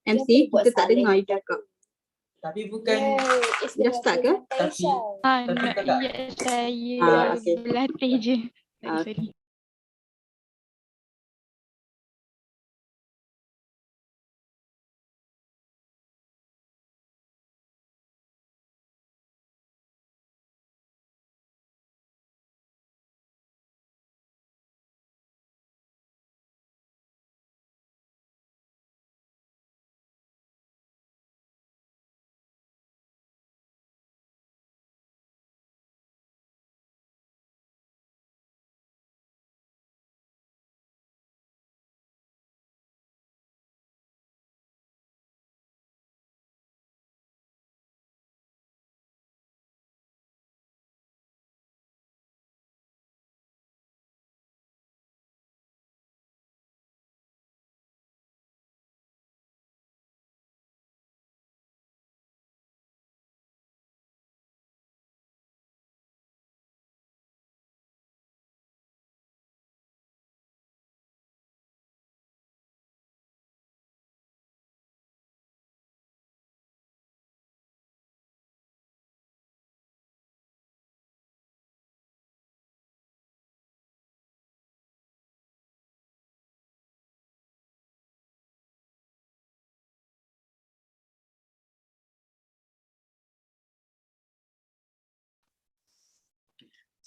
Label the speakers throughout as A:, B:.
A: MC, kita tak dengar you cakap.
B: Tapi bukan.
A: Dah start ke?
B: Tapi
C: Saya
A: okay.
C: berlatih je.
A: Okay.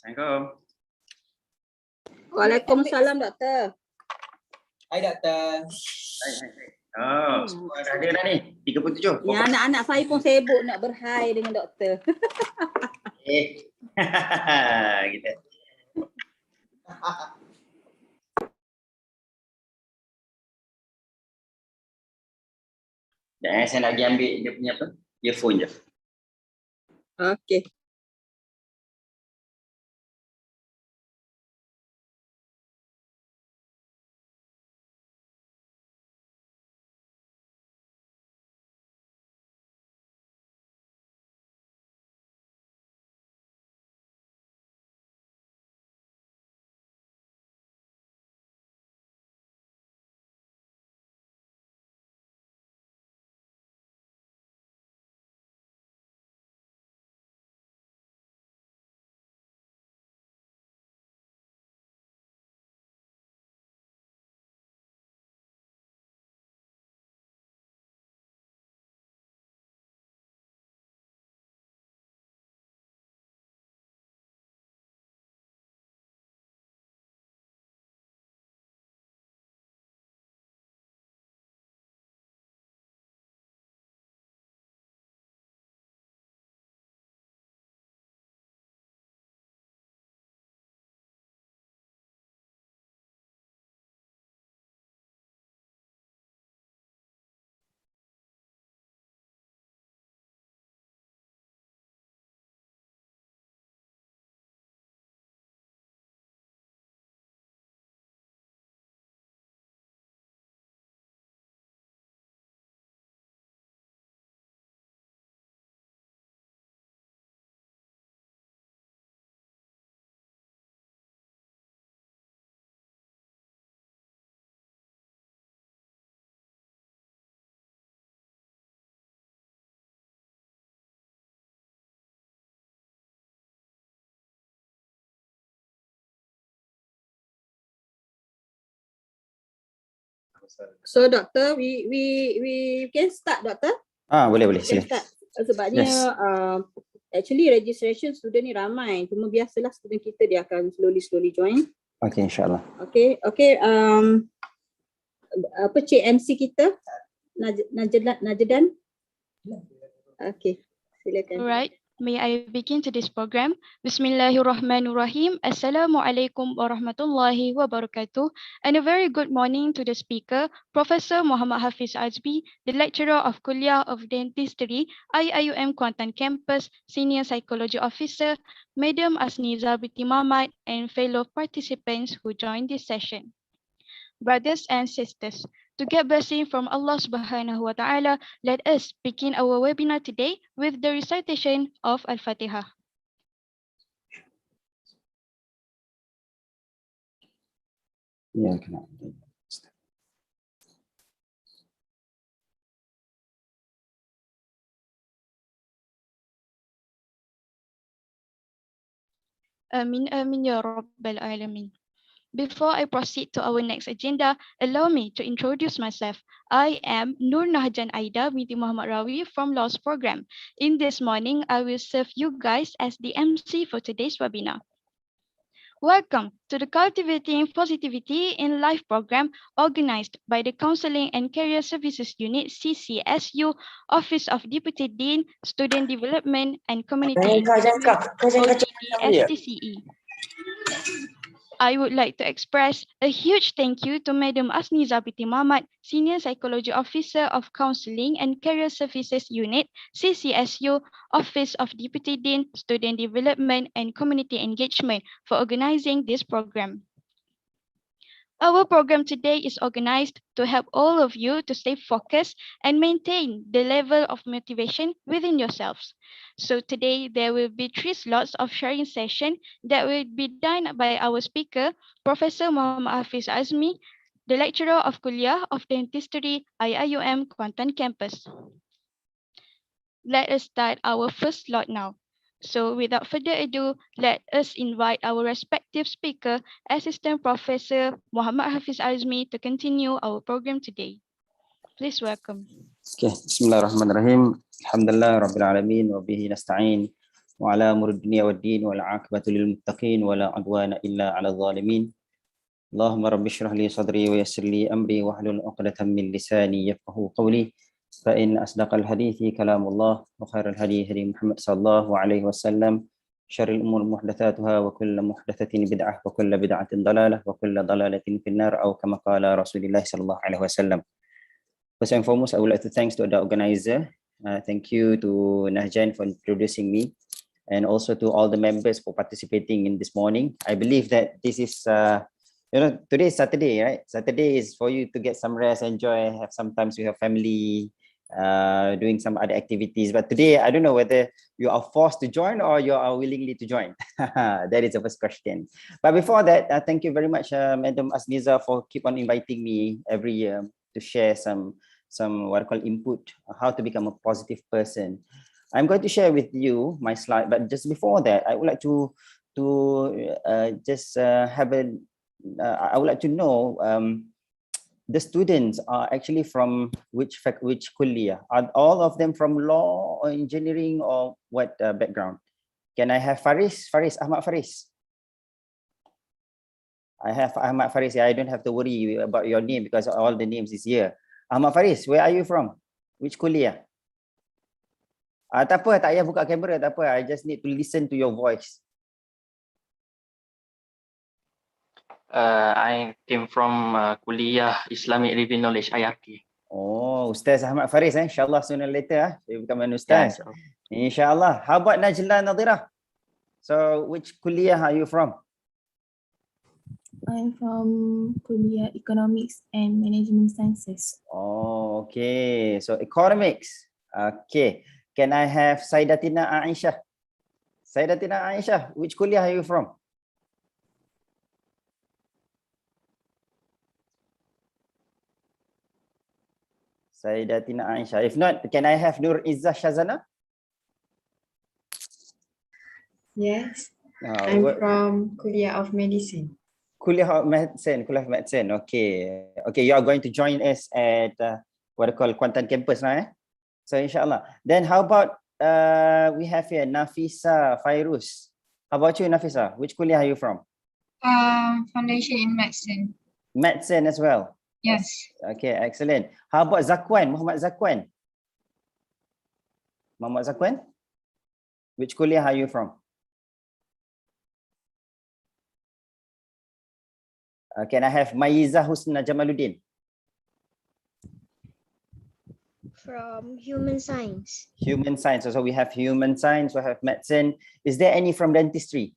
D: Assalamualaikum.
A: Waalaikumsalam, doktor.
B: Hai doktor.
D: Hai. Oh, dah ada dah ni. 37.
A: Ya, anak-anak saya pun sibuk nak berhai dengan doktor.
D: Kita. Dah, saya lagi ambil dia punya apa? Earphone je.
A: Okey. So doctor, we can start, doctor.
D: Boleh
A: Can
D: sila.
A: start. Sebabnya
D: Yes.
A: Actually registration student ni ramai. Cuma biasalah student kita dia akan slowly join.
D: Okey, insya-Allah.
A: Okay. Apa Cik MC kita? Najedan. Okay, silakan.
C: Alright. May I begin today's program? Bismillahirrahmanirrahim. Assalamualaikum warahmatullahi wabarakatuh. And a very good morning to the speaker, Professor Muhammad Hafiz Azbi, the lecturer of Kuliah of Dentistry, IIUM Kuantan Campus, Senior Psychology Officer, Madam Asniza binti Mamat, and fellow participants who joined this session. Brothers and sisters, to get blessing from Allah Subhanahu wa Ta'ala, let us begin our webinar today with the recitation of Al-Fatiha.
D: Ya, kena.
C: Amin, amin, ya Rabbal Alamin. Before I proceed to our next agenda, allow me to introduce myself. I am Nur Nahjan Aida binti Muhammad Rawi from Laws Program. In this morning, I will serve you guys as the MC for today's webinar. Welcome to the Cultivating Positivity in Life program organized by the Counseling and Career Services Unit CCSU, Office of Deputy Dean, Student Development and Community Engagement, ODD-STCE. I would like to express a huge thank you to Madam Asniza binti Muhammad, Senior Psychology Officer of Counseling and Career Services Unit, CCSU, Office of Deputy Dean, Student Development and Community Engagement for organizing this program. Our program today is organized to help all of you to stay focused and maintain the level of motivation within yourselves. So today there will be 3 slots of sharing session that will be done by our speaker, Professor Muhammad Hafiz Azmi, the lecturer of Kuliah of Dentistry, IIUM Kuantan Campus. Let us start our first slot now. So without further ado, let us invite our respective speaker, Assistant Professor Muhammad Hafiz Azmi, to continue our program today. Please welcome.
E: Okay, Bismillahirrahmanirrahim. Alhamdulillah Rabbil Alamin wa bihi nasta'in wa ala umuri dunya waddin wal 'aqibatu lil muttaqin wa la 'udwana illa 'alal zalimin. Allahumma rabbi shrah li sadri wa yassir li amri wa hlul 'uqdatam min lisani yafqahu qawli. Fa in asdaqal hadithi kalamullah wa khairal hadi hadi Muhammad sallallahu alaihi wasallam. Syarrul umur muhdatsatuha wa kullu muhdatsatin bid'ah wa kullu bid'atin dalalah wa kullu dalalatin finnar aw kama qala Rasulullah sallallahu alaihi wasallam. First and foremost, I would like to thanks to the organizer. Thank you to Nahjan for introducing me, and also to all the members for participating in this morning. I believe that this is, today is Saturday, right? Saturday is for you to get some rest, enjoy, have some times with your family, doing some other activities. But today, I don't know whether you are forced to join or you are willingly to join. That is the first question. But before that, thank you very much, Madam Asniza, for keep on inviting me every year to share some what I call input, how to become a positive person. I'm going to share with you my slide, but just before that, I would like to I would like to know the students are actually from which kuliah? Are all of them from law or engineering or what background? Can I have Faris, Ahmad Faris? I have Ahmad Faris. I don't have to worry about your name because all the names is here. Ahmad Faris, where are you from? Which kuliah? Tak apa, tak payah buka kamera, tak apa. I just need to listen to your voice.
F: I came from Kuliah Islamic Living Knowledge, IRK.
E: Oh, Ustaz Ahmad Faris, insyaAllah sooner or later, you become an Ustaz.
F: Yeah,
E: InsyaAllah. How about Najla Nadirah? So, which kuliah are you from?
G: I'm from Kuliah Economics and Management Sciences.
E: Oh, okay. So, economics. Okay. Can I have Sayyidatina Aisha? Sayyidatina Aisha, which kuliah are you from? Sayyidatina Aisha. If not, can I have Nur Izzah Shazana?
H: Yes, I'm from Kuliah of Medicine.
E: Kuliah of Medicine. Okay. Okay, you are going to join us at what I call Kuantan campus now, eh? So inshallah. Then how about we have here Nafisa Fairuz. How about you, Nafisa? Which kuliah are you from?
I: Foundation in Medicine.
E: Medicine as well.
I: Yes.
E: Okay, excellent. How about Zakwan, Muhammad Zakwan? Muhammad Zakwan? Which kuliah are you from? Can I have Mayiza Husna Jamaluddin?
J: From Human Science.
E: Human Science. So we have Human Science, we have Medicine. Is there any from Dentistry?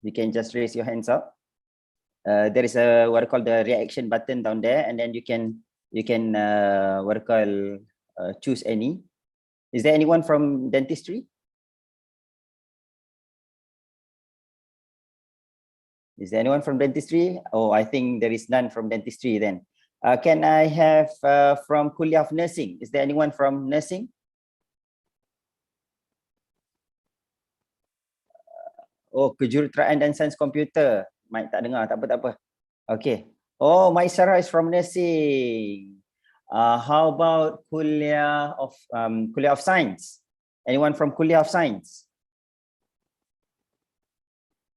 E: You can just raise your hands up. There is a what I call the reaction button down there, and then you can what I call choose any. Is there anyone from Dentistry? Is there anyone from Dentistry? Oh, I think there is none from Dentistry then. Can I have from Kuliah of Nursing? Is there anyone from Nursing? Oh, kejuruteraan dan sains komputer. Mike tak dengar, tak apa. Okay. Oh, Maisara is from nursing. How about Kuliah of Science? Anyone from Kuliah of Science?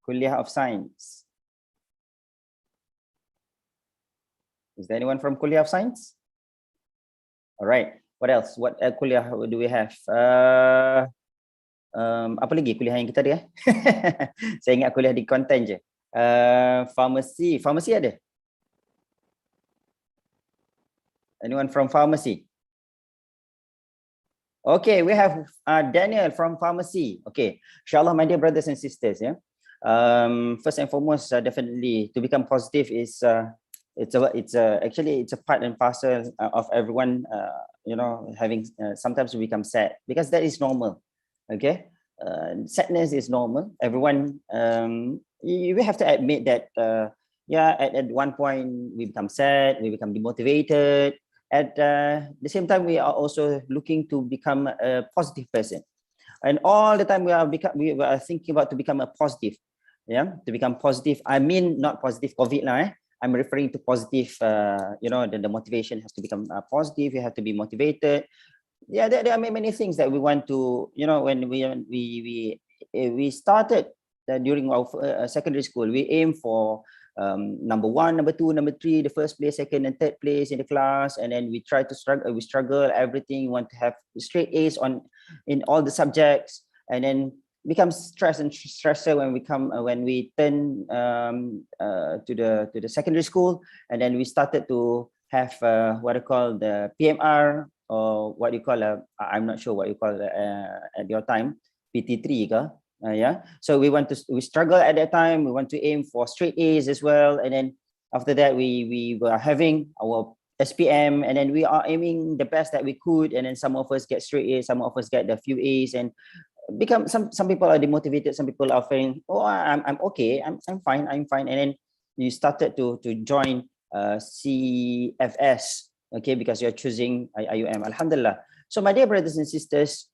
E: Kuliah of Science. Is there anyone from Kuliah of Science? All right. What else? What kuliah do we have? Apa lagi kuliah yang kita ada? Saya ingat kuliah di konten je. Pharmacy ada? Anyone from pharmacy? Okay, we have Daniel from pharmacy. Okay, inshallah, my dear brothers and sisters, yeah. First and foremost, definitely to become positive is actually it's a part and parcel of everyone. You know, having sometimes we become sad because that is normal. Okay, sadness is normal. Everyone, we have to admit that. Yeah, at one point we become sad, we become demotivated. At the same time, we are also looking to become a positive person, and all the time we are thinking about to become a positive. Yeah, to become positive. I mean, not positive COVID lah. I'm referring to positive. You know, the motivation has to become positive. You have to be motivated. Yeah, there are many things that we want to. You know, when we started during our secondary school, we aim for number 1, number 2, number 3, the first place, second and third place in the class, and then we try to struggle everything. We want to have straight A's in all the subjects, and then become stressor when we turn to the secondary school, and then we started to have what I call the PMR, or what you call I'm not sure what you call at your time, PT3 ke? Yeah, so we struggle at that time. We want to aim for straight A's as well, and then after that we were having our SPM, and then we are aiming the best that we could, and then some of us get straight A's, some of us get the few A's, and become some people are demotivated, some people are feeling, oh, I'm okay, I'm fine, and then you started to join CFS, okay, because you're choosing IUM. Alhamdulillah. So my dear brothers and sisters,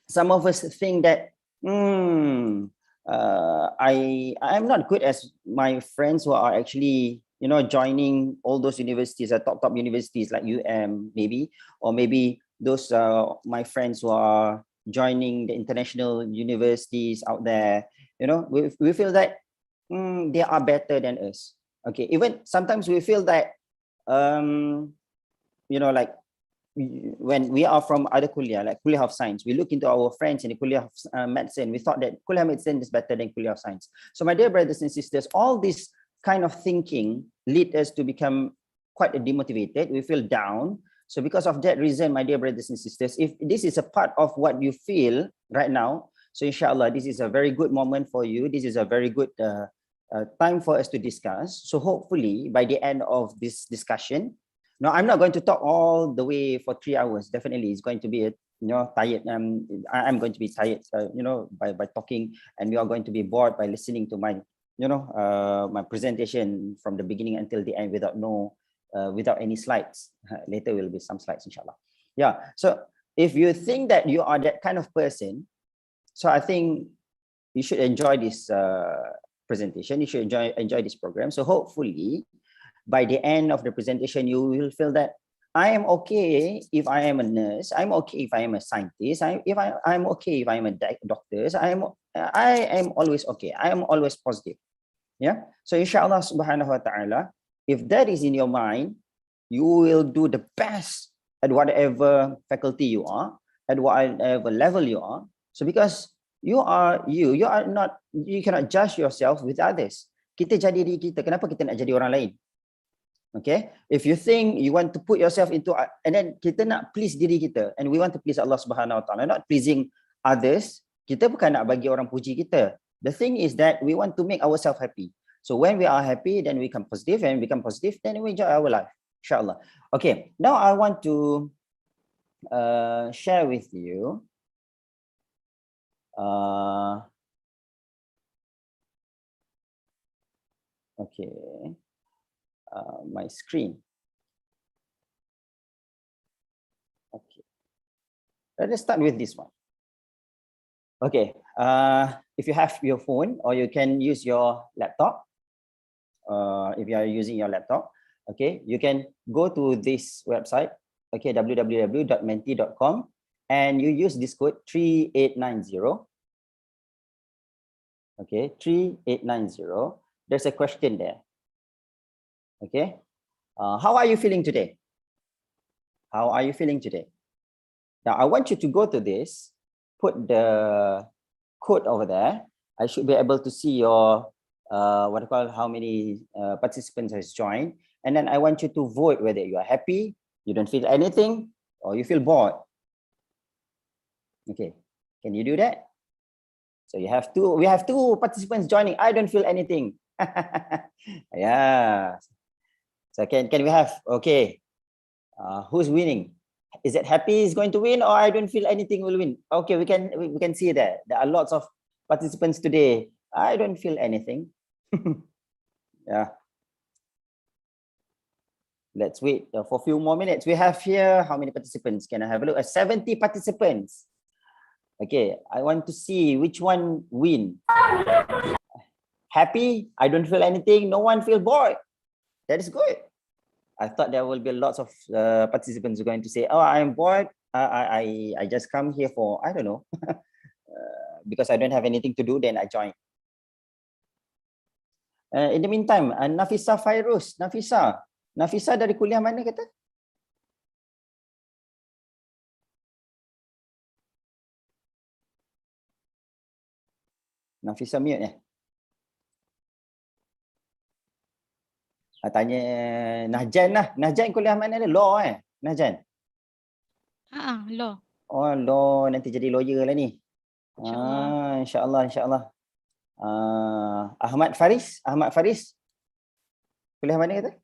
E: some of us think that I'm not good as my friends who are actually, you know, joining all those universities, top universities like maybe, or maybe those my friends who are joining the international universities out there. You know, we feel that they are better than us. Okay, even sometimes we feel that you know, like when we are from other kuliah, like kuliah of science, we look into our friends in the kuliah of medicine. We thought that kuliah of medicine is better than kuliah of science. So my dear brothers and sisters, all this kind of thinking lead us to become quite demotivated. We feel down. So because of that reason, my dear brothers and sisters, if this is a part of what you feel right now, so inshallah, this is a very good moment for you. This is a very good time for us to discuss. So hopefully by the end of this discussion, no, I'm not going to talk all the way for 3 hours. Definitely, it's going to be tired. I'm going to be tired, by talking, and we are going to be bored by listening to my, my presentation from the beginning until the end without any slides. Later will be some slides, inshallah. Yeah. So if you think that you are that kind of person, so I think you should enjoy this presentation. You should enjoy this program. So hopefully, by the end of the presentation, you will feel that I am okay if I am a nurse. I'm okay if I am a scientist. I'm okay if I am a doctor. I am always okay. I am always positive. Yeah. So inshallah subhanahu wa ta'ala, if that is in your mind, you will do the best at whatever faculty you are, at whatever level you are. So because you cannot judge yourself with others. Kita jadi diri kita. Kenapa kita nak jadi orang lain? Okay, if you think you want to put yourself into, and then kita nak please diri kita, and we want to please Allah Subhanahu Wa Taala, not pleasing others. Kita bukan nak bagi orang puji kita. The thing is that we want to make ourselves happy. So when we are happy, then we become positive, and become positive, then we enjoy our life, inshallah. Okay, now I want to share with you. Okay. My screen. Okay. Let us start with this one. Okay. if you have your phone, or you can use your laptop. If you are using your laptop, okay, you can go to this website, okay, www.menti.com, and you use this code 3890. Okay, 3890. There's a question there. Okay, how are you feeling today? How are you feeling today? Now, I want you to go to this, put the code over there. I should be able to see your, how many participants has joined. And then I want you to vote whether you are happy, you don't feel anything, or you feel bored. Okay, can you do that? So we have two participants joining. I don't feel anything. Yeah. So can we have, okay, who's winning? Is it happy is going to win, or I don't feel anything will win? Okay, we can see that there are lots of participants today. I don't feel anything. Yeah. Let's wait for a few more minutes. We have here, how many participants? Can I have a look? 70 participants. Okay, I want to see which one win. Happy, I don't feel anything, no one feel bored. That is good. I thought there will be lots of participants who are going to say, oh, I'm bored. I just come here for, I don't know, because I don't have anything to do, then I join. In the meantime, Nafisa Fairuz, Nafisa dari kuliah mana kata? Nafisa mute ya? Tanya Nahjan lah. Nahjan kuliah mana dia? Law Nahjan?
C: Law.
E: Oh, law, nanti jadi lawyer lah ni. InsyaAllah, insyaAllah. Ahmad Faris, kuliah mana kata?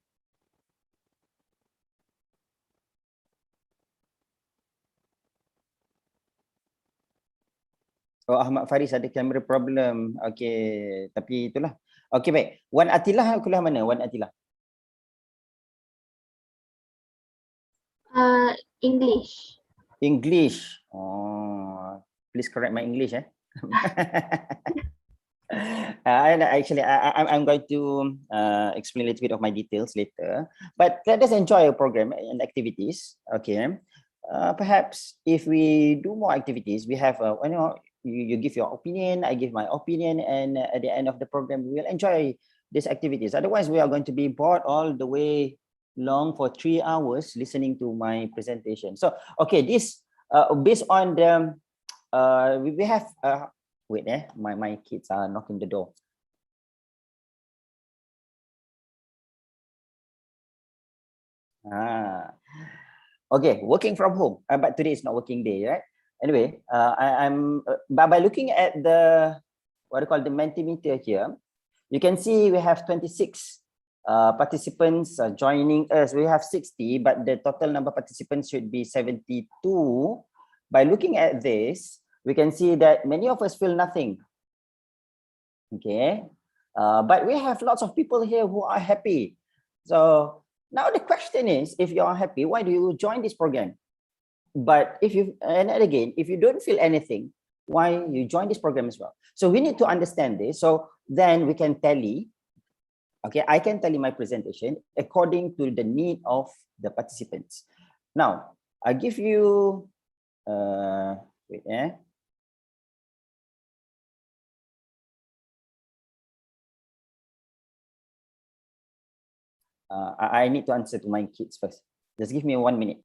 E: Oh, Ahmad Faris ada camera problem. Okay, tapi itulah. Okay, baik. Wan Atilah kuliah mana? Wan Atilah?
J: English.
E: English. Oh, please correct my English. Actually, I'm going to explain a little bit of my details later. But let us enjoy our program and activities. Okay. Perhaps if we do more activities, we have, you give your opinion, I give my opinion, and at the end of the program, we will enjoy these activities. Otherwise, we are going to be bored all the way long for 3 hours listening to my presentation. So, okay, this based on the we have wait, my kids are knocking the door. Okay, working from home, but today is not working day, right? Anyway, I'm by looking at the the Mentimeter here, you can see we have 26 participants joining us. We have 60, but the total number of participants should be 72. By looking at this, we can see that many of us feel nothing. Okay, but we have lots of people here who are happy. So now the question is, if you are happy, why do you join this program? But if you, and again, if you don't feel anything, why you join this program as well? So we need to understand this. So then we can tally. Okay, I can tally my presentation according to the need of the participants. Now, I give you, wait, I need to answer to my kids first. Just give me 1 minute.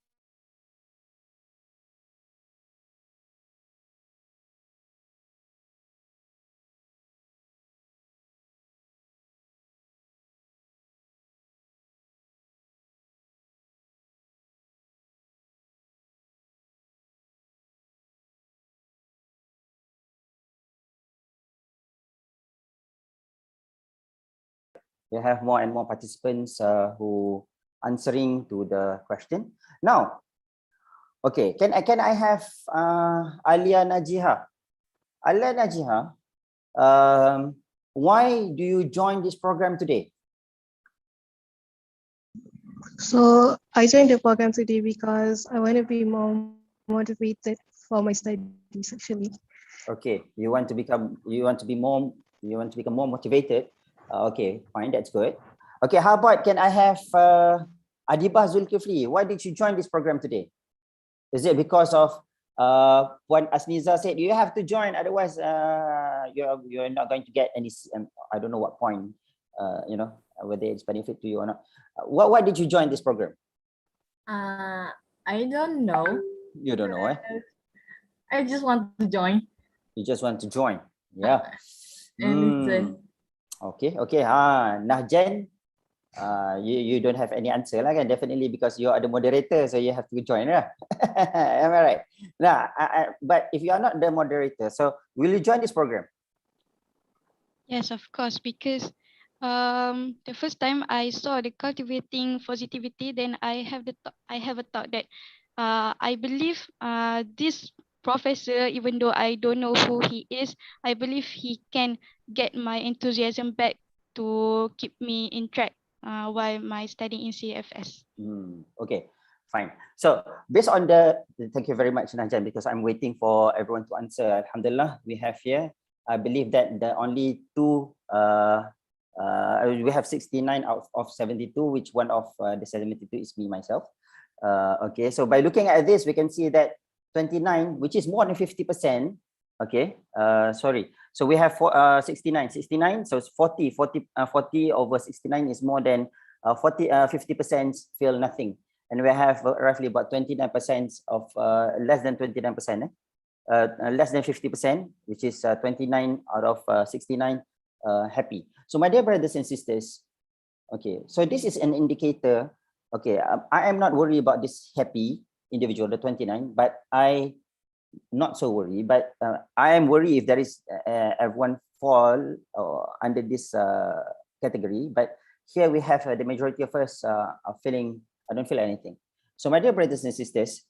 E: We have more and more participants who answering to the question. Now, okay, can I have Alia Najiha? Alia Najiha, why do you join this program today?
K: So I joined the program today because I want to be more motivated for my studies actually.
E: Okay, you want to become more motivated. Okay, fine, that's good. Okay, how about can I have Adibah Zulkifli? Why did you join this program today? Is it because of what Asniza said? You have to join, otherwise you're not going to get any. I don't know what point. You know, whether it's benefit to you or not. Why did you join this program?
L: I don't know.
E: You don't know, eh?
L: I just want to join.
E: You just want to join, yeah.
L: And listen.
E: Okay. Nahjan, you don't have any answer lah kan? Definitely because you are the moderator, so you have to join lah. Am I right? Nah, but if you are not the moderator, so will you join this program?
C: Yes, of course, because the first time I saw the cultivating positivity, then I have a thought that I believe this professor, even though I don't know who he is, I believe he can get my enthusiasm back to keep me in track while my studying in CFS.
E: Okay, fine. So based on thank you very much, Nahjan, because I'm waiting for everyone to answer. Alhamdulillah, we have here. I believe that the only two, we have 69 out of 72, which one of the 72 is me, myself. Okay, so by looking at this, we can see that 29, which is more than 50%. Okay, sorry. So we have 69, so it's 40 over 69 is more than 50% feel nothing. And we have roughly about 29% of less than 29%. Less than 50%, which is 29 out of 69 happy. So my dear brothers and sisters, okay, so this is an indicator. Okay, I am not worried about this happy individual, the 29, but I not so worried, but I am worried if there is everyone fall under this category. But here we have the majority of us are feeling, I don't feel anything. So my dear brothers and sisters,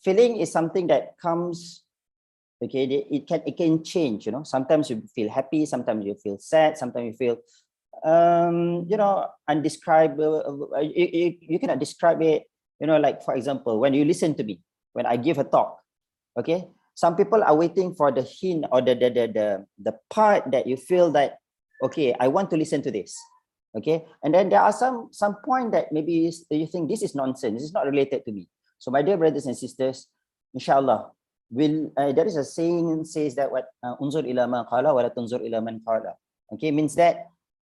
E: feeling is something that comes, okay, it can change, you know. Sometimes you feel happy, sometimes you feel sad, sometimes you feel you know, undescribable. You cannot describe it, you know, like for example, when you listen to me, when I give a talk, okay, some people are waiting for the hint or the part that you feel that, okay, I want to listen to this. Okay, and then there are some point that maybe you think this is nonsense, this is not related to me. So my dear brothers and sisters, inshallah, there is a saying says that what unzur ila man qala wa la tunzur ila man qala. Okay, means that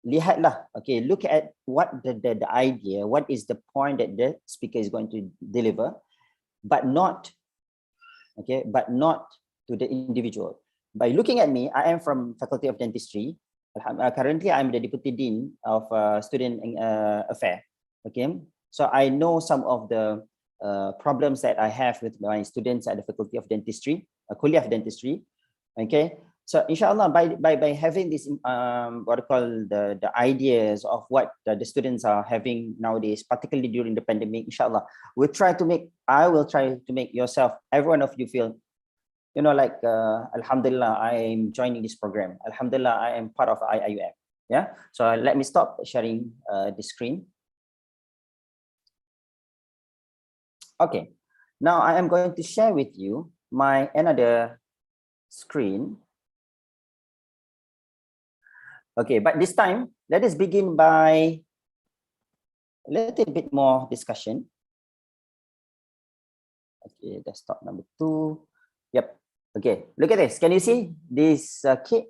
E: lihatlah, okay, look at what the idea, what is the point that the speaker is going to deliver, but not, okay, but not to the individual. By looking at me, I am from Faculty of Dentistry. Currently, I'm the Deputy Dean of Student Affair. Okay, so I know some of the problems that I have with my students at the Faculty of Dentistry, Kuliah of Dentistry. Okay, so inshallah, by having this what I call the ideas of what the students are having nowadays, particularly during the pandemic, inshallah, I will try to make yourself, every one of you, feel, you know, like alhamdulillah, I am joining this program. Alhamdulillah, I am part of IIUM. Yeah, so let me stop sharing the screen. Okay, now I am going to share with you my another screen. Okay, but this time, let us begin by a little bit more discussion. Okay, desktop number 2. Yep. Okay, look at this. Can you see this kid?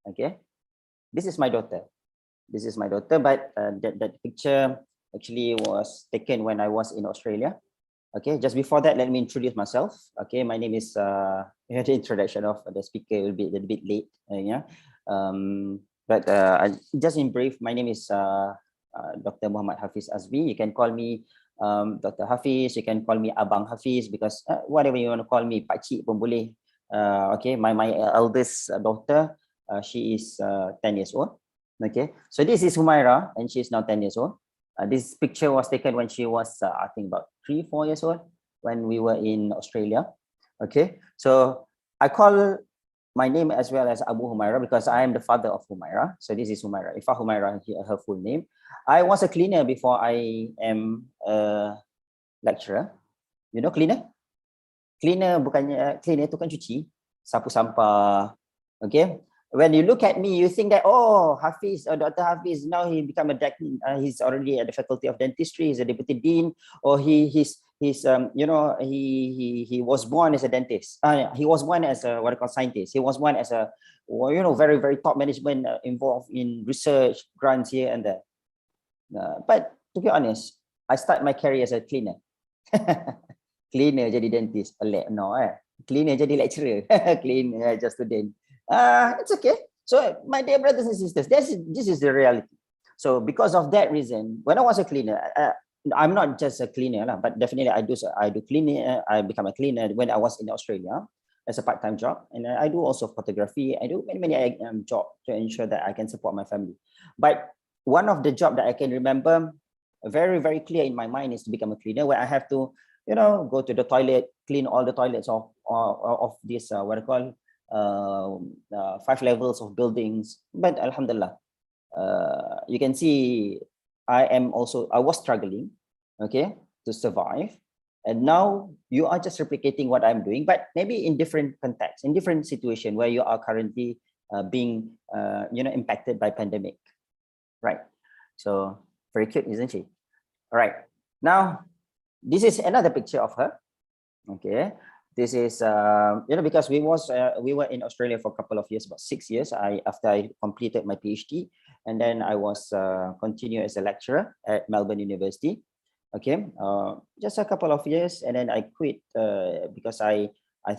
E: Okay, this is my daughter. This is my daughter, but that picture actually was taken when I was in Australia. Okay, just before that, let me introduce myself. Okay, my name is, the introduction of the speaker will be a little bit late. Yeah, but just in brief, my name is Dr. Muhammad Hafiz Azmi. You can call me Dr. Hafiz, you can call me Abang Hafiz, because whatever you want to call me, Pakcik pun boleh. Okay, my eldest daughter, she is 10 years old. Okay, so this is Humaira, and she is now 10 years old. This picture was taken when she was, I think, about 3-4 years old, when we were in Australia. Okay, so I call my name as well as Abu Humaira because I am the father of Humaira. So this is Humaira, Ifa Humaira, her full name. I was a cleaner before I am a lecturer. You know cleaner? Cleaner bukannya, cleaner itu kan cuci, sapu sampah. Okay. When you look at me, you think that, oh, Hafiz, Dr. Hafiz, now he become a he's already at the Faculty of Dentistry, he's a deputy dean, or he's you know, he was born as a dentist. He was born as a what I call scientist. He was born as a, you know, very, very top management involved in research, grants here and there. But to be honest, I start my career as a cleaner. Cleaner jadi dentist, pelik no Cleaner jadi lecturer, cleaner just student. It's okay. So my dear brothers and sisters, this is the reality. So because of that reason, when I was a cleaner, I'm not just a cleaner lah, but definitely I do cleaning. I become a cleaner when I was in Australia as a part-time job, and I do also photography. I do many jobs to ensure that I can support my family. But one of the job that I can remember very, very clear in my mind is to become a cleaner, where I have to, you know, go to the toilet, clean all the toilets of this what I call 5 levels of buildings. But alhamdulillah, you can see I was struggling, okay, to survive. And now you are just replicating what I'm doing, but maybe in different contexts, in different situation where you are currently being you know, impacted by pandemic, right? So very cute, isn't she? All right, now this is another picture of her. Okay, this is you know, because we were in Australia for a couple of years, about 6 years. After I completed my PhD, and then I was continue as a lecturer at Melbourne University. Okay, just a couple of years, and then I quit because I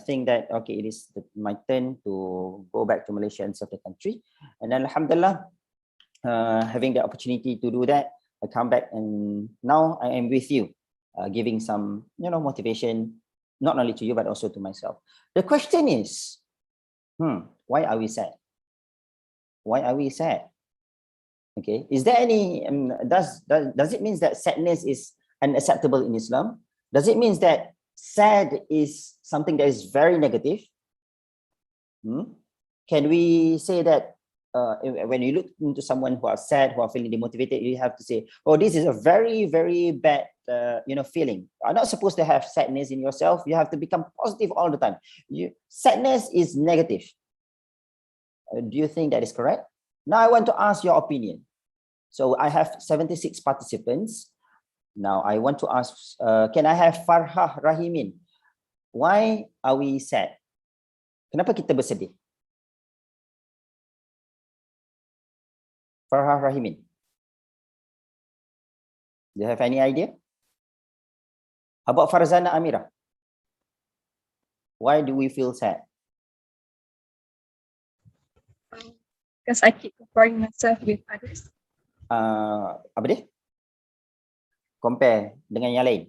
E: think that, okay, it is my turn to go back to Malaysia and serve the country. And then alhamdulillah, having the opportunity to do that, I come back, and now I am with you, giving some, you know, motivation, not only to you but also to myself. The question is, why are we sad? Why are we sad? Okay, is there any does it mean that sadness is unacceptable in Islam? Does it mean that sad is something that is very negative? Can we say that when you look into someone who are sad, who are feeling demotivated, you have to say, oh, this is a very, very bad you know, feeling. You're not supposed to have sadness in yourself. You have to become positive all the time. Sadness is negative. Do you think that is correct? Now I want to ask your opinion. So I have 76 participants. Now I want to ask, can I have Farhah Rahimin? Why are we sad? Kenapa kita bersedih? Farhah Rahimin. Do you have any idea? How about Farzana Amira? Why do we feel sad?
I: Because I keep comparing myself with others.
E: Apa dia? Compare dengan yang lain?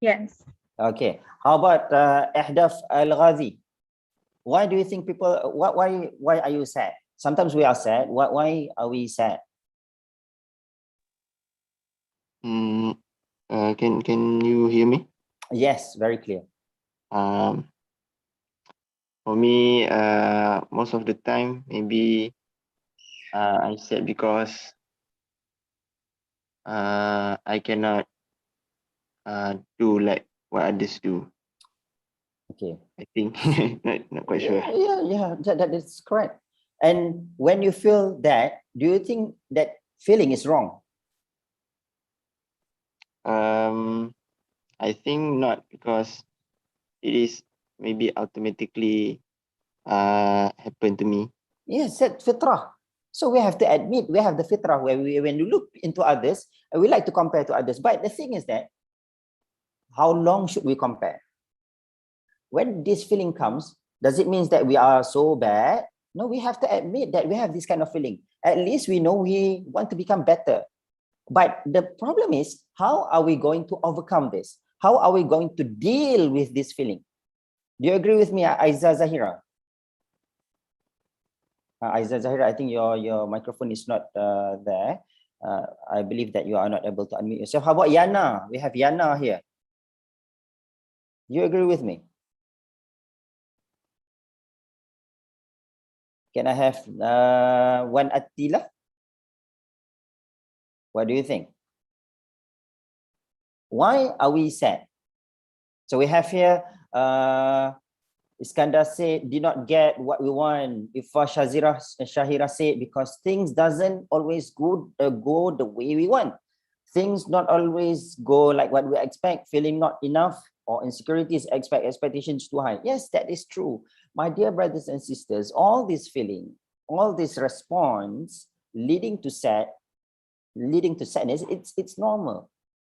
I: Yes.
E: Okay. How about Ahdaf Al-Ghazi? Why do you think people, why are you sad? Sometimes we are sad. Why are we sad?
F: Can you hear me?
E: Yes, very clear.
F: For me, most of the time, maybe I sad because I cannot do like what others do.
E: Okay.
F: I think not quite sure.
E: Yeah, that is correct. And when you feel that, do you think that feeling is wrong?
F: I think not, because it is maybe automatically happen to me.
E: Yes, that fitrah. So we have to admit we have the fitrah where when you look into others, we like to compare to others. But the thing is that, how long should we compare? When this feeling comes, does it mean that we are so bad? No, we have to admit that we have this kind of feeling. At least we know we want to become better. But the problem is, how are we going to overcome this? How are we going to deal with this feeling? Do you agree with me, Aiza Zahira? Aiza Zahira, I think your microphone is not there. I believe that you are not able to unmute yourself. How about Yana? We have Yana here. You agree with me? Can I have one Attila? What do you think? Why are we sad? So we have here Iskandar said, did not get what we want. If Shahira said, because things doesn't always go the way we want. Things not always go like what we expect, feeling not enough, or insecurities, expectations too high. Yes, that is true. My dear brothers and sisters, all this feeling, all this response leading to sadness, it's normal.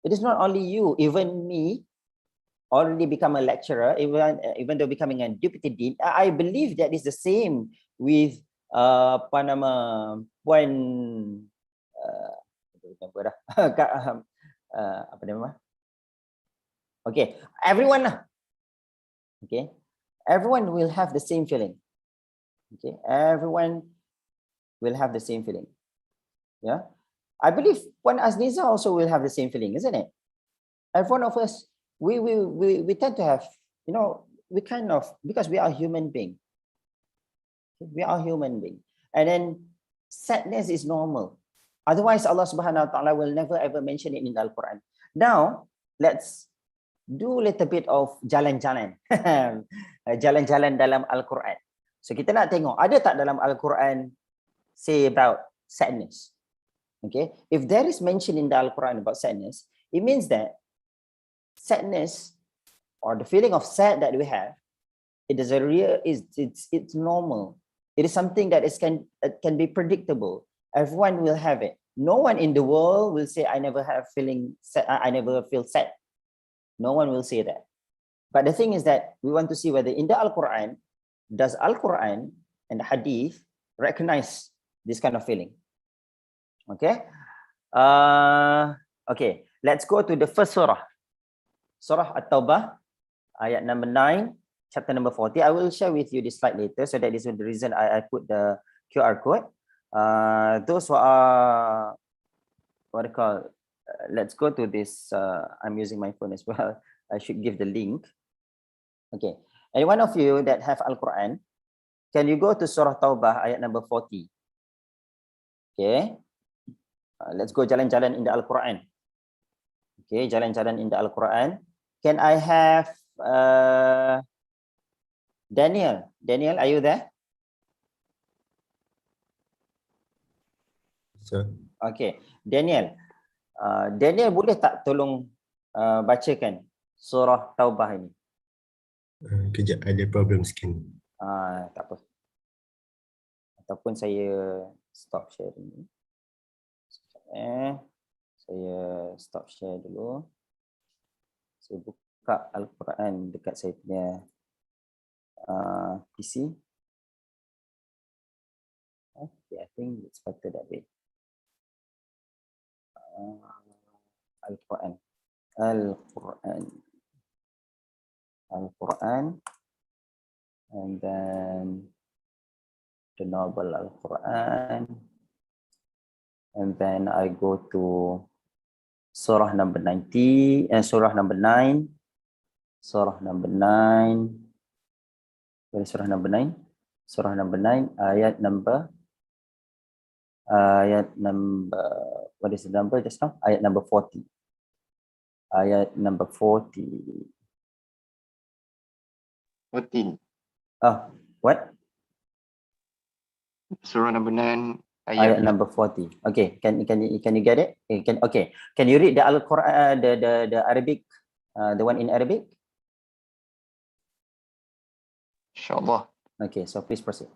E: It is not only you, even me, already become a lecturer, even though becoming a deputy dean, I believe that is the same with apa nama Puan remember dah apa nama, okay, everyone lah, okay, everyone will have the same feeling, okay, everyone will have the same feeling. Yeah, I believe Puan Azniza also will have the same feeling, isn't it? Every one of us, we tend to have, you know, we kind of, because we are human being. We are human being. And then sadness is normal. Otherwise, Allah subhanahu wa ta'ala will never ever mention it in the Al-Quran. Now, let's do a little bit of jalan-jalan. Jalan-jalan dalam Al-Quran. So kita nak tengok, ada tak dalam Al-Quran say about sadness? Okay, if there is mention in the Al-Quran about sadness, it means that sadness or the feeling of sad that we have, it is a real, it's normal. It is something that can be predictable. Everyone will have it. No one in the world will say, I never have feeling sad, I never feel sad. No one will say that. But the thing is that we want to see whether in the Al-Quran, does Al-Quran and the Hadith recognize this kind of feeling? Okay. Okay, let's go to the first surah. Surah At-Taubah, ayat number 9, chapter number 40. I will share with you this slide later, so that is the reason I put the QR code. Those who are, what do you call, let's go to this, I'm using my phone as well. I should give the link. Okay, any one of you that have Al-Quran, can you go to Surah Taubah, ayat number 40? Okay, let's go jalan-jalan in the Al-Quran. Okay, jalan-jalan in the Al-Quran. Can I have Daniel? Daniel, are you there?
M: Sir.
E: Okay, Daniel. Daniel boleh tak tolong bacakan surah Taubah ini?
M: Kejap, ada problem sikit.
E: Tak apa. Ataupun saya stop sharing. Saya stop share dulu. Saya buka Al-Quran dekat saya punya PC. Okay, I think it's better that way. Al-Quran. And then the novel Al-Quran. And then I go to surah number 90 and surah number 9. Surah number 9. Where is surah number 9? Surah number 9, ayat number, what is the number just now? Ayat number 40. Ayat number 40.
F: 14.
E: What?
F: Surah number 9.
E: Ayat number 40. Okay, can you get it? Okay. Can you read the Al-Quran, the Arabic, the one in Arabic?
F: Inshallah.
E: Okay, so please proceed.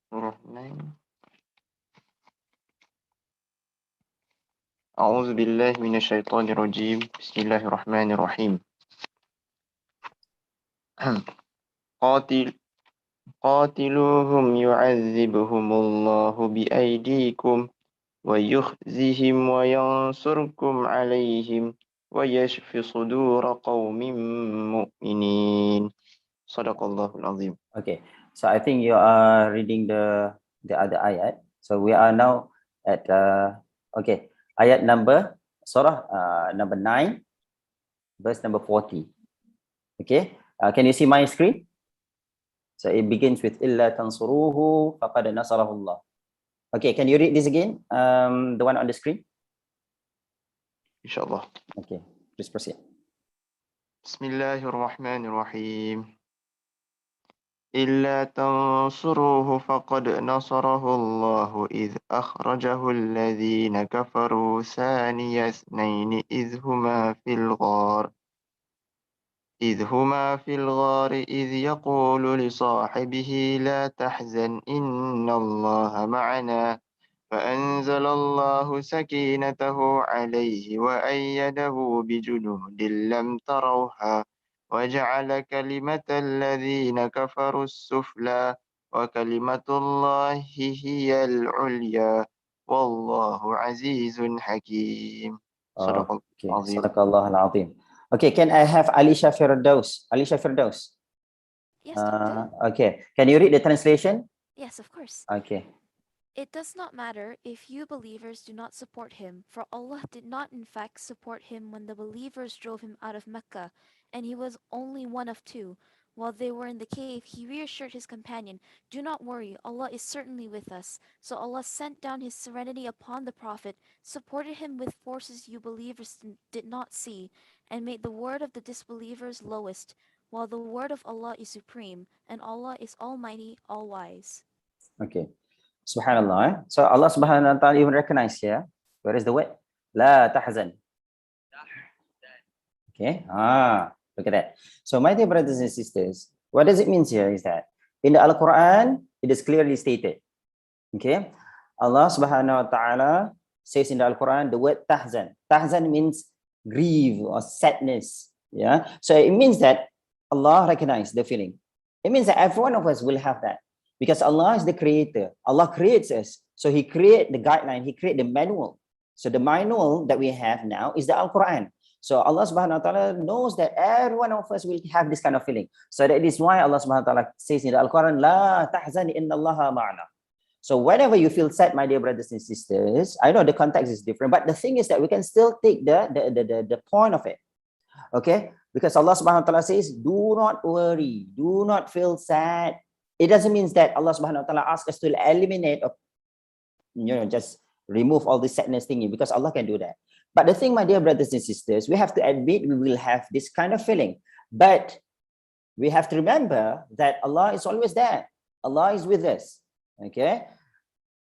F: Surah 9. أعوذ بالله من الشيطان الرجيم. بسم الله الرحمن الرحيم. قاتلوهم يعذبهم الله بأيديكم ويخزهم وينصركم عليهم ويشفي صدور قوم مؤمنين. صدق الله العظيم.
E: Okay, so I think you are reading the other ayat. So we are now at okay, ayat number surah number 9, verse number 40. Okay, can you see my screen? So it begins with illa tansuruhu faqad nasarahu Allah. Okay, can you read this again? The one on the screen.
F: inshallah.
E: Okay, please proceed.
F: Bismillahirrahmanirrahim. إلا تنصروه فقد نصره الله إذ أخرجه الذين كفروا ثاني اثنين إذ هما في الغار إذ يقول لصاحبه لا تحزن إن الله معنا فأنزل الله سكينته عليه وأيده بجنود لم تروها وجعل كلمة الذين كفروا السفلى وكلمة الله هي العليا والله عزيز حكيم. صدق الله
E: Okay,
F: العظيم.
E: Sadaqallah al-Azim. Okay, can I have Alisha Firdaus? Alisha Firdaus.
N: Yes, Doctor.
E: Okay, can you read the translation?
N: Yes, of course.
E: Okay.
N: It does not matter if you believers do not support him, for Allah did not in fact support him when the believers drove him out of Mecca, and he was only one of two. While they were in the cave, he reassured his companion, "Do not worry, Allah is certainly with us." So Allah sent down his serenity upon the Prophet, supported him with forces you believers did not see, and made the word of the disbelievers lowest, while the word of Allah is supreme, and Allah is almighty, all-wise.
E: Okay. Subhanallah. So Allah Subhanahu wa Ta'ala even recognize here. Where is the word? La tahzan. Okay. Look at that. So my dear brothers and sisters, what does it mean here is that in the Al-Quran, it is clearly stated. Okay. Allah Subhanahu wa Ta'ala says in the Al-Quran the word tahzan. Tahzan means grieve or sadness. Yeah. So it means that Allah recognizes the feeling. It means that every one of us will have that. Because Allah is the creator. Allah creates us. So he created the guideline. He created the manual. So the manual that we have now is the Al-Quran. So Allah subhanahu wa ta'ala knows that every one of us will have this kind of feeling. So that is why Allah subhanahu wa ta'ala says in the Al-Quran, La tahzan inna Allaha ma'ana. So whenever you feel sad, my dear brothers and sisters, I know the context is different, but the thing is that we can still take the point of it. Okay? Because Allah subhanahu wa ta'ala says, do not worry, do not feel sad. It doesn't mean that Allah subhanahu wa ta'ala asks us to eliminate or just remove all this sadness thingy, because Allah can do that. But the thing, my dear brothers and sisters, we have to admit we will have this kind of feeling. But we have to remember that Allah is always there. Allah is with us. Okay?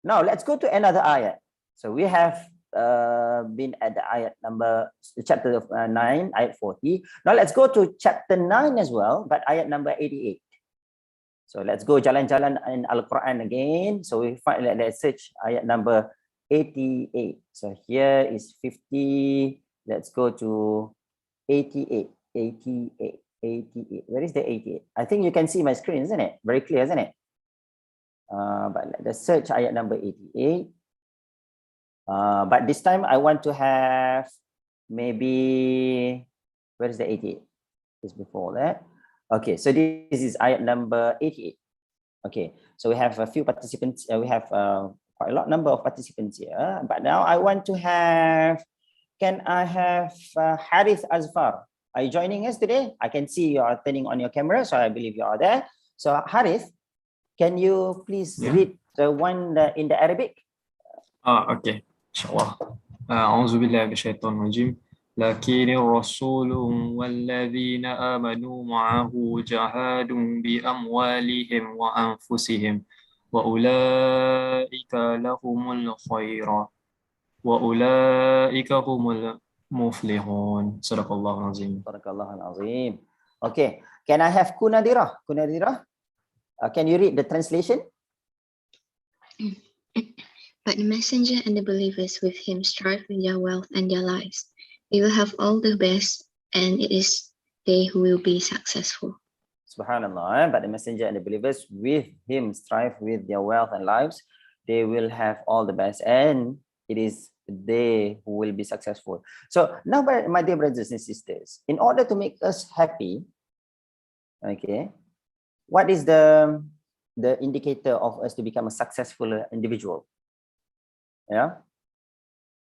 E: Now let's go to another ayat. So we have been at the ayat number, chapter 9, ayat 40. Now let's go to chapter 9 as well, but ayat number 88. So let's go jalan-jalan in Al-Quran again. So we find, let's search ayat number 88. So here is 50. Let's go to 88. 88. 88. Where is the 88? I think you can see my screen, isn't it? Very clear, isn't it? But let's search ayat number 88. But this time I want to have maybe, where is the 88? Just before that. Okay, so this is ayat number 88. Okay, so we have a few participants. We have quite a lot number of participants here. But now I want to have, can I have Harith Azfar? Are you joining us today? I can see you are turning on your camera, so I believe you are there. So Harith, can you please read the one in the Arabic?
O: Okay, inshallah. أعوذ بالله من الشيطان الرجيم. لكن الرسول والذين آمنوا معه جاهدوا بأموالهم وأنفسهم وأولئك لهم الخير وأولئك هم المفلحون. صدق الله العظيم.
E: صدق الله العظيم. Okay, can I have Kunadira? Kunadira, can you read the translation?
P: But the messenger and the believers with him strive with their wealth and their lives. They will have all the best, and it is they who will be successful.
E: Subhanallah. But the messenger and the believers with him strive with their wealth and lives. They will have all the best, and it is they who will be successful. So now, my dear brothers and sisters, in order to make us happy, okay, what is the indicator of us to become a successful individual? Yeah.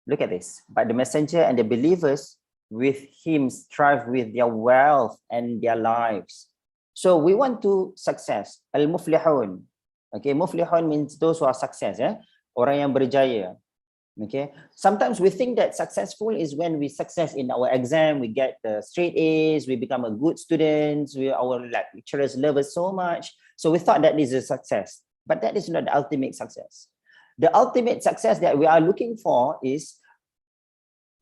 E: Look at this. But the messenger and the believers with him strive with their wealth and their lives. So we want to success. Al-muflihun. Okay, muflihun means those who are success. Orang yang berjaya. Okay, sometimes we think that successful is when we success in our exam, we get the straight A's, we become a good students, our lecturers love us so much. So we thought that this is a success, but that is not the ultimate success. The ultimate success that we are looking for is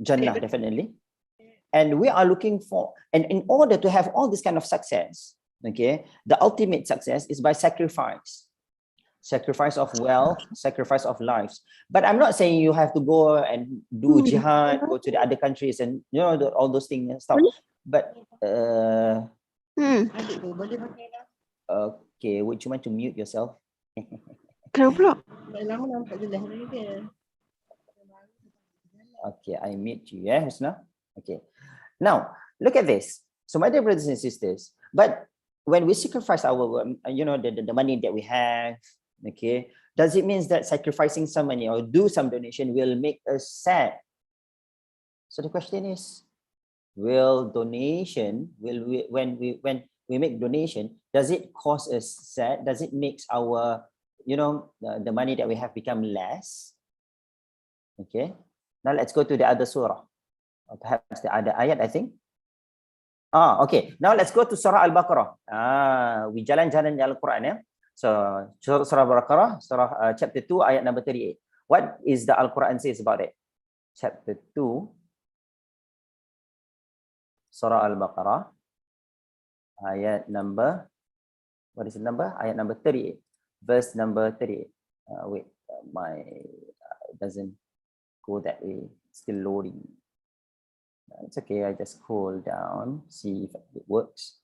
E: Jannah, definitely. And we are looking for, and in order to have all this kind of success, okay, the ultimate success is by sacrifice. Sacrifice of wealth, sacrifice of lives. But I'm not saying you have to go and do jihad, go to the other countries and all those things and stuff. But okay, would you mind to mute yourself? Okay, I mute you, yeah, Husna? Okay. Now, look at this. So my dear brothers and sisters, but when we sacrifice our, the money that we have, okay, does it mean that sacrificing some money or do some donation will make us sad? So the question is, when we make donation, does it cause us sad? Does it make our, the money that we have become less? Okay. Now let's go to the other surah, or perhaps the other ayat, I think. Okay. Now let's go to Surah Al-Baqarah. We jalan-jalan Al-Quran, yeah. So Surah Al-Baqarah, chapter 2, ayat number 38. What is the Al-Quran says about it? Chapter 2, Surah Al-Baqarah, ayat number, what is the number? Ayat number 38, verse number 38. Wait, it doesn't go that way. It's still loading. It's okay, I just scroll down, see if it works.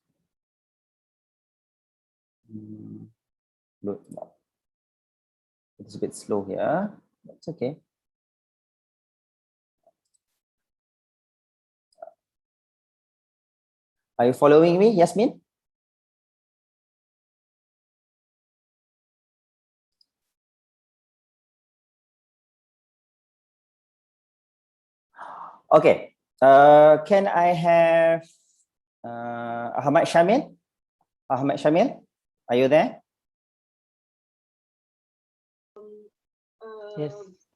E: Load now. It's a bit slow here. That's okay. Are you following me, Yasmin? Okay. Can I have Ahmad Shamil? Ahmad Shamil, are you there? Yes.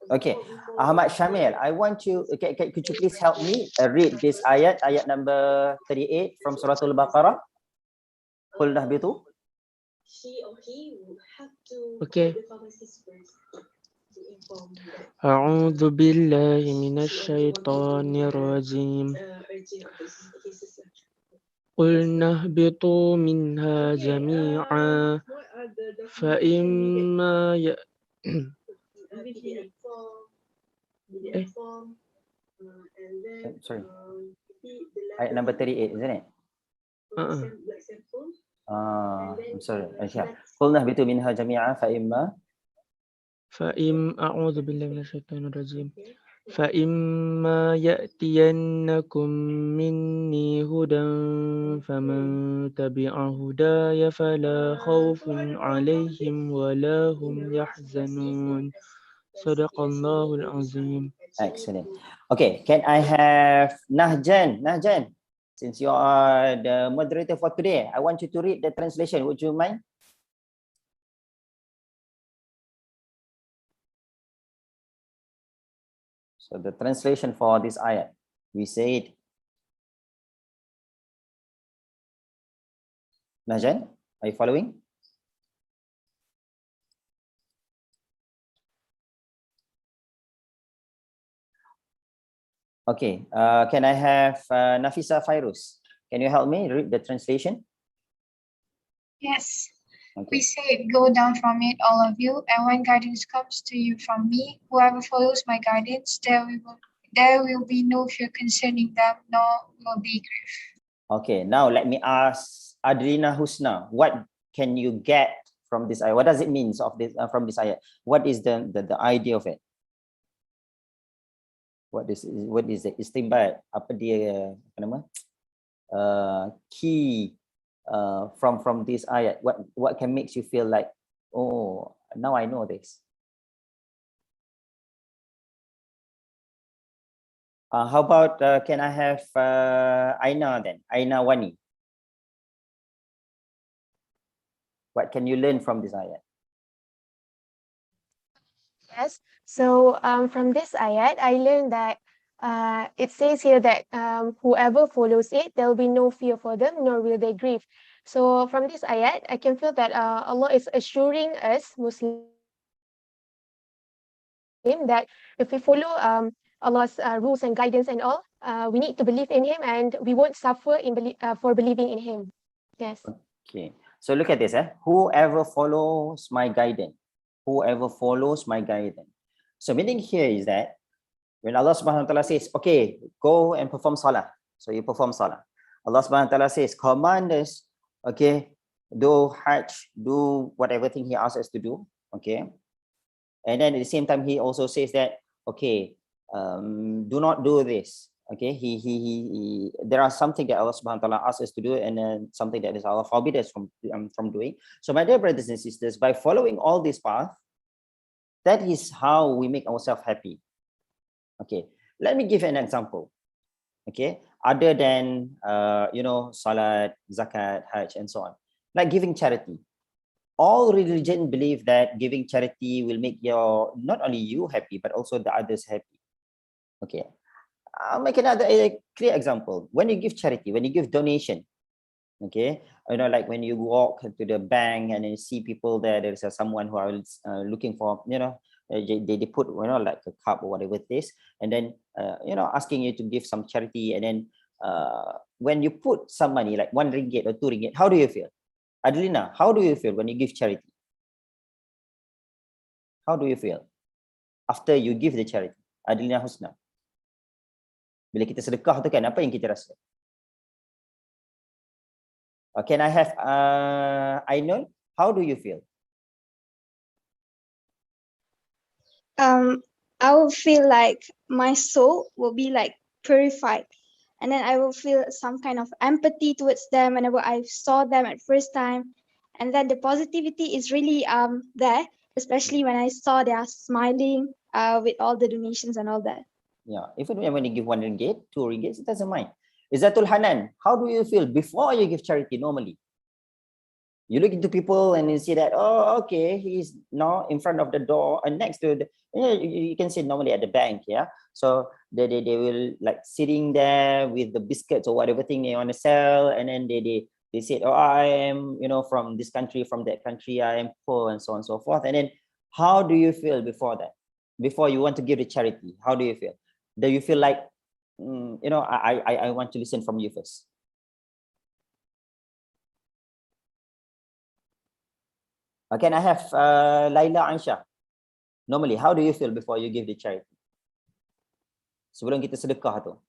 E: Okay. Ahmad Shamil, I want you, could you please help me read this ayat number 38 from Surah Al-Baqarah? Qul nahbitu.
Q: She or he will have to
R: Okay.
Q: the pharmacist first to inform that
R: أعوذ بالله من الشيطان الرجيم
Q: urgent cases.
R: قلنا اهبطوا منها جميعا فإما
E: Sorry. Ayat number 38, isn't it? I'm sorry. قلنا اهبطوا منها جميعا
R: أعوذ بالله من الشيطان الرجيم فإما يأتينكم مني هدى فمن تبع هداي فلا خوف عليهم ولا هم يحزنون صدق الله العظيم.
E: Excellent. Okay, can I have Nahjan? Nahjan, since you are the moderator for today, I want you to read the translation. Would you mind? So the translation for this ayat, we said, Nahjan, are you following? Okay, can I have Nafisa Fairuz? Can you help me read the translation?
S: Yes.
E: Okay.
S: We say, go down from it, all of you, and when guidance comes to you from me, whoever follows my guidance, there will be no fear concerning them, nor will be grief.
E: Okay, now let me ask Adrina Husna, what can you get from this ayat? What does it mean of this from this ayat? What is the idea of it? What is the istinbat? Apa dia apa nama? Key from this ayat. What can makes you feel like, oh, now I know this. How about can I have Aina then? Aina Wani. What can you learn from this ayat?
T: Yes. So from this ayat, I learned that it says here that whoever follows it, there will be no fear for them, nor will they grieve. So from this ayat, I can feel that Allah is assuring us Muslim that if we follow Allah's rules and guidance and all, we need to believe in Him and we won't suffer for believing in Him. Yes.
E: Okay. So look at this. Whoever follows my guidance, whoever follows my guidance. So meaning here is that when Allah Subhanahu wa Taala says, okay, go and perform salah. So you perform salah. Allah Subhanahu wa Taala says, command us, okay, do hajj, do whatever thing He asks us to do. Okay. And then at the same time, He also says that, okay, do not do this. Okay, there are something that Allah Subhanahu wa Taala asks us to do, and then something that is Allah forbid us from doing. So my dear brothers and sisters, by following all this path, that is how we make ourselves happy. Okay, let me give an example. Okay, other than salat, zakat, hajj, and so on, like giving charity. All religion believe that giving charity will make not only you happy, but also the others happy. Okay. I'll make another clear example. When you give charity, when you give donation, okay, like when you walk to the bank and then you see people there is someone who are looking for, they put, like a cup or whatever it is, and then, asking you to give some charity. And then when you put some money, like 1 ringgit or 2 ringgit, how do you feel? Adelina, how do you feel when you give charity? How do you feel after you give the charity? Adelina Husna. Bila kita sedekah tu kan, apa yang kita rasa? Can I have Ainul? How do you feel?
U: I will feel like my soul will be like purified, and then I will feel some kind of empathy towards them whenever I saw them at first time, and then the positivity is really there, especially when I saw they are smiling with all the donations and all that.
E: Yeah, even when you give 1 ringgit, 2 ringgit, it doesn't mind. Izzatul Hanan, how do you feel before you give charity normally? You look into people and you see that, oh, okay, he's now in front of the door and next to the, you can see normally at the bank, yeah? So they will like sitting there with the biscuits or whatever thing they want to sell, and then they said, oh, I am, from this country, from that country, I am poor, and so on and so forth. And then how do you feel before that? Before you want to give the charity, how do you feel? Do you feel like, I want to listen from you first? Can I have Laila Ansha? Normally, how do you feel before you give the charity? Sebelum kita sedekah tu.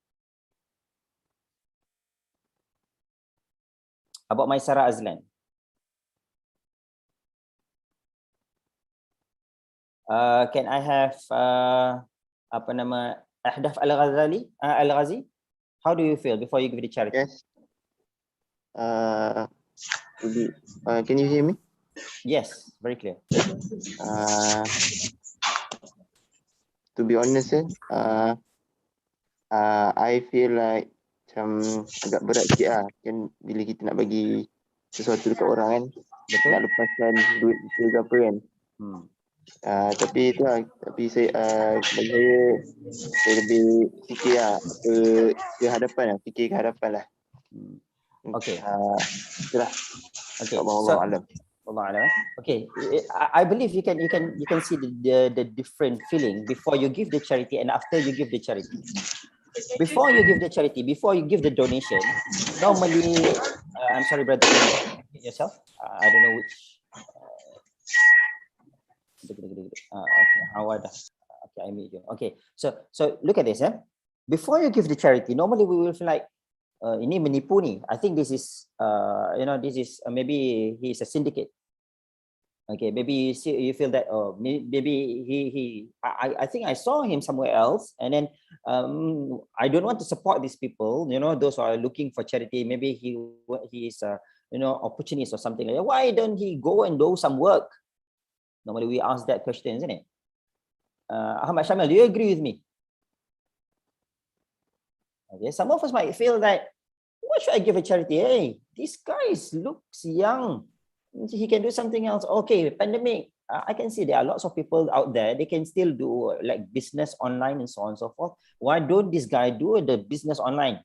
E: About Maisara Azlan. Can I have Ahdaf Al-Ghazi? How do you feel before you give the charity?
F: Yes. Can you hear me?
E: Yes, very clear.
F: To be honest, I feel like macam agak berat sikit lah kan, bila kita nak bagi sesuatu dekat orang kan.
E: Betul.
F: Nak lepaskan duit ke apa kan. Tapi tu lah, bagi saya lebih fikir lah ke hadapan lah, fikir ke hadapan lah.
E: Okay.
F: Itulah.
E: Okay.
F: Allah Alam.
E: Allah Alam. Okay. I believe you can see the different feeling before you give the charity and after you give the charity. Before you give the charity, before you give the donation, normally, I'm sorry, brother, can you mute yourself? I don't know which. Okay, Howard. Okay, I mute you. Okay, so look at this. Before you give the charity, normally we will feel like, ini menipu ni. I think this is, this is maybe he's a syndicate. Okay, maybe you feel that, oh, maybe I think I saw him somewhere else, and then I don't want to support these people, those who are looking for charity. Maybe he is opportunist or something like that. Why don't he go and do some work? Normally we ask that question, isn't it? Ahmad Shamil, do you agree with me? Okay, some of us might feel that, why should I give a charity? Hey, this guy looks young. He can do something else. Okay, pandemic. I can see there are lots of people out there, they can still do like business online and so on and so forth. Why don't this guy do the business online?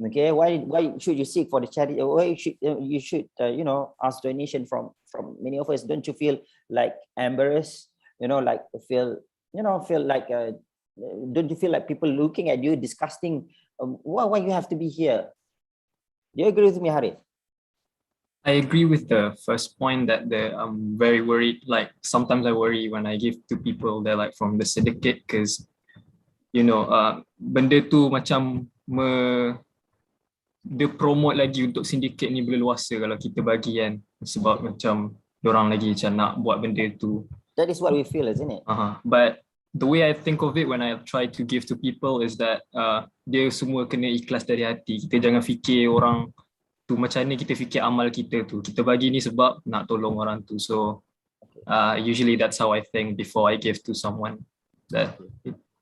E: Okay, why should you seek for the charity? Why you should you know, ask donation from many of us? Don't you feel like embarrassed? You know, like feel like don't you feel like people looking at you disgusting? Why you have to be here? Do you agree with me, Harith?
O: I agree with the first point that I'm very worried. Like sometimes I worry when I give to people they're like from the syndicate, because you know benda tu macam dia promote lagi untuk syndicate ni berleluasa kalau kita bagi kan, sebab macam diorang lagi macam nak buat benda tu.
E: That is what we feel, isn't it?
O: But the way I think of it when I try to give to people is that dia semua kena ikhlas dari hati. Kita jangan fikir orang tu macam ni, kita fikir amal kita tu. Kita bagi ni sebab nak tolong orang tu. So usually that's how I think before I give to someone. That,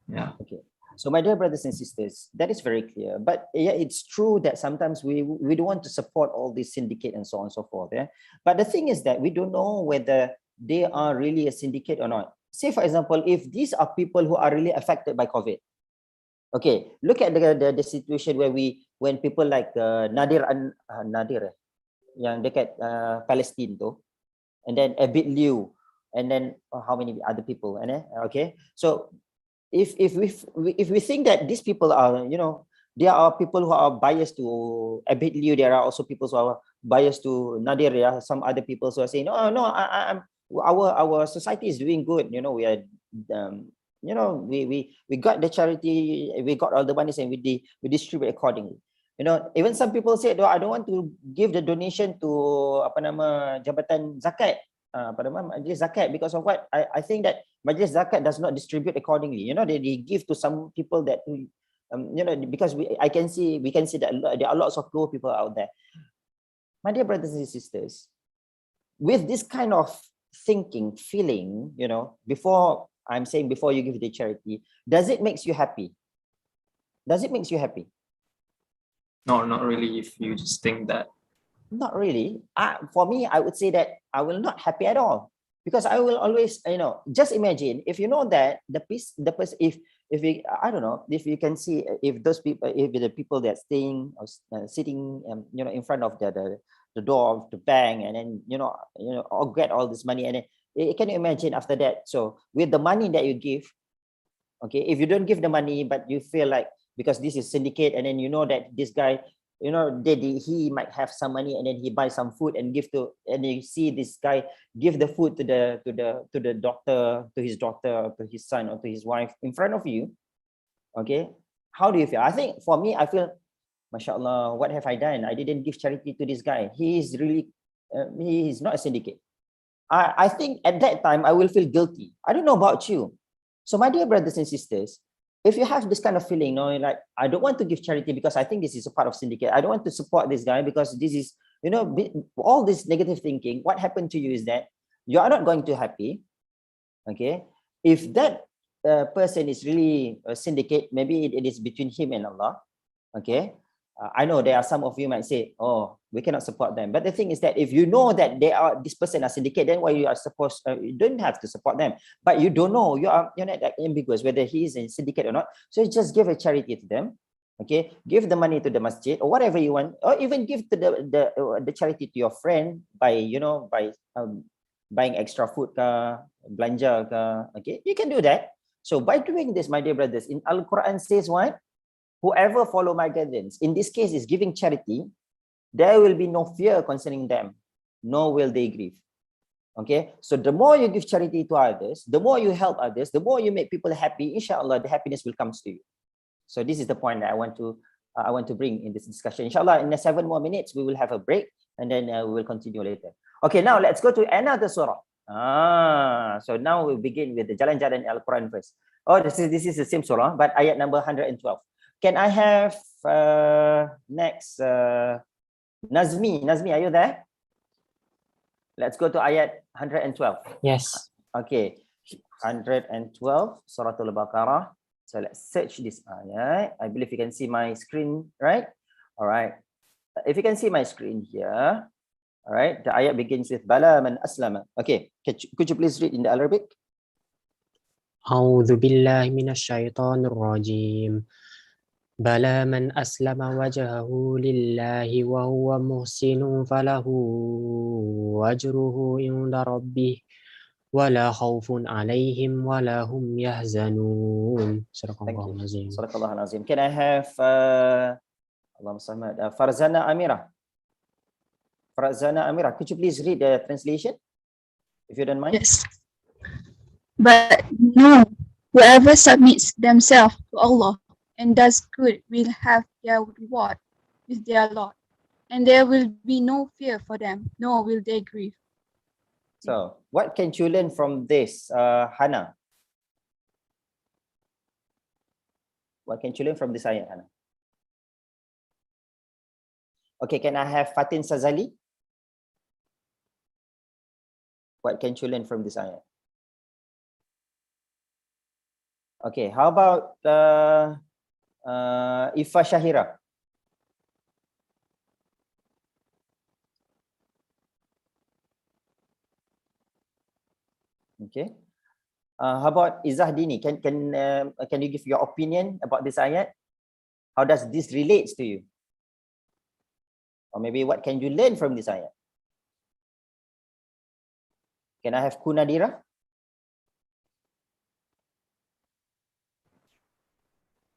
O: yeah.
E: Okay. So my dear brothers and sisters, that is very clear. But yeah, it's true that sometimes we don't want to support all these syndicate and so on and so forth. Yeah. But the thing is that we don't know whether they are really a syndicate or not. Say for example, if these are people who are really affected by COVID. Okay, look at the situation where when people like Nadir yang dekat Palestine tu, and then Abid Liu, and then how many other people, and okay, so if we think that these people are, you know, there are people who are biased to Abid Liu, there are also people who are biased to Nadir, yeah, some other people who are saying, no, I'm our society is doing good, you know, we are you know, we got the charity, we got all the monies, and we distribute accordingly. You know, even some people said, I don't want to give the donation to Jabatan Zakat, Majlis Zakat, because of what? I think that Majlis Zakat does not distribute accordingly. You know, they give to some people that you know, because we can see that there are lots of poor people out there. My dear brothers and sisters, with this kind of thinking, feeling, you know, before you give the charity, does it makes you happy? Does it makes you happy?
O: No, not really. If you just think that.
E: Not really. For me, I would say that I will not happy at all, because I will always, you know, just imagine if you know that the person, if we, I don't know, if you can see, if those people, if the people that staying or sitting, you know, in front of the door of the bank, and then you know, or get all this money, and then can you imagine after that? So with the money that you give, okay, if you don't give the money, but you feel like, because this is syndicate, and then you know that this guy, you know, he might have some money, and then he buys some food and give to, and you see this guy give the food to the doctor, to his daughter, to his son, or to his wife in front of you. Okay, how do you feel? I think for me, I feel, mashallah, what have I done? I didn't give charity to this guy. He is really he is not a syndicate. I think at that time I will feel guilty. I don't know about you. So my dear brothers and sisters, if you have this kind of feeling, no, like, I don't want to give charity because I think this is a part of syndicate. I don't want to support this guy because this is, you know, all this negative thinking. What happened to you is that you are not going to happy. Okay, if that person is really a syndicate, maybe it is between him and Allah. Okay, I know there are some of you might say, oh, we cannot support them. But the thing is that if you know that this person are syndicate, then why you are supposed, you don't have to support them. But you don't know, you're not that ambiguous whether he is a syndicate or not. So you just give a charity to them. Okay, give the money to the masjid or whatever you want, or even give to the charity to your friend by, you know, by buying extra food ka, belanja ka. Okay, you can do that. So by doing this, my dear brothers, in Al-Quran says what? Whoever follow my guidance, in this case is giving charity, there will be no fear concerning them, nor will they grieve. Okay, so the more you give charity to others, the more you help others, the more you make people happy, inshallah, the happiness will come to you. So this is the point that I want to bring in this discussion. Inshallah, in 7 more minutes, we will have a break, and then we will continue later. Okay, now let's go to another surah. So now we begin with the Jalan-Jalan Al-Quran first. Oh, this is the same surah, but ayat number 112. Can I have next Nazmi? Nazmi, are you there? Let's go to ayat 112.
B: Yes.
E: Okay, 112 Surah Al-Baqarah. So let's search this ayat. I believe you can see my screen, right? All right. If you can see my screen here, All right, the ayat begins with Bala man aslama. Okay, could you please read in the Arabic?
B: أعوذ بالله من الشيطان الرجيم بلى من أسلم وجهه لله وهو محسن فله أجره عند ربه ولا خوف عليهم ولا هم يحزنون. صدق الله العظيم.
E: Sadaqallahu al-azim. Can I have Allahumma salli Farzana Amira? Farzana Amira, could you please read the translation, if you don't mind?
I: Yes. But no, whoever submits themselves to Allah and does good will have their reward with their Lord, and there will be no fear for them, nor will they grieve.
E: So, what can you learn from this, Hannah? What can you learn from this ayat, Hannah? Okay, can I have Fatin Sazali? What can you learn from this ayat? Okay, how about Ifa Shahira? Okay. How about Izzah Dini? Can you give your opinion about this ayat? How does this relates to you? Or maybe what can you learn from this ayat? Can I have Kunadira?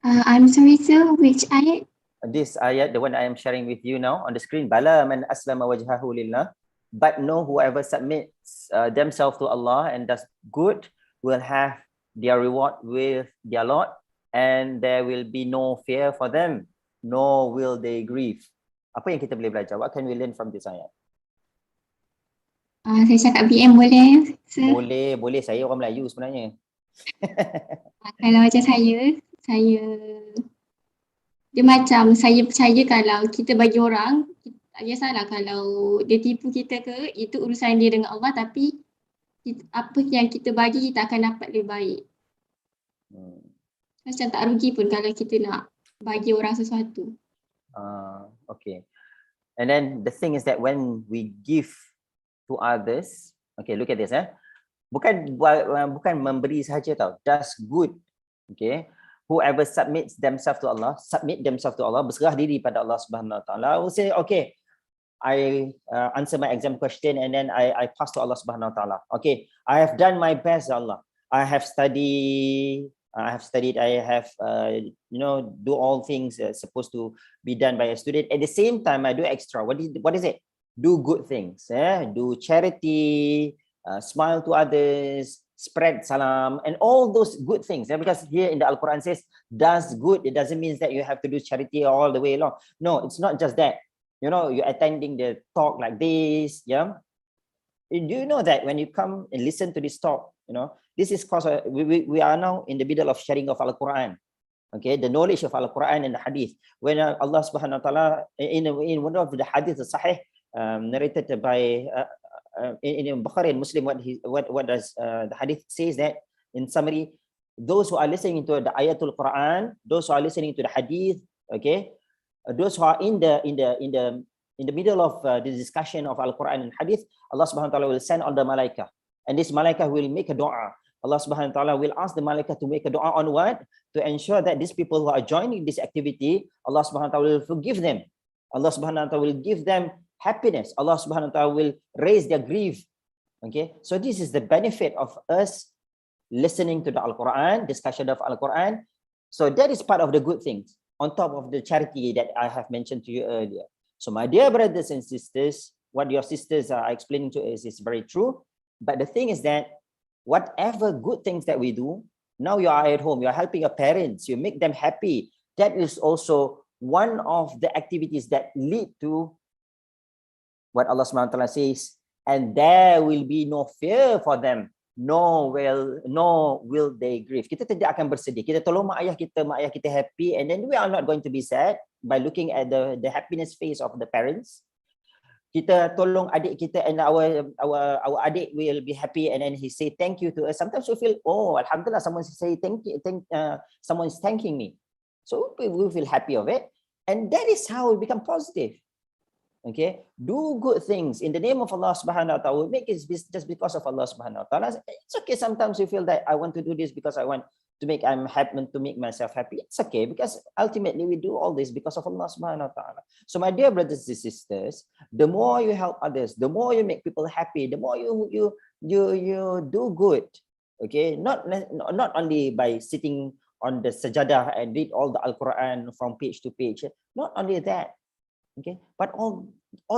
P: I'm sorry, sir. Which ayat?
E: This ayat, the one I am sharing with you now on the screen. Bala man aslama wajhahu lillah. But no, whoever submits themselves to Allah and does good will have their reward with their Lord, and there will be no fear for them, nor will they grieve. Apa yang kita boleh belajar? What can we learn from this ayat?
P: Saya cakap BM boleh, sir?
E: Boleh. Saya orang Melayu sebenarnya.
P: Kalau macam saya dia macam saya percaya kalau kita bagi orang, tak kisahlah kalau dia tipu kita ke, itu urusan dia dengan Allah, tapi apa yang kita bagi kita akan dapat lebih baik. Macam tak rugi pun kalau kita nak bagi orang sesuatu.
E: Okay. And then the thing is that when we give to others, okay, look at this, bukan memberi sahaja tau, does good, okay. Whoever submits themselves to Allah, berserah diri pada Allah Subhanahu Wa Taala, will say, okay, I answer my exam question and then I pass to Allah Subhanahu Wa Taala. Okay, I have done my best, Allah. I have studied. I have do all things supposed to be done by a student. At the same time, I do extra. What is it? Do good things. Do charity. Smile to others. Spread salam and all those good things. Because here in the Al-Quran says, does good. It doesn't mean that you have to do charity all the way along. No, it's not just that. You're attending the talk like this. Yeah. Do you know that when you come and listen to this talk, this is because we are now in the middle of sharing of Al-Quran. Okay, the knowledge of Al-Quran and the Hadith. When Allah Subhanahu Wa Taala in one of the Hadith Sahih narrated by in Bukhari and Muslim, what does the Hadith says that in summary, those who are listening to the Ayatul Quran, those who are listening to the Hadith, okay, those who are in the middle of the discussion of Al-Quran and Hadith, Allah Subhanahu Wa Taala will send all the malaika, and this malaika will make a dua. Allah Subhanahu Wa Taala will ask the malaika to make a dua on what? To ensure that these people who are joining this activity, Allah Subhanahu Wa Taala will forgive them. Allah Subhanahu Wa Taala will give them happiness. Allah Subhanahu Wa Taala will raise their grief. Okay, so this is the benefit of us listening to the Al-Quran, discussion of Al-Quran. So that is part of the good things on top of the charity that I have mentioned to you earlier. So my dear brothers and sisters, what your sisters are explaining to us is very true. But the thing is that whatever good things that we do, now you are at home, you are helping your parents, you make them happy. That is also one of the activities that lead to what Allah Subhanahu Wa Taala says, and there will be no fear for them, nor will they grieve. Kita tidak akan bersedih. Kita tolong mak ayah kita happy, and then we are not going to be sad by looking at the happiness face of the parents. Kita tolong adik kita, and our adik will be happy, and then he say thank you to us. Sometimes we feel, oh, alhamdulillah, someone say someone is thanking me. So we feel happy of it, and that is how we become positive. Okay, do good things in the name of Allah subhanahu wa ta'ala. Make it just because of Allah subhanahu wa ta'ala. It's okay. Sometimes you feel that I want to do this because I'm happy to make myself happy. It's okay, because ultimately we do all this because of Allah subhanahu wa ta'ala. So my dear brothers and sisters, the more you help others, the more you make people happy, the more you do good. Okay, not only by sitting on the sajadah and read all the Al-Quran from page to page. Not only that. Okay, but all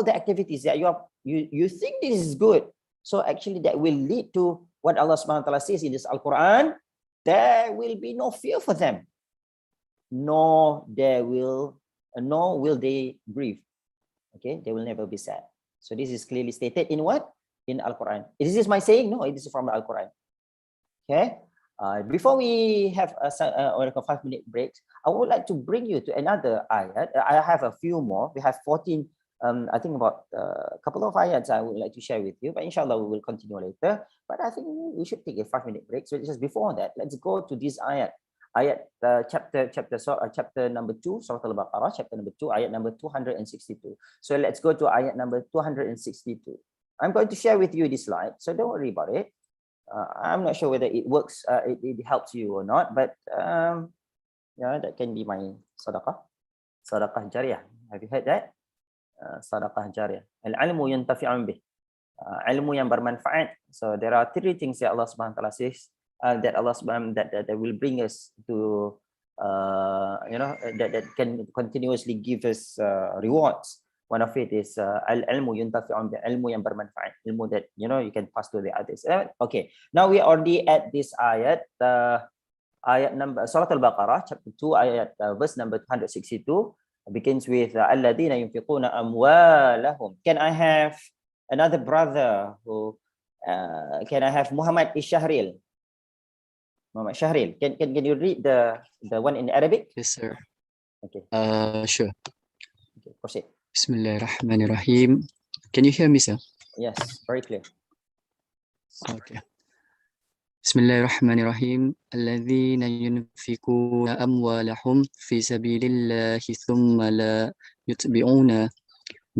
E: the activities that you think this is good, so actually that will lead to what Allah subhanahu wa ta'ala says in this Al-Quran. There will be no fear for them, nor will they grieve. Okay, they will never be sad. So this is clearly stated in what? In Al-Quran. Is this my saying? No, it is from the Al-Quran. Okay. Before we have a 5-minute break, I would like to bring you to another ayat. I have a few more. We have 14, I think about a couple of ayats I would like to share with you, but inshallah we will continue later. But I think we should take a 5-minute break. So just before that, let's go to this ayat. Chapter number 2, Surah Al-Baqarah, chapter number 2, ayat number 262. So let's go to ayat number 262. I'm going to share with you this slide, so don't worry about it. I'm not sure whether it works, it helps you or not, but yeah, that can be my sadaqah jariyah. Have you heard that? Sadaqah jariyah. Al-ilmu yantafi'un bih. Ilmu yang bermanfaat. So there are 3 things that Allah Subhanahu wa ta'ala says that Allah Subhanahu that will bring us to that can continuously give us rewards. One of it is al-ilmu yuntafi'un bi, ilmu yang bermanfaat, ilmu that you can pass to the others. Okay, now we are already at this ayat, ayat number Surah Al-Baqarah, chapter 2, ayat verse number 262, begins with alladhina yunfiquna amwalahum. Can I have another brother who can I have Muhammad Ishahril? Muhammad Shahril, can you read the one in Arabic?
B: Yes, sir.
E: Okay.
B: Sure.
E: Okay, proceed.
B: Bismillahirrahmanirrahim. Can you hear me, sir?
E: Yes, very clear.
B: Okay. Bismillahirrahmanirrahim. Alladhina yunfikuna amwalahum fi sabilillahi thumma la yutbi'una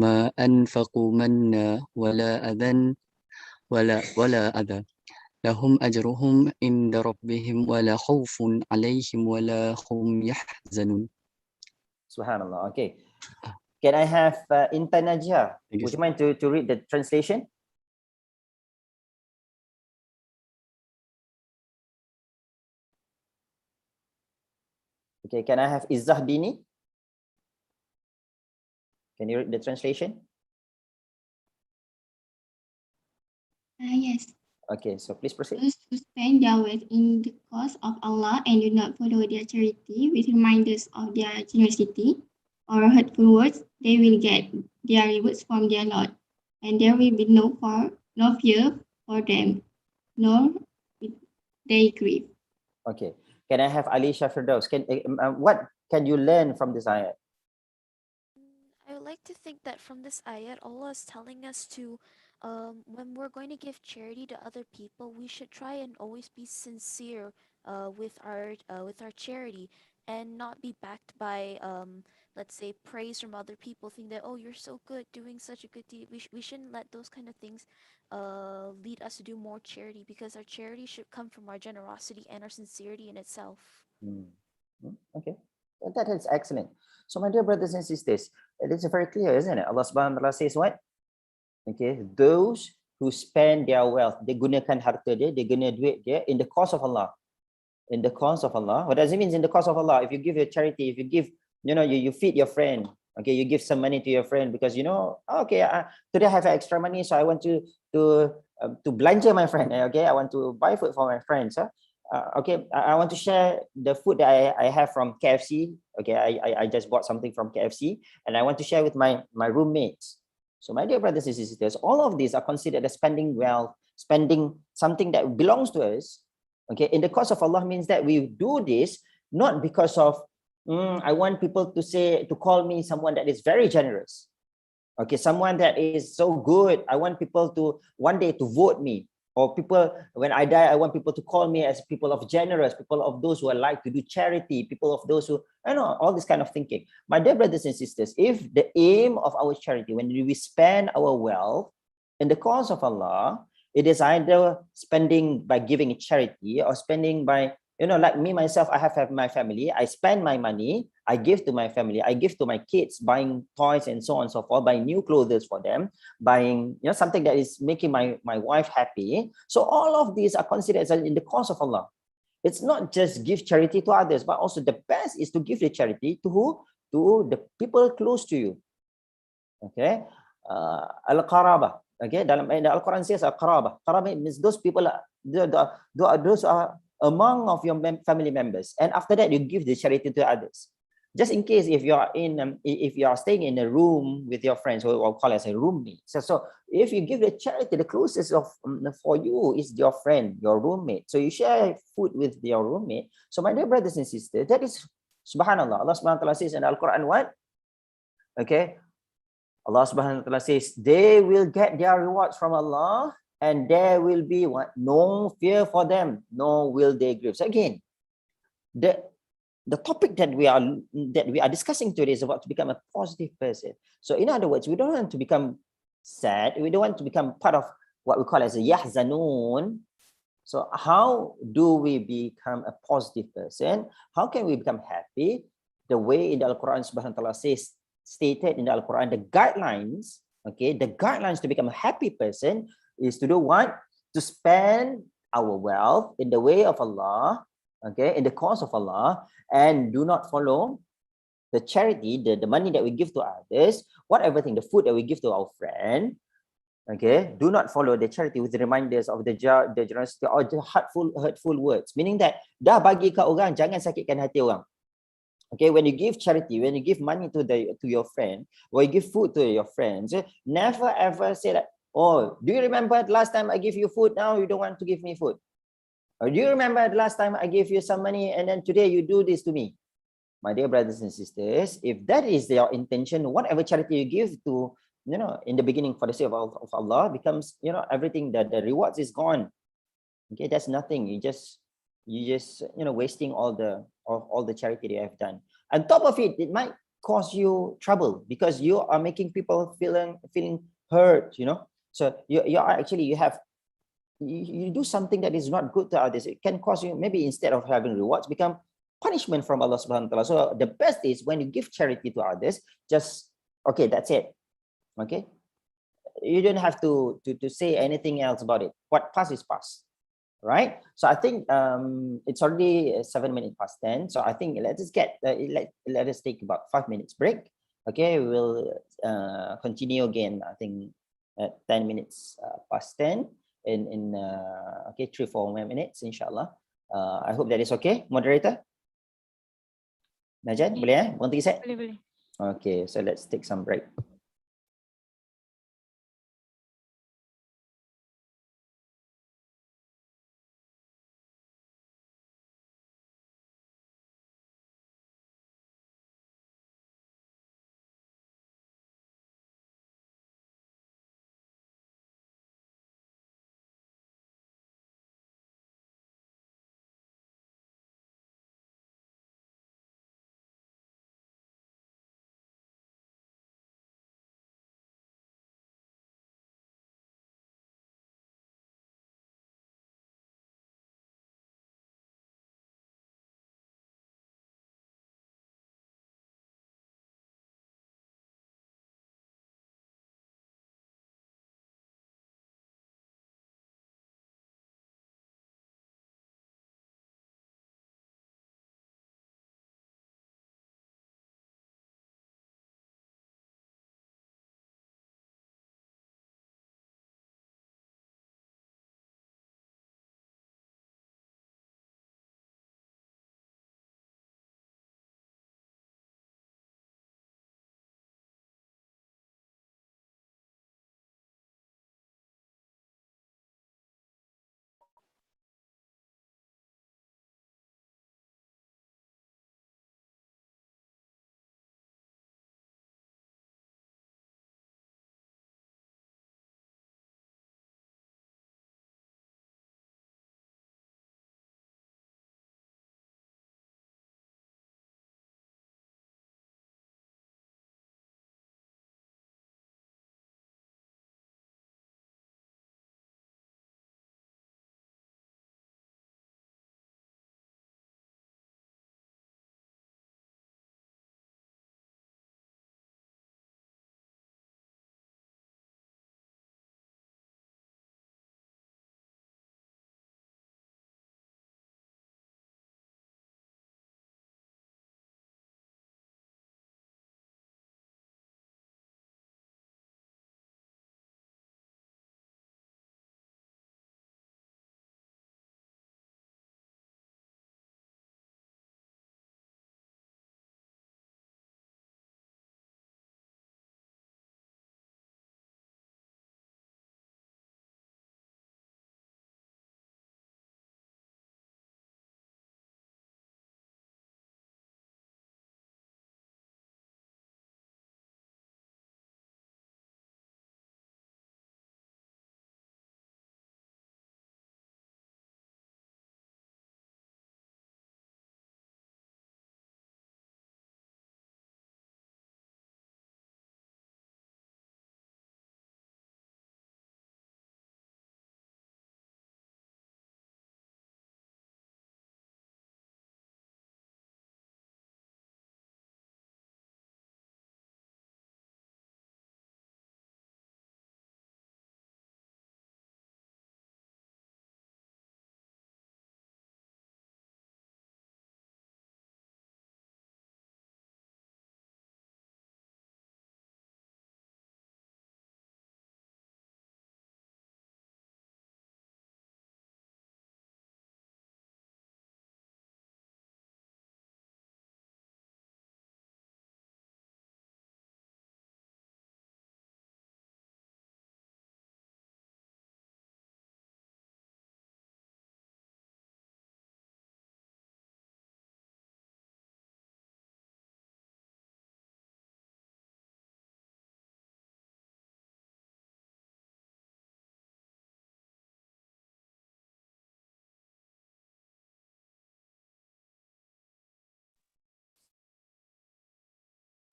B: ma anfaqu manna wala adhan wala adha. Lahum ajruhum inda rabbihim wala khawfun alayhim wala hum yahzanun.
E: Subhanallah. Okay. Can I have Intan Najia? Would you mind to read the translation? Okay, can I have Izzah Dini? Can you read the translation?
P: Yes.
E: Okay, so please proceed.
P: Those who spend their wealth in the cause of Allah and do not follow their charity with reminders of their generosity or hurtful words, they will get their rewards from their Lord, and there will be no fear for them, nor will they grieve.
E: Okay, can I have Alisha Firdaus? What can you learn from this ayat?
N: I would like to think that from this ayat, Allah is telling us to, when we're going to give charity to other people, we should try and always be sincere with our charity, and not be backed by, let's say, praise from other people. Think that, oh, you're so good doing such a good deed. We shouldn't let those kind of things lead us to do more charity, because our charity should come from our generosity and our sincerity in itself.
E: Okay, that is excellent. So my dear brothers and sisters, it is very clear, isn't it? Allah Subhanahu wa ta'ala says what? Okay, those who spend their wealth, they gunakan harta dia, they guna duit dia in the cause of Allah. In the cause of Allah. What does it mean in the cause of Allah? If you give a charity, if you give, you feed your friend, okay, you give some money to your friend because okay, today I have extra money, so I want to belanja my friend. Okay, I want to buy food for my friends. Okay, I want to share the food that I have from KFC. Okay, I just bought something from KFC and I want to share with my roommates. So my dear brothers and sisters, all of these are considered as spending wealth, spending something that belongs to us. Okay, in the cause of Allah means that we do this not because of I want people to call me someone that is very generous. Okay, someone that is so good. I want people to one day to vote me. Or people, when I die, I want people to call me as people of generous, people of those who like to do charity, people of those who, I know, all this kind of thinking. My dear brothers and sisters, if the aim of our charity, when we spend our wealth in the cause of Allah, it is either spending by giving charity or spending by, like me, myself, I have my family, I spend my money, I give to my family, I give to my kids, buying toys and so on and so forth, buying new clothes for them, buying something that is making my wife happy. So all of these are considered as in the cause of Allah. It's not just give charity to others, but also the best is to give the charity to who? To the people close to you. Okay, al-qarabah. Okay, dalam Al-Quran says al-qarabah. Qarabah means those people those are among of your family members, and after that you give the charity to others. Just in case if you are if you are staying in a room with your friends, or we'll call it as a roommate. So if you give the charity, the closest of for you is your friend, your roommate. So you share food with your roommate. So my dear brothers and sisters, that is subhanallah. Allah subhanahu wa ta'ala says in Al-Quran what? Okay, Allah subhanahu wa ta'ala says they will get their rewards from Allah, and there will be what? No fear for them, nor will they grieve. So again, the topic that we are discussing today is about to become a positive person. So in other words, we don't want to become sad. We don't want to become part of what we call as a yahzanun. So how do we become a positive person? How can we become happy? The way in the Al-Quran subhanahu wa ta'ala says, stated in the Al-Quran, the guidelines, okay, the guidelines to become a happy person is to do what? To spend our wealth in the way of Allah, okay, in the cause of Allah, and do not follow the charity, the money that we give to others, whatever thing, the food that we give to our friend, okay, do not follow the charity with the reminders of the generosity or the hurtful words, meaning that dah bagi ke orang, jangan sakitkan hati orang. Okay, when you give charity, when you give money to your friend, or you give food to your friends, never ever say that, oh, do you remember last time I gave you food, now you don't want to give me food? Or do you remember the last time I gave you some money and then today you do this to me? My dear brothers and sisters, if that is your intention, whatever charity you give to, in the beginning for the sake of Allah becomes, everything that the rewards is gone. Okay, that's nothing. You just wasting all the charity that you have done. On top of it, it might cause you trouble because you are making people feeling hurt. So you do something that is not good to others. It can cause you, maybe instead of having rewards, become punishment from Allah subhanahu wa ta'ala. So the best is when you give charity to others, just, okay, that's it. Okay. You don't have to say anything else about it. What passed is past. Right. So I think it's already 7 minutes past 10. So I think let us take about 5 minutes break. Okay, we will continue again, I think at 10 minutes past 10 in 3-4 more minutes, inshallah. I hope that is okay, moderator. Najat, boleh berhenti set?
C: Boleh.
E: Okay, so let's take some break.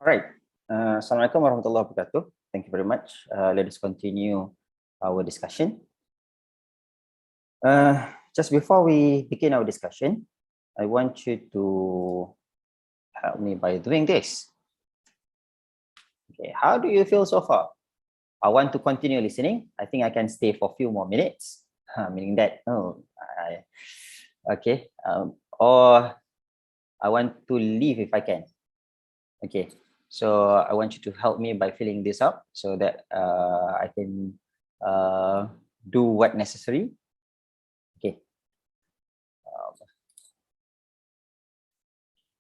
E: All right. Assalamualaikum warahmatullahi wabarakatuh. Thank you very much. Let us continue our discussion. Just before we begin our discussion, I want you to help me by doing this. Okay, how do you feel so far? I want to continue listening. I think I can stay for a few more minutes, meaning that, okay, or I want to leave if I can. Okay, so I want you to help me by filling this up so that I can do what necessary. Okay.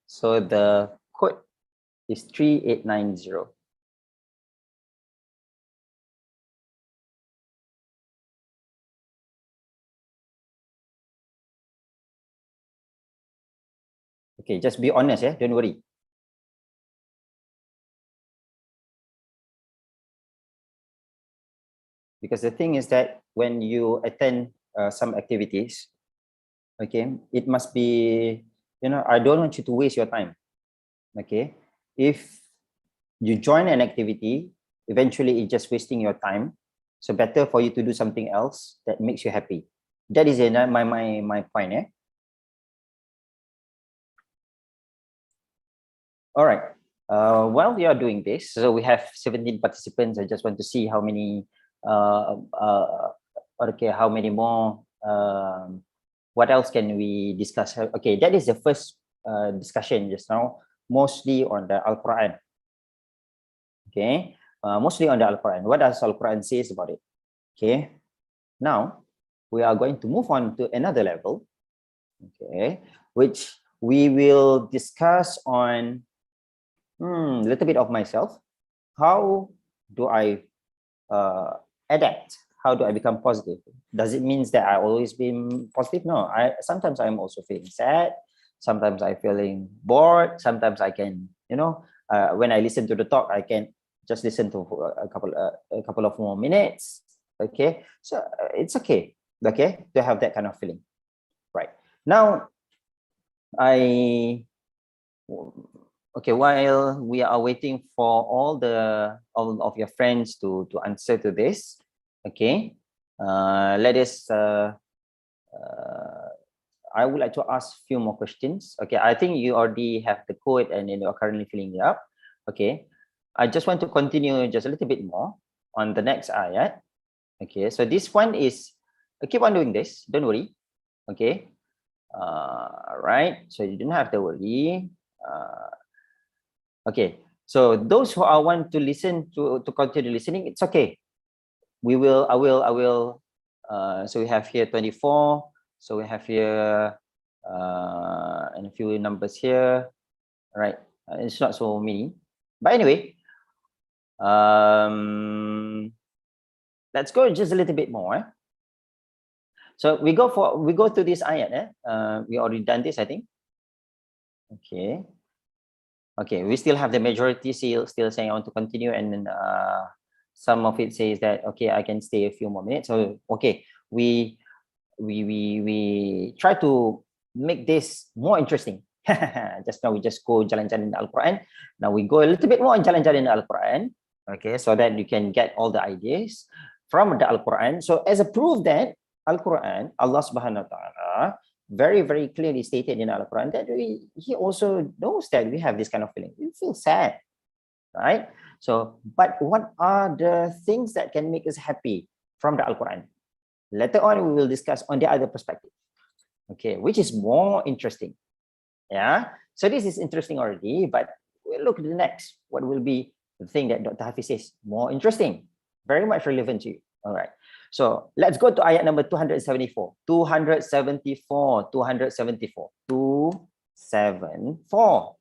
E: So the code is 3890. Okay, just be honest, yeah, don't worry. Because the thing is that when you attend some activities, okay, it must be, I don't want you to waste your time. Okay, if you join an activity, eventually it's just wasting your time. So better for you to do something else that makes you happy. That is my point, yeah. All right. While we are doing this, so we have 17 participants. I just want to see how many how many more, what else can we discuss? Okay, that is the first discussion just now, mostly on the Al-Quran. Okay, mostly on the Al-Quran. What does Al-Quran says about it? Okay, now we are going to move on to another level, okay, which we will discuss on a little bit of myself. How do I adapt? How do I become positive? Does it mean that I always been positive? No, sometimes I'm also feeling sad. Sometimes I'm feeling bored. Sometimes I can, when I listen to the talk, I can just listen to a couple of more minutes. Okay, so it's okay. Okay, to have that kind of feeling. Right now, okay, while we are waiting for all of your friends to answer to this, okay, let us I would like to ask a few more questions. Okay, I think you already have the code and then you're currently filling it up. Okay, I just want to continue just a little bit more on the next ayat. Okay, so this one is, keep on doing this, don't worry. Okay, right, so you don't have to worry. Okay, so those who want to listen to continue listening, it's okay. I will. So we have here 24. So we have here and a few numbers here. Right, it's not so many, but anyway, let's go just a little bit more. So we go through this ayat. We already done this, I think. Okay. Okay, we still have the majority still saying I want to continue, and then some of it says that okay, I can stay a few more minutes. So okay, we try to make this more interesting. Just now we just go jalan-jalan in Al-Quran. Now we go a little bit more on jalan-jalan in Al-Quran. Okay, so that you can get all the ideas from the Al-Quran. So as a proof that Al-Quran, Allah Subhanahu wa Taala very, very clearly stated in Al-Quran that he also knows that we have this kind of feeling. We feel sad, right? So, but what are the things that can make us happy from the Al-Quran? Later on, we will discuss on the other perspective, okay, which is more interesting. Yeah, so this is interesting already, but we'll look at the next. What will be the thing that Dr. Hafiz says more interesting, very much relevant to you. All right. So let's go to ayat number 274. 274. 274. 274.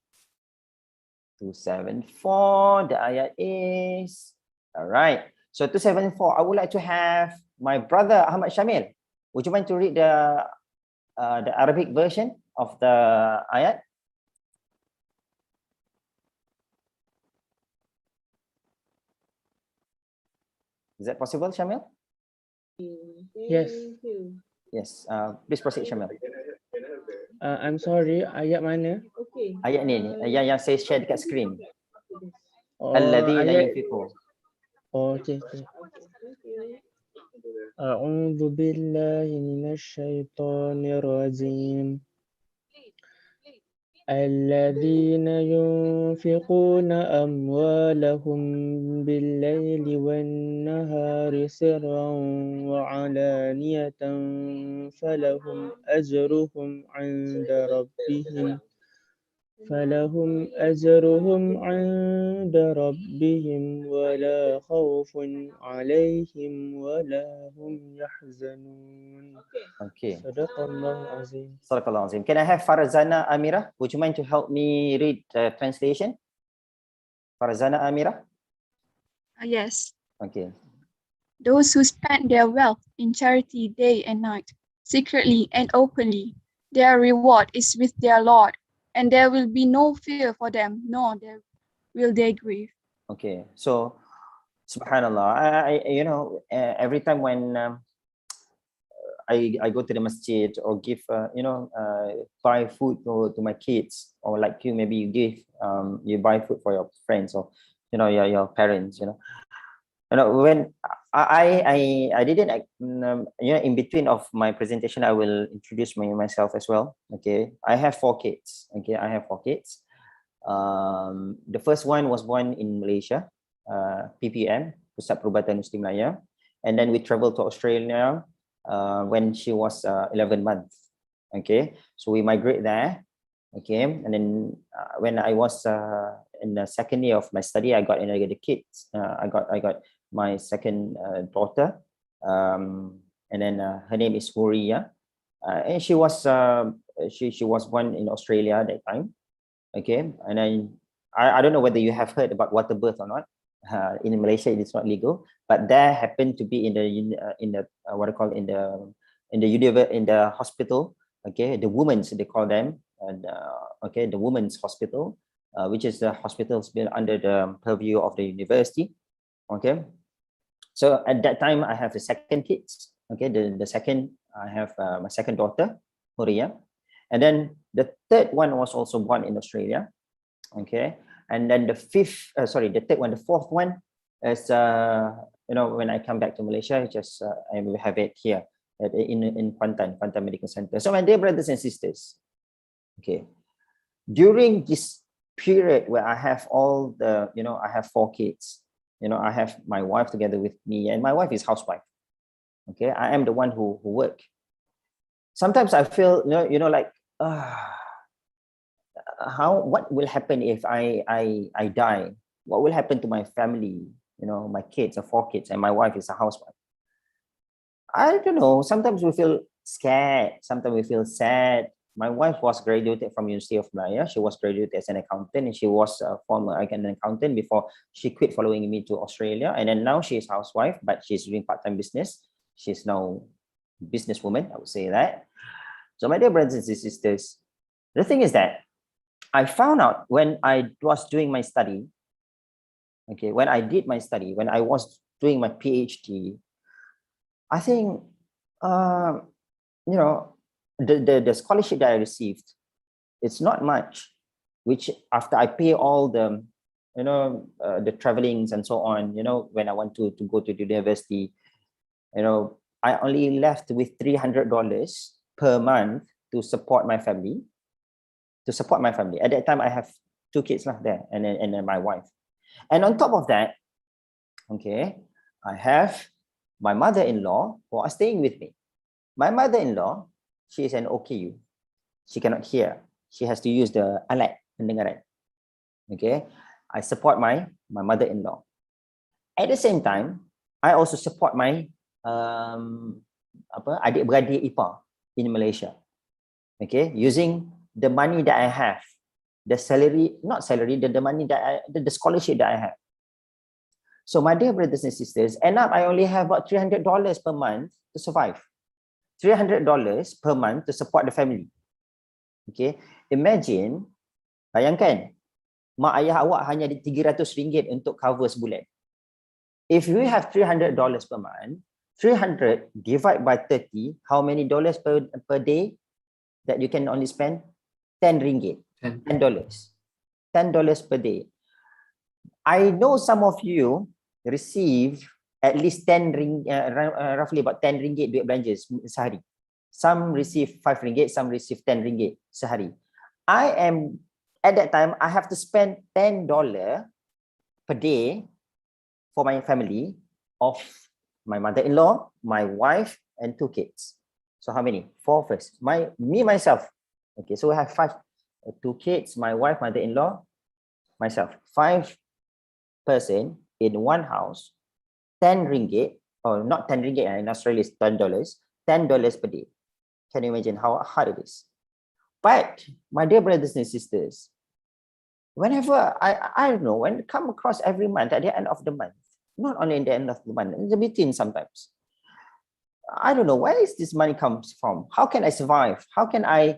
E: 274. The ayat is, all right. So 274. I would like to have my brother Ahmad Shamil. Would you mind to read the Arabic version of the ayat? Is that possible, Shamil?
R: Yes.
E: Yes. Please proceed, Shamil.
R: I'm sorry, ayat mana?
E: Ayat ni yang saya share dekat screen. الذين
R: ayat.
E: ينفقون.
R: Okay. أعوذ بالله من الشيطان الرجيم. الذين ينفقون أموالهم بالليل والنهار سرا وعلانية فلهم أجرهم عند ربهم ولا خوف عليهم ولا هم يحزنون.
E: Okay.
R: صدق الله العظيم.
E: Sadaqallahu azim. Can I have Farazana Amira? Would you mind to help me read the translation? Farazana Amira?
I: Yes.
E: Okay.
I: Those who spend their wealth in charity day and night, secretly and openly, their reward is with their Lord, and there will be no fear for them, nor will they grieve.
E: Okay. So, Subhanallah. Every time when I go to the masjid or give buy food to my kids, or like you, maybe you give you buy food for your friends, or your parents, when I didn't in between of my presentation, I will introduce myself as well. Okay, I have 4 kids. Okay, I have 4 kids. The first one was born in Malaysia, PPM, Pusat Perubatan Muslim Melayu, and then we traveled to Australia when she was 11 months. Okay, so we migrate there. Okay, and then when I was in the second year of my study, I got the kids. I got my second daughter, and then her name is Huria, and she was born in Australia at that time. Okay, and then I don't know whether you have heard about water birth or not. In Malaysia, it is not legal, but there happened to be in the hospital. Okay, the women's, they call them, and the women's hospital, which is the hospitals built under the purview of the university. Okay, so at that time I have the second kids. Okay, the second, I have my second daughter, Horia, and then the third one was also born in Australia. Okay, and then the fourth one is when I come back to Malaysia, I will have it here in Kuantan Medical Center. So my dear brothers and sisters, okay, during this period where I have all the, I have 4 kids, I have my wife together with me, and my wife is housewife. Okay, I am the one who work. Sometimes I feel, like, what will happen if I die? What will happen to my family? My kids are 4 kids, and my wife is a housewife. I don't know. Sometimes we feel scared. Sometimes we feel sad. My wife was graduated from University of Malaya. She was graduated as an accountant, and she was a former accountant before she quit following me to Australia. And then now she is housewife, but she's doing part-time business. She's now businesswoman, I would say that. So my dear brothers and sisters, the thing is that I found out when I was doing my study, okay, when I did my study, when I was doing my PhD, I think, the scholarship that I received, it's not much, which after I pay all the, the travelings and so on, when I want to go to the university, I only left with $300 per month to support my family. At that time, I have 2 kids there, and then my wife. And on top of that, okay, I have my mother-in-law who are staying with me. My mother-in-law, she is an OKU. She cannot hear. She has to use the alat pendengaran. Okay, I support my mother-in-law. At the same time, I also support my adik-beradik ipar in Malaysia. Okay, using the money that I have, the money that the scholarship that I have. So my dear brothers and sisters, end up I only have about $300 per month to survive. $300 per month to support the family. Okay, imagine, bayangkan, mak ayah awak hanya ada RM300 untuk cover sebulan. If you have $300 per month, 300 divided by 30, how many dollars per day that you can only spend? $10. $10 per day. I know some of you receive at least 10 ring, roughly about 10 ringgit duit belanja sehari. Some receive 5 ringgit, some receive 10 ringgit sehari. I am, at that time, I have to spend $10 per day for my family of my mother-in-law, my wife, and 2 kids. So how many? 4 first. Myself. Okay, so we have 5. 2 kids, my wife, mother-in-law, myself. 5 person in one house, 10 ringgit, or not 10 ringgit, in Australia it's $10, $10 per day. Can you imagine how hard it is? But my dear brothers and sisters, whenever I don't know, when it come across every month at the end of the month, not only in the end of the month, in the between sometimes, I don't know where is this money comes from. How can I survive? How can I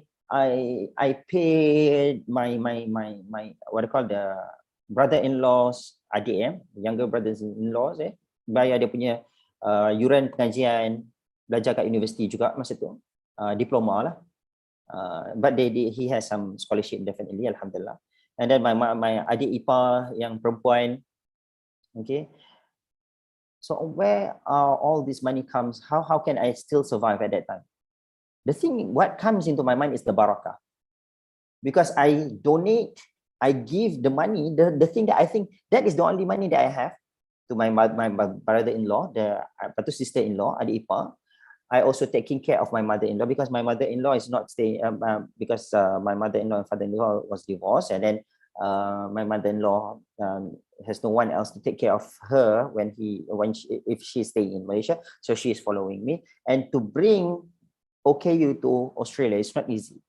E: pay my what I call the brother-in-laws, adik younger brothers-in-laws bayar dia punya yuran pengajian, belajar kat universiti juga masa tu, diploma lah. But he has some scholarship definitely, alhamdulillah. And then my adik ipar yang perempuan, okay. So where all this money comes? How can I still survive at that time? The thing, what comes into my mind is the barakah. Because I donate, I give the money, the thing that I think that is the only money that I have to my brother-in-law, the sister-in-law, adik ipar. I also taking care of my mother-in-law because my mother-in-law is not staying because my mother-in-law and father-in-law was divorced, and then my mother-in-law has no one else to take care of her if she stay in Malaysia, so she is following me. And to bring OKU to Australia is not easy.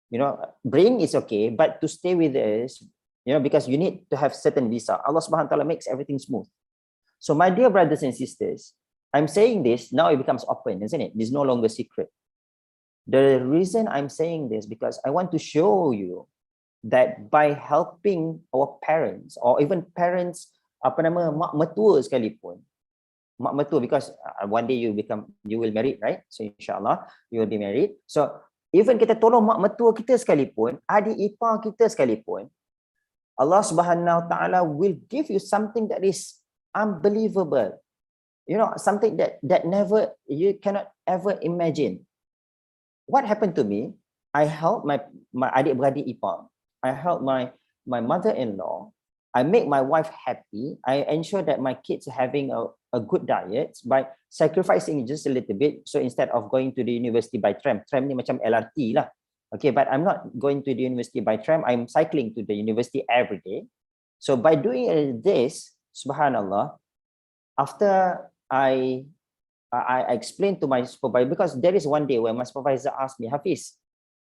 E: You know, bring is okay, but to stay with us, you know, because you need to have certain visa. Allah subhanahu wa ta'ala makes everything smooth. So my dear brothers and sisters, I'm saying this, now it becomes open, isn't it? It's no longer secret. The reason I'm saying this, because I want to show you that by helping our parents, or even parents, apa nama, mak mertua sekalipun, mak mertua, because one day you will marry, right? So insyaAllah, you will be married. So even kita tolong mak mertua kita sekalipun, adik ipar kita sekalipun, Allah subhanahu wa ta'ala will give you something that is unbelievable. You know, something that never, you cannot ever imagine. What happened to me, I helped my adik-beradik ipar, I helped my mother-in-law, I make my wife happy, I ensure that my kids are having a good diet by sacrificing just a little bit. So instead of going to the university by tram ni macam LRT lah. Okay, but I'm not going to the university by tram, I'm cycling to the university every day. So by doing this, subhanallah, after I explained to my supervisor, because there is one day when my supervisor asked me, Hafiz,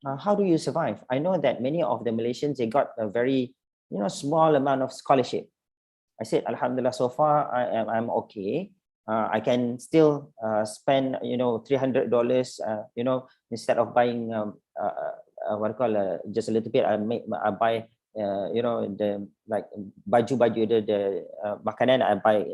E: how do you survive? I know that many of the Malaysians, they got a very, you know, small amount of scholarship. I said, Alhamdulillah, so far I'm okay. I can still spend, you know, $300, you know, instead of buying what I call just a little bit. I buy, you know, the like baju the makanan I buy,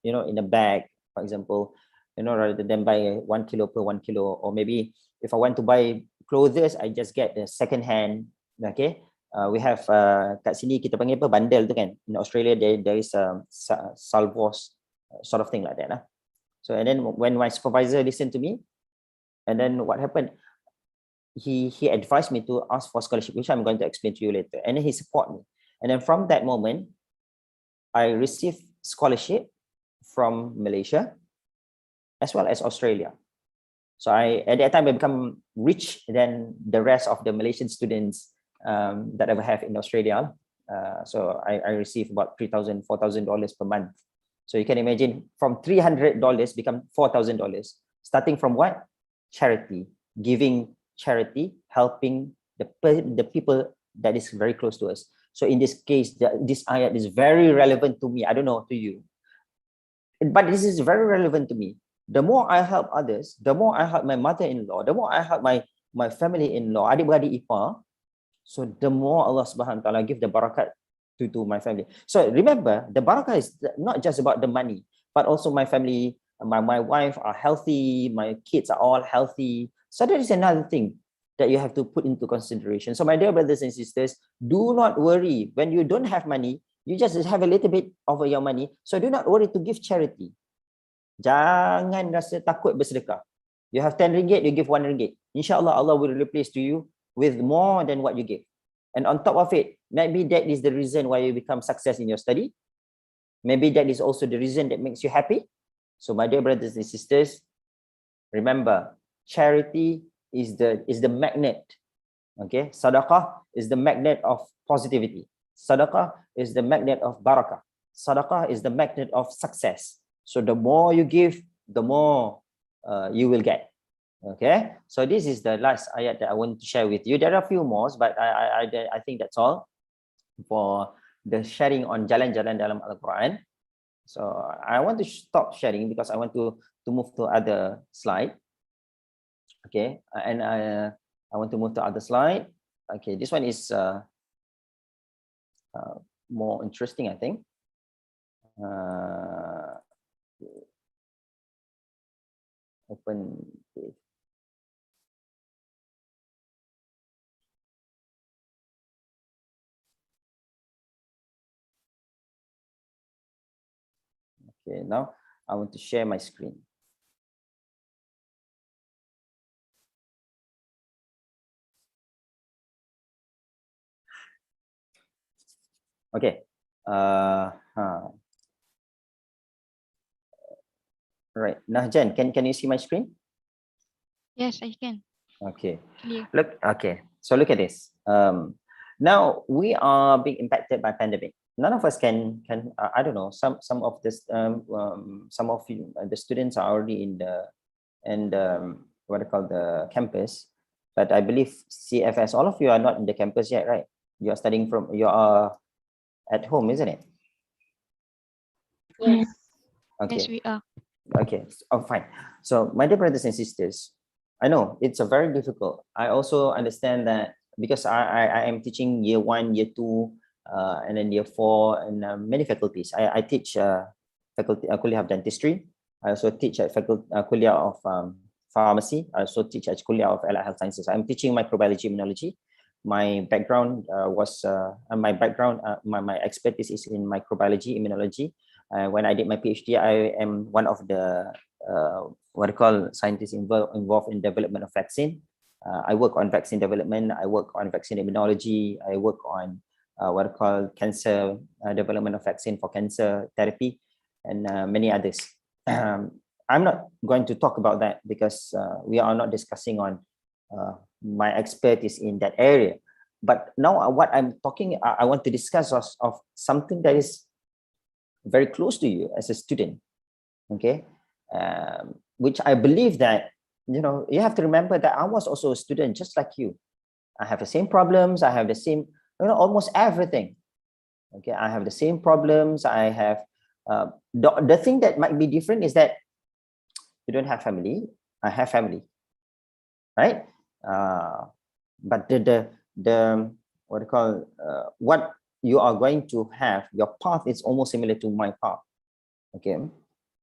E: you know, in a bag, for example, you know, rather than buy 1 kilo per 1 kilo, or maybe if I want to buy clothes, I just get the second hand. Okay. We have kat sini kita panggil apa, bundle tu kan. In Australia there is a salvos sort of thing like that lah. So and then when my supervisor listened to me, and then what happened, he advised me to ask for scholarship, which I'm going to explain to you later, and then he support me. And then from that moment, I received scholarship from Malaysia as well as Australia. So at that time I become rich than the rest of the Malaysian students that I have in Australia. So I receive about $3,000, $4,000 per month. So you can imagine, from $300 become $4,000, starting from what? Charity, giving charity, helping the people that is very close to us. So in this case, this ayat is very relevant to me. I don't know to you, but this is very relevant to me. The more I help others, the more I help my mother-in-law, the more I help my family-in-law, adik-beradik ipar, so the more Allah subhanahu wa ta'ala give the barakat to my family. So remember, the barakah is not just about the money, but also my family, my wife are healthy, my kids are all healthy. So that is another thing that you have to put into consideration. So my dear brothers and sisters, do not worry when you don't have money. You just have a little bit of your money. So do not worry to give charity. Jangan rasa takut bersedekah. You have 10 ringgit, you give 1 ringgit. InsyaAllah, Allah will replace to you with more than what you give. And on top of it, maybe that is the reason why you become success in your study. Maybe that is also the reason that makes you happy. So my dear brothers and sisters, remember, charity is the magnet. Okay, sadaqah is the magnet of positivity. Sadaqah is the magnet of barakah. Sadaqah is the magnet of success. So the more you give, the more you will get. Okay, so this is the last ayat that I want to share with you. There are a few more, but I think that's all for the sharing on jalan-jalan dalam Al-Quran. So I want to stop sharing because I want to move to other slide. Okay, and I want to move to other slide. Okay, this one is more interesting, I think. Open page. Okay, now I want to share my screen. Okay. Right. Nahjan, can you see my screen?
C: Yes, I can.
E: Okay.
C: Clear.
E: Look. Okay. So look at this. Now we are being impacted by pandemic. None of us can I don't know. Some of this some of you, the students are already in the what I call the campus, but I believe CFS. All of you are not in the campus yet, right? You are studying from. You are at home, isn't it?
C: Yes.
E: Okay.
C: Yes, we are.
E: Okay. Oh, fine. So, my dear brothers and sisters, I know it's a very difficult. I also understand that because I am teaching year 1, year 2, and then year 4, and many faculties. I teach faculty kuliah of dentistry. I also teach at faculty kuliah of pharmacy. I also teach at kuliah of allied health sciences. I'm teaching microbiology, immunology. My background my expertise is in microbiology, immunology. When I did my PhD, I am one of the what I call scientists involved in development of vaccine. I work on vaccine development. I work on vaccine immunology. I work on what I call cancer development of vaccine for cancer therapy, and many others. I'm not going to talk about that because we are not discussing on my expertise in that area. But now what I'm talking, I want to discuss of something that is very close to you as a student, okay, which I believe that, you know, you have to remember that I was also a student just like you. I have the same problems. I have the same, you know, almost everything. Okay, I have the same problems. I have the thing that might be different is that you don't have family. I have family, right? But the what do you call what you are going to have, your path is almost similar to my path, okay,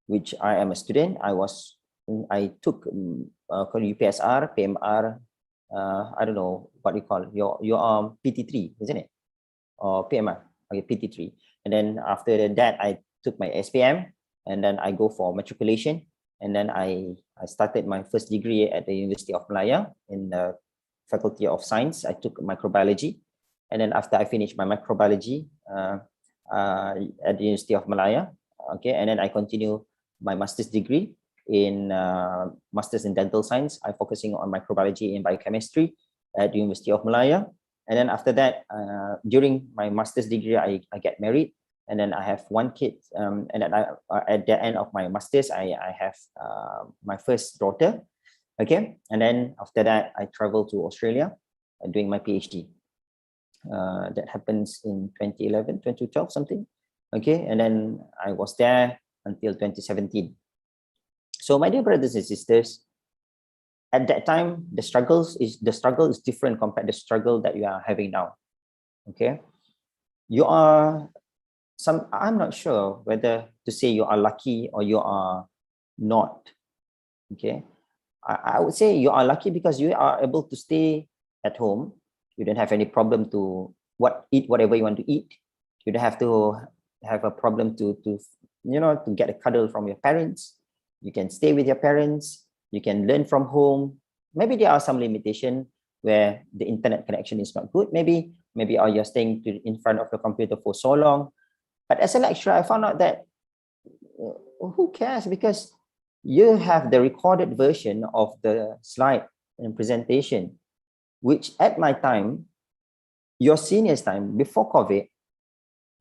E: which I am a student. I took called UPSR, PMR, I don't know what you call your PT3, isn't it, or PMR? Okay, PT3. And then after that, I took my SPM, and then I go for matriculation, and then I started my first degree at the University of Malaya in the Faculty of Science. I took microbiology. And then after I finished my microbiology at the University of Malaya, okay, and then I continue my master's degree in master's in dental science. I'm focusing on microbiology and biochemistry at the University of Malaya. And then after that, during my master's degree, I get married, and then I have one kid. And then at the end of my master's, I have my first daughter. Okay, and then after that, I traveled to Australia doing my PhD. That happens in 2011, 2012, something. Okay, and then I was there until 2017. So my dear brothers and sisters, at that time, the struggle is different compared to the struggle that you are having now. Okay, you are I'm not sure whether to say you are lucky or you are not. Okay, I would say you are lucky because you are able to stay at home. You don't have any problem to eat whatever you want to eat. You don't have to have a problem to get a cuddle from your parents. You can stay with your parents. You can learn from home. Maybe there are some limitation where the internet connection is not good. Maybe or you're staying in front of the computer for so long. But as a lecturer, I found out that who cares, because you have the recorded version of the slide and presentation, which at my time, your seniors' time, before COVID,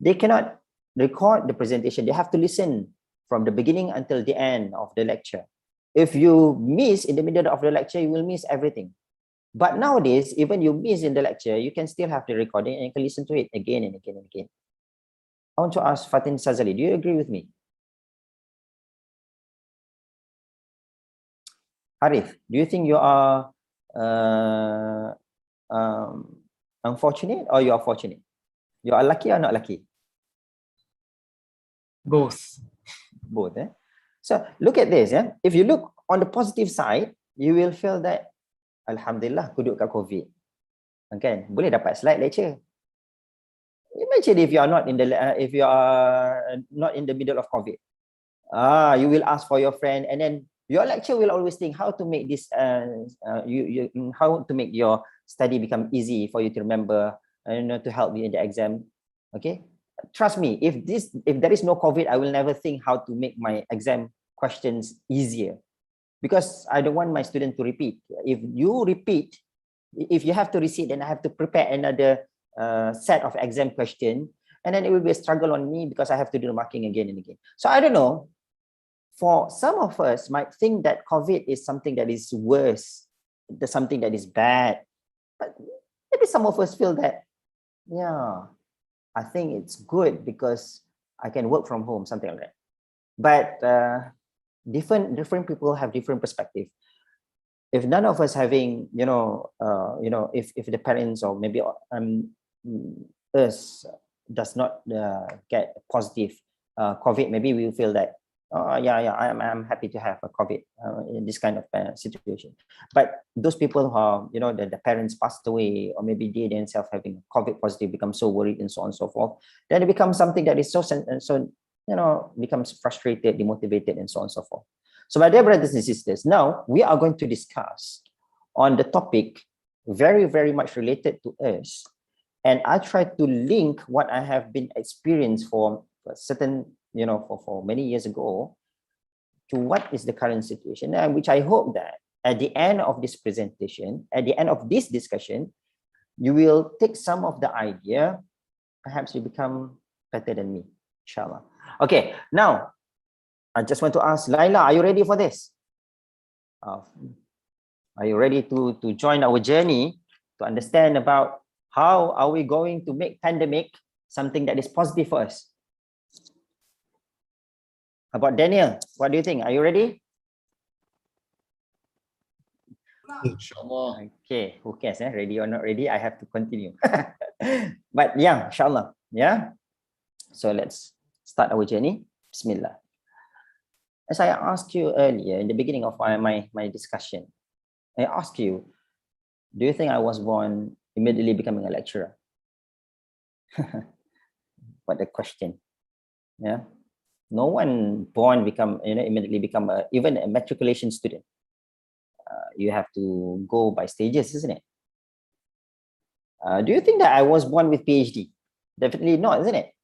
E: they cannot record the presentation. They have to listen from the beginning until the end of the lecture. If you miss in the middle of the lecture, you will miss everything. But nowadays, even you miss in the lecture, you can still have the recording and you can listen to it again and again and again. I want to ask Fatin Sazali, do you agree with me? Harif, do you think you are unfortunate or you are fortunate? You are lucky or not lucky?
O: Both.
E: Both. So look at this. If you look on the positive side, you will feel that Alhamdulillah, aku duduk kat COVID. Okay, boleh dapat slide lecture. Imagine if you are not in the middle of COVID. You will ask for your friend, and then your lecturer will always think how to make this how to make your study become easy for you to remember, to help you in the exam. Okay, trust me, if there is no COVID, I will never think how to make my exam questions easier, because I don't want my student to repeat. If you repeat, if you have to resit, then I have to prepare another set of exam question, and then it will be a struggle on me because I have to do the marking again and again. So I don't know. For some of us might think that COVID is something that is worse, something that is bad. But maybe some of us feel that, yeah, I think it's good because I can work from home, something like that. But different people have different perspective. If none of us having, if the parents or maybe us does not get positive COVID, maybe we feel that, I'm happy to have a COVID in this kind of situation. But those people who are, the parents passed away, or maybe they themselves having COVID positive, become so worried and so on and so forth, then it becomes something that is becomes frustrated, demotivated, and so on and so forth. So my dear brothers and sisters, now we are going to discuss on the topic very, very much related to us. And I try to link what I have been experienced for certain, for many years ago to what is the current situation, which I hope that at the end of this presentation, at the end of this discussion, you will take some of the idea, perhaps you become better than me, inshallah. Okay, now, I just want to ask Laila, are you ready for this? Are you ready to join our journey to understand about how are we going to make pandemic something that is positive for us? How about Daniel? What do you think? Are you ready?
M: Inshallah.
E: Okay, who cares? Ready or not ready? I have to continue. But yeah, inshallah. Yeah. So let's start our journey. Bismillah. As I asked you earlier in the beginning of my discussion, I asked you, do you think I was born immediately becoming a lecturer? What a question. Yeah. No one born immediately become even a matriculation student. You have to go by stages, isn't it? Do you think that I was born with PhD? Definitely not, isn't it?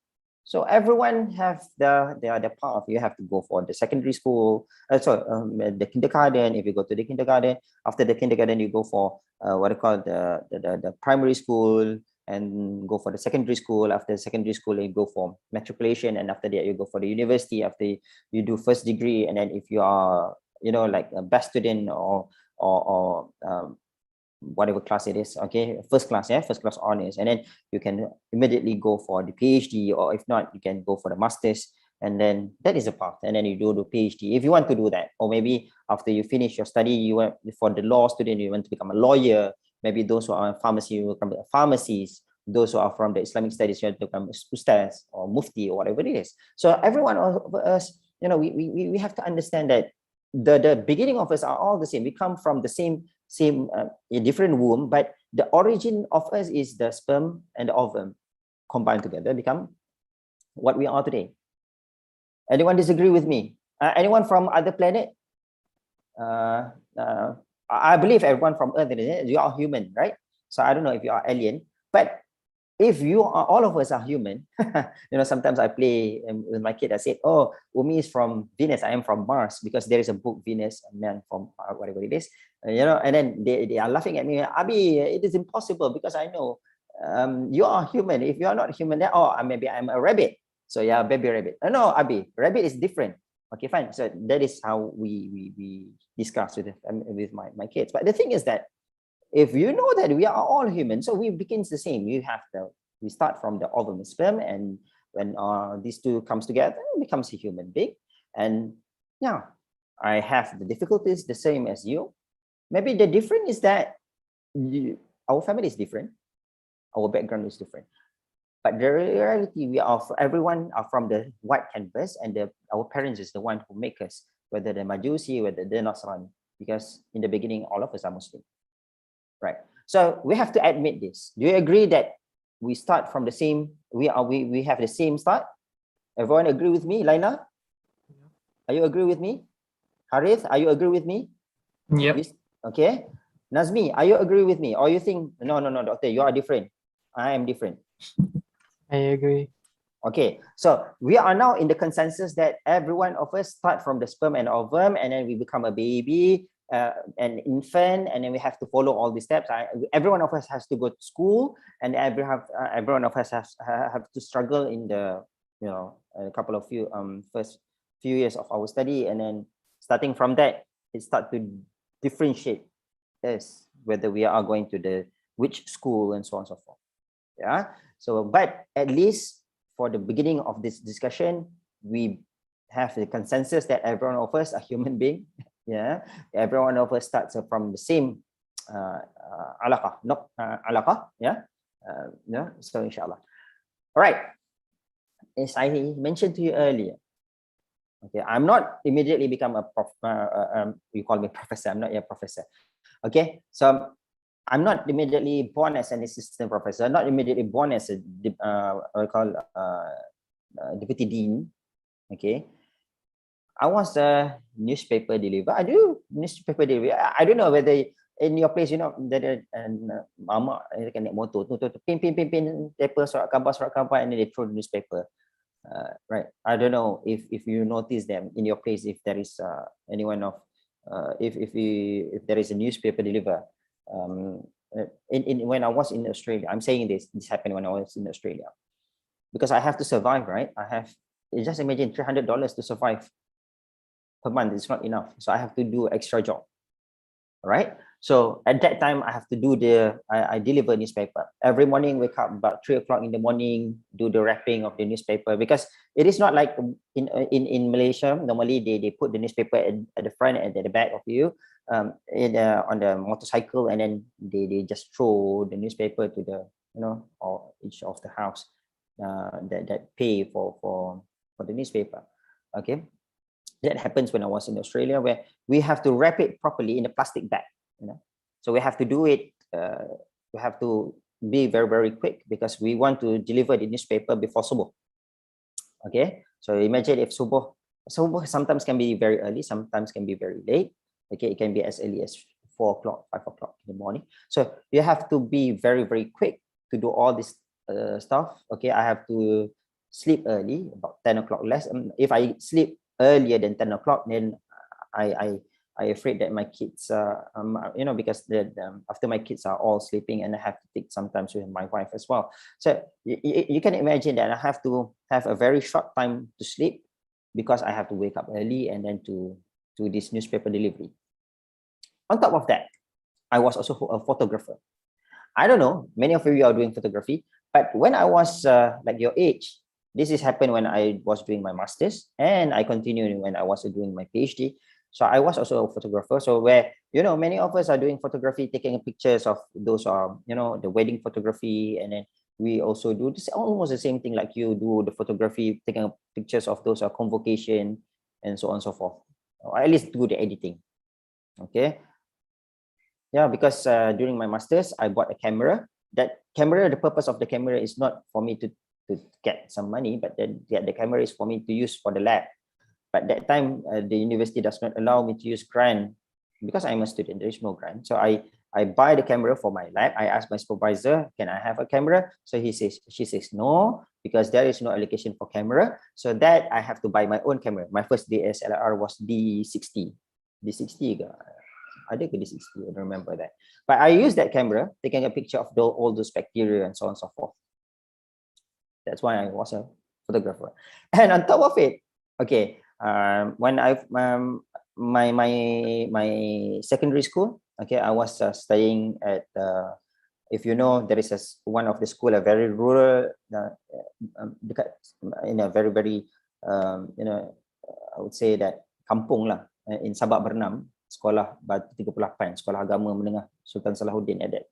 E: So everyone have the path. You have to go for the secondary school, the kindergarten. If you go to the kindergarten, after the kindergarten, you go for what I call the primary school, and go for the secondary school. After secondary school, you go for matriculation, and after that, you go for the university. After you do first degree, and then if you are, like a best student or whatever class it is, okay, first class honors, and then you can immediately go for the PhD, or if not, you can go for the masters, and then that is a path, and then you do the PhD if you want to do that. Or maybe after you finish your study, you want for the law student, you want to become a lawyer. Maybe those who are in pharmacy will become a pharmacist. Those who are from the Islamic studies, you want to become ustaz or mufti or whatever it is. So everyone of us, we have to understand that the beginning of us are all the same. We come from the same a different womb, but the origin of us is the sperm and the ovum combined together become what we are today. Anyone disagree with me? Anyone from other planet? I believe everyone from Earth, you are human, right? So I don't know if you are alien, but if you are, all of us are human. Sometimes I play with my kid. I say, "Oh, Umi is from Venus. I am from Mars," because there is a book, Venus, a man from whatever it is. And then they are laughing at me. Abi, it is impossible because I know you are human. If you are not human, then maybe I'm a rabbit. So yeah, baby rabbit. No, Abi, rabbit is different. Okay, fine. So that is how we discuss with my kids. But the thing is that if you know that we are all human, so we begins the same. We start from the ovum and sperm, and when these two comes together, it becomes a human being. And yeah, I have the difficulties the same as you. Maybe the difference is that our family is different, our background is different. But the reality, everyone are from the white canvas, and our parents is the one who make us, whether they're Majusi, whether they're Nasrani, because in the beginning, all of us are Muslim, right? So we have to admit this. Do you agree that we start from the same? We have the same start. Everyone agree with me, Laina? Are you agree with me? Harith, are you agree with me?
O: Yep.
E: Okay. Nazmi, are you agree with me, or you think no, doctor, you are different? I am different.
R: I agree.
E: Okay, so we are now in the consensus that every one of us start from the sperm and ovum, and then we become a baby, an infant, and then we have to follow all these steps. Every one of us has to go to school, and every one of us have to struggle in the a couple of first few years of our study, and then starting from that, it start to differentiate us whether we are going to which school and so on and so forth. Yeah. So, but at least for the beginning of this discussion, we have the consensus that every one of us are human being. Yeah, every one of us starts from the same alaqah, not alaqah. Yeah, so inshallah. All right. As I mentioned to you earlier, okay, I'm not immediately become a you call me professor. I'm not a professor. Okay, so I'm not immediately born as an assistant professor, not immediately born as a deputy dean. Okay, I was a newspaper deliverer. I do newspaper delivery. I don't know whether in your place, that mama can naik motor, pin paper, surat khabar, and then they throw the newspaper. Right. I don't know if you notice them in your place, if there is anyone of if there is a newspaper deliverer. When I was in Australia, I'm saying this happened when I was in Australia, because I have to survive, right? Just imagine $300 to survive per month. It's not enough, so I have to do extra job, right? So at that time, I have to do I deliver newspaper every morning. Wake up about 3 o'clock in the morning, do the wrapping of the newspaper, because it is not like in Malaysia. Normally they put the newspaper at the front and at the back of you on the motorcycle, and then they just throw the newspaper to the or each of the house that pay for the newspaper. Okay, that happens when I was in Australia, where we have to wrap it properly in a plastic bag. So we have to do it. We have to be very, very quick, because we want to deliver the newspaper before subuh. Okay, so imagine if subuh sometimes can be very early, sometimes can be very late. Okay, it can be as early as 4 o'clock, 5 o'clock in the morning. So you have to be very, very quick to do all this stuff. Okay, I have to sleep early, about 10 o'clock less. If I sleep earlier than 10 o'clock, then I afraid that my kids because after my kids are all sleeping, and I have to take sometimes with my wife as well. So you can imagine that I have to have a very short time to sleep, because I have to wake up early and then to do this newspaper delivery. On top of that, I was also a photographer. I don't know, many of you are doing photography, but when I was like your age, this has happened when I was doing my master's, and I continued when I was doing my PhD. So I was also a photographer. So where, many of us are doing photography, taking pictures of those, the wedding photography. And then we also do this, almost the same thing like you do, the photography, taking pictures of those convocation and so on and so forth. Or at least do the editing. Okay. Yeah, because during my master's, I bought a camera. That camera, the purpose of the camera is not for me to to get some money, but then the camera is for me to use for the lab. But that time, the university does not allow me to use grant because I'm a student. There is no grant, so I buy the camera for my lab. I ask my supervisor, can I have a camera? So she says no, because there is no allocation for camera. So that I have to buy my own camera. My first DSLR was D60. D60 ke? Ada ke D60? I don't remember that. But I use that camera, taking a picture of all those bacteria and so on and so forth. That's why I was a photographer. And on top of it, okay, when my secondary school, okay, I was studying at if you know, there is one of the school, a very rural, in a very you know, I would say that kampung lah, in Sabak Bernam, sekolah Batu 38, sekolah agama menengah Sultan Salahuddin at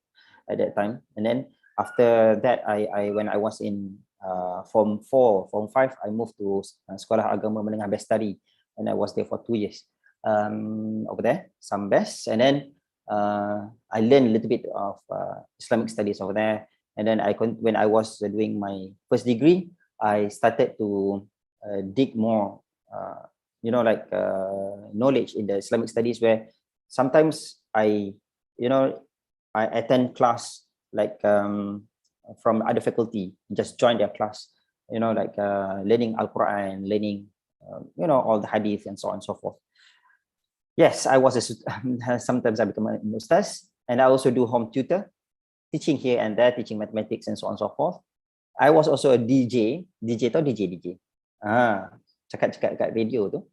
E: that time. And then after that, when I was in Form 4, Form 5, I moved to sekolah agama menengah Bestari, and I was there for 2 years over there, Sambes. And then I learned a little bit of Islamic studies over there. And then when I was doing my first degree, I started to dig more, you know, like knowledge in the Islamic studies, where sometimes I attend class like from other faculty, just join their class, you know, like learning Al-Quran, learning, you know, all the hadith and so on and so forth. Yes, I was sometimes I become an ustaz, and I also do home tutor, teaching here and there, teaching mathematics and so on and so forth. I was also a DJ. Cakap-cakap kat radio tu.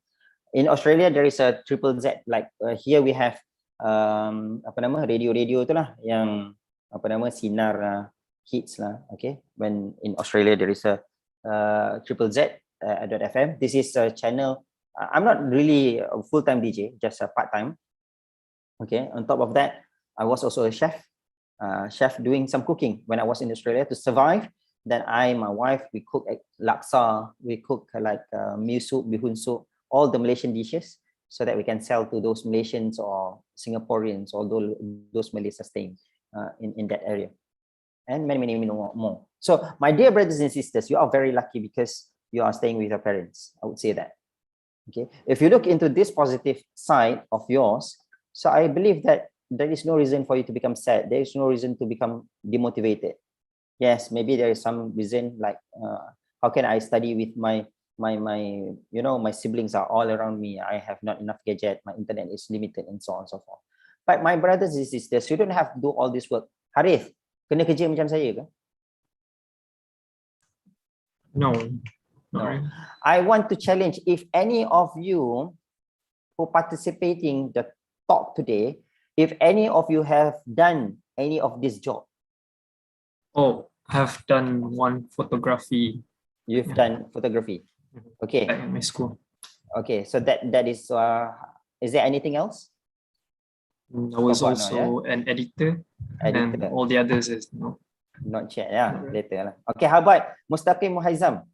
E: In Australia, there is a triple Z. Like here we have apa nama, radio tu lah, yang apa nama, sinar hits lah. Okay, when in Australia there is a triple Z .fm. This is a channel. I'm not really a full-time DJ, just a part-time. Okay, on top of that, I was also a chef doing some cooking when I was in Australia to survive. Then my wife, we cook laksa, we cook like mee soup, bihun soup, all the Malaysian dishes, so that we can sell to those Malaysians or Singaporeans or those Malays staying in that area, and many more. So my dear brothers and sisters, you are very lucky because you are staying with your parents. I would say that. Okay, if you look into this positive side of yours, so I believe that there is no reason for you to become sad. There is no reason to become demotivated. Yes, maybe there is some reason like how can I study with my you know, my siblings are all around me. I have not enough gadget. My internet is limited and so on and so forth. But my brothers and sisters, you don't have to do all this work. Harith, kena kerja macam saya ke?
O: No.
E: No. I want to challenge, if any of you who participating the talk today, if any of you have done any of this job.
O: Oh, have done one photography.
E: You've done photography. Okay.
O: At my school.
E: Okay, so that is there anything else?
O: I was also an editor, and all the others is no.
E: Not yet, yeah, later lah. Okay, how about Mustaqim Muhaizam?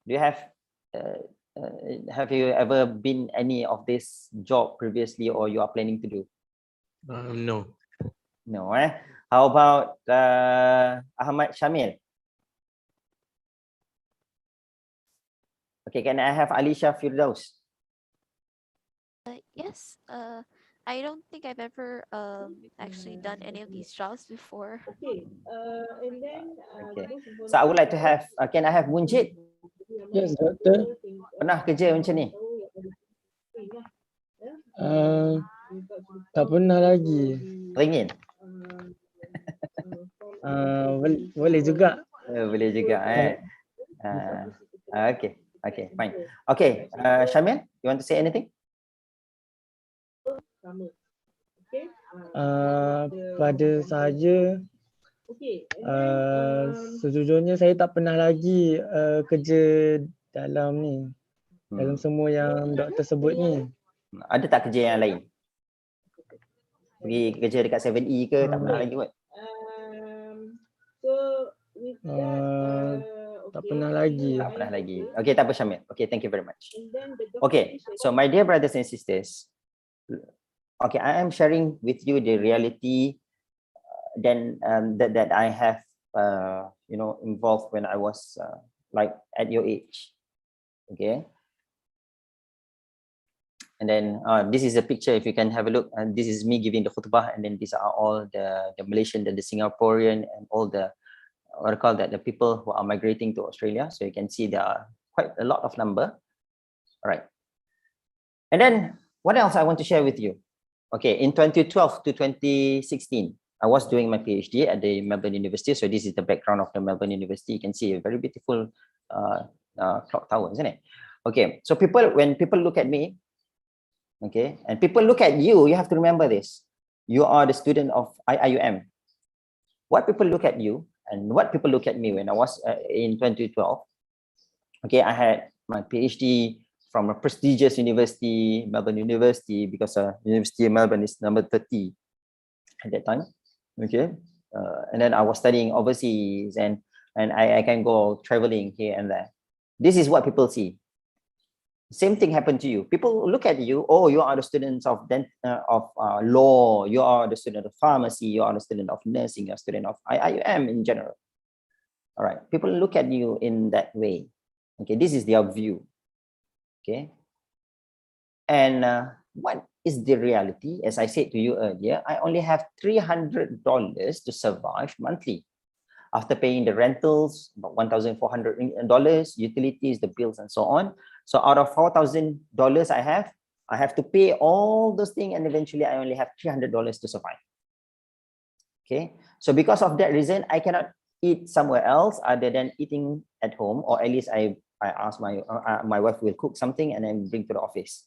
E: Do you have you ever been any of this job previously, or you are planning to do?
M: No.
E: No, How about Ahmad Shamil? Okay, can I have Alisha Firdaus?
N: Yes. I don't think I've ever actually done any of these jobs before.
Q: Okay. And then
E: okay. So I would like to have can I have Munjid?
R: Yes, Doctor.
E: Pernah kerja macam ni?
R: Tak pernah lagi.
E: Ringin?
R: Boleh juga.
E: Boleh juga. Okay, fine. Okay, Syamil, you want to say anything?
R: Pada saya, sejujurnya saya tak pernah lagi kerja dalam ni, dalam semua yang doktor sebut ni.
E: Ada tak kerja yang lain? Pergi kerja dekat 7E ke? Tak pernah lagi buat?
R: Tak pernah lagi.
E: Tak pernah lagi. Okay, tak apa Syamil. Okay, thank you very much. Okay, so my dear brothers and sisters, okay, I am sharing with you the reality that I have involved when I was like at your age. Okay. And then this is a picture, if you can have a look, and this is me giving the khutbah, and then these are all the Malaysian, the Singaporean, and all the, what I call that, the people who are migrating to Australia. So you can see there are quite a lot of number. All right. And then what else I want to share with you? Okay, in 2012 to 2016, I was doing my PhD at the Melbourne University. So this is the background of the Melbourne University. You can see a very beautiful clock tower, isn't it? Okay, so when people look at me, okay, and people look at you, you have to remember this. You are the student of IIUM. What people look at you and what people look at me when I was in 2012, okay, I had my PhD from a prestigious university, Melbourne University, because University of Melbourne is number 30 at that time, okay? And then I was studying overseas, and I can go traveling here and there. This is what people see. Same thing happened to you. People look at you, oh, you are the students of law, you are the student of pharmacy, you are the student of nursing, you're a student of IIUM in general. All right, people look at you in that way. Okay, this is their view. Okay, and what is the reality? As I said to you earlier, I only have $300 to survive monthly. After paying the rentals, about $1,400, utilities, the bills, and so on. So out of $4,000 I have to pay all those things, and eventually I only have $300 to survive. Okay, so because of that reason, I cannot eat somewhere else other than eating at home, or at least I ask my wife will cook something and then bring to the office,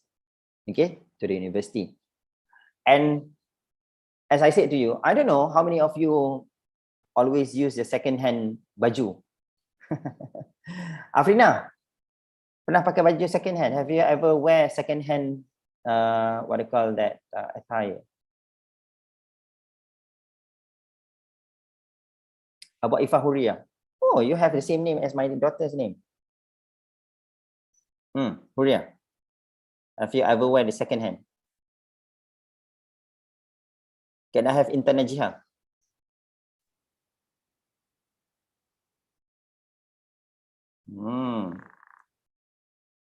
E: okay, to the university. And as I said to you, I don't know how many of you always use the second-hand baju. Afrina, pernah pakai baju second-hand? Have you ever wear second-hand, what do you call that, attire? How about Ifah Huria? Oh, you have the same name as my daughter's name. Huria, have you ever wear the second-hand? Can I have Intan Najihah?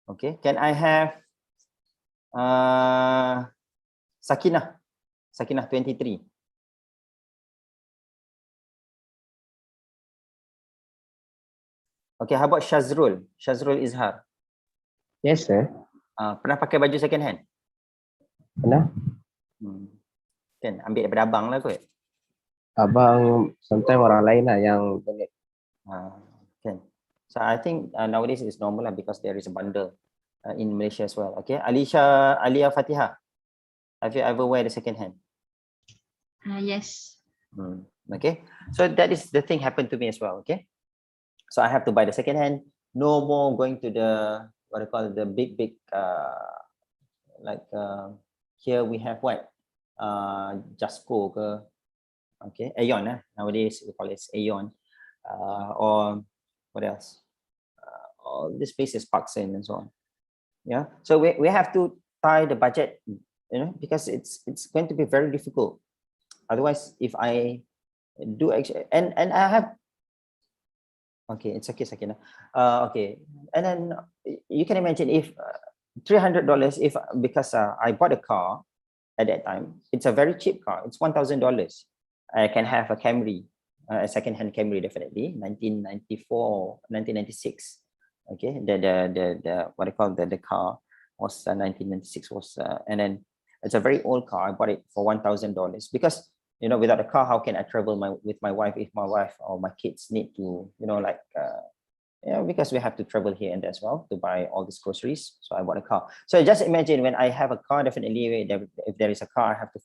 E: Okay, can I have Sakinah 23? Okay, how about Shazrul Izhar?
A: Yes, sir.
E: Pernah pakai baju second hand?
A: Pernah.
E: Kan, ambil daripada abang lah kot.
A: Abang, sometimes orang lain lah yang donate.
E: Kan. So I think nowadays it's normal lah, because there is a bundle in Malaysia as well. Okay, Alia Fatihah, have you ever wear the second hand?
J: Yes.
E: Okay, so that is the thing happened to me as well. Okay, so I have to buy the second hand. No more going to the, what I call the big like here we have what Jasco ke, okay, Aeon nowadays we call it Aeon, or what else, all these places, Parkson and so on. Yeah, so we have to tie the budget, because it's going to be very difficult. Otherwise, if I do actually, and I have, okay, it's okay, Sakina. Okay, and then you can imagine if $300, if because I bought a car at that time, it's a very cheap car. It's $1,000. I can have a Camry, a second-hand Camry, definitely, 1994, 1996. Okay, the what I call the car was 1996 was, and then it's a very old car. I bought it for $1,000 because, without a car, how can I travel with my wife if my wife or my kids need to, because we have to travel here and there as well to buy all these groceries. So I bought a car. So just imagine, when I have a car, definitely if there is a car, I have to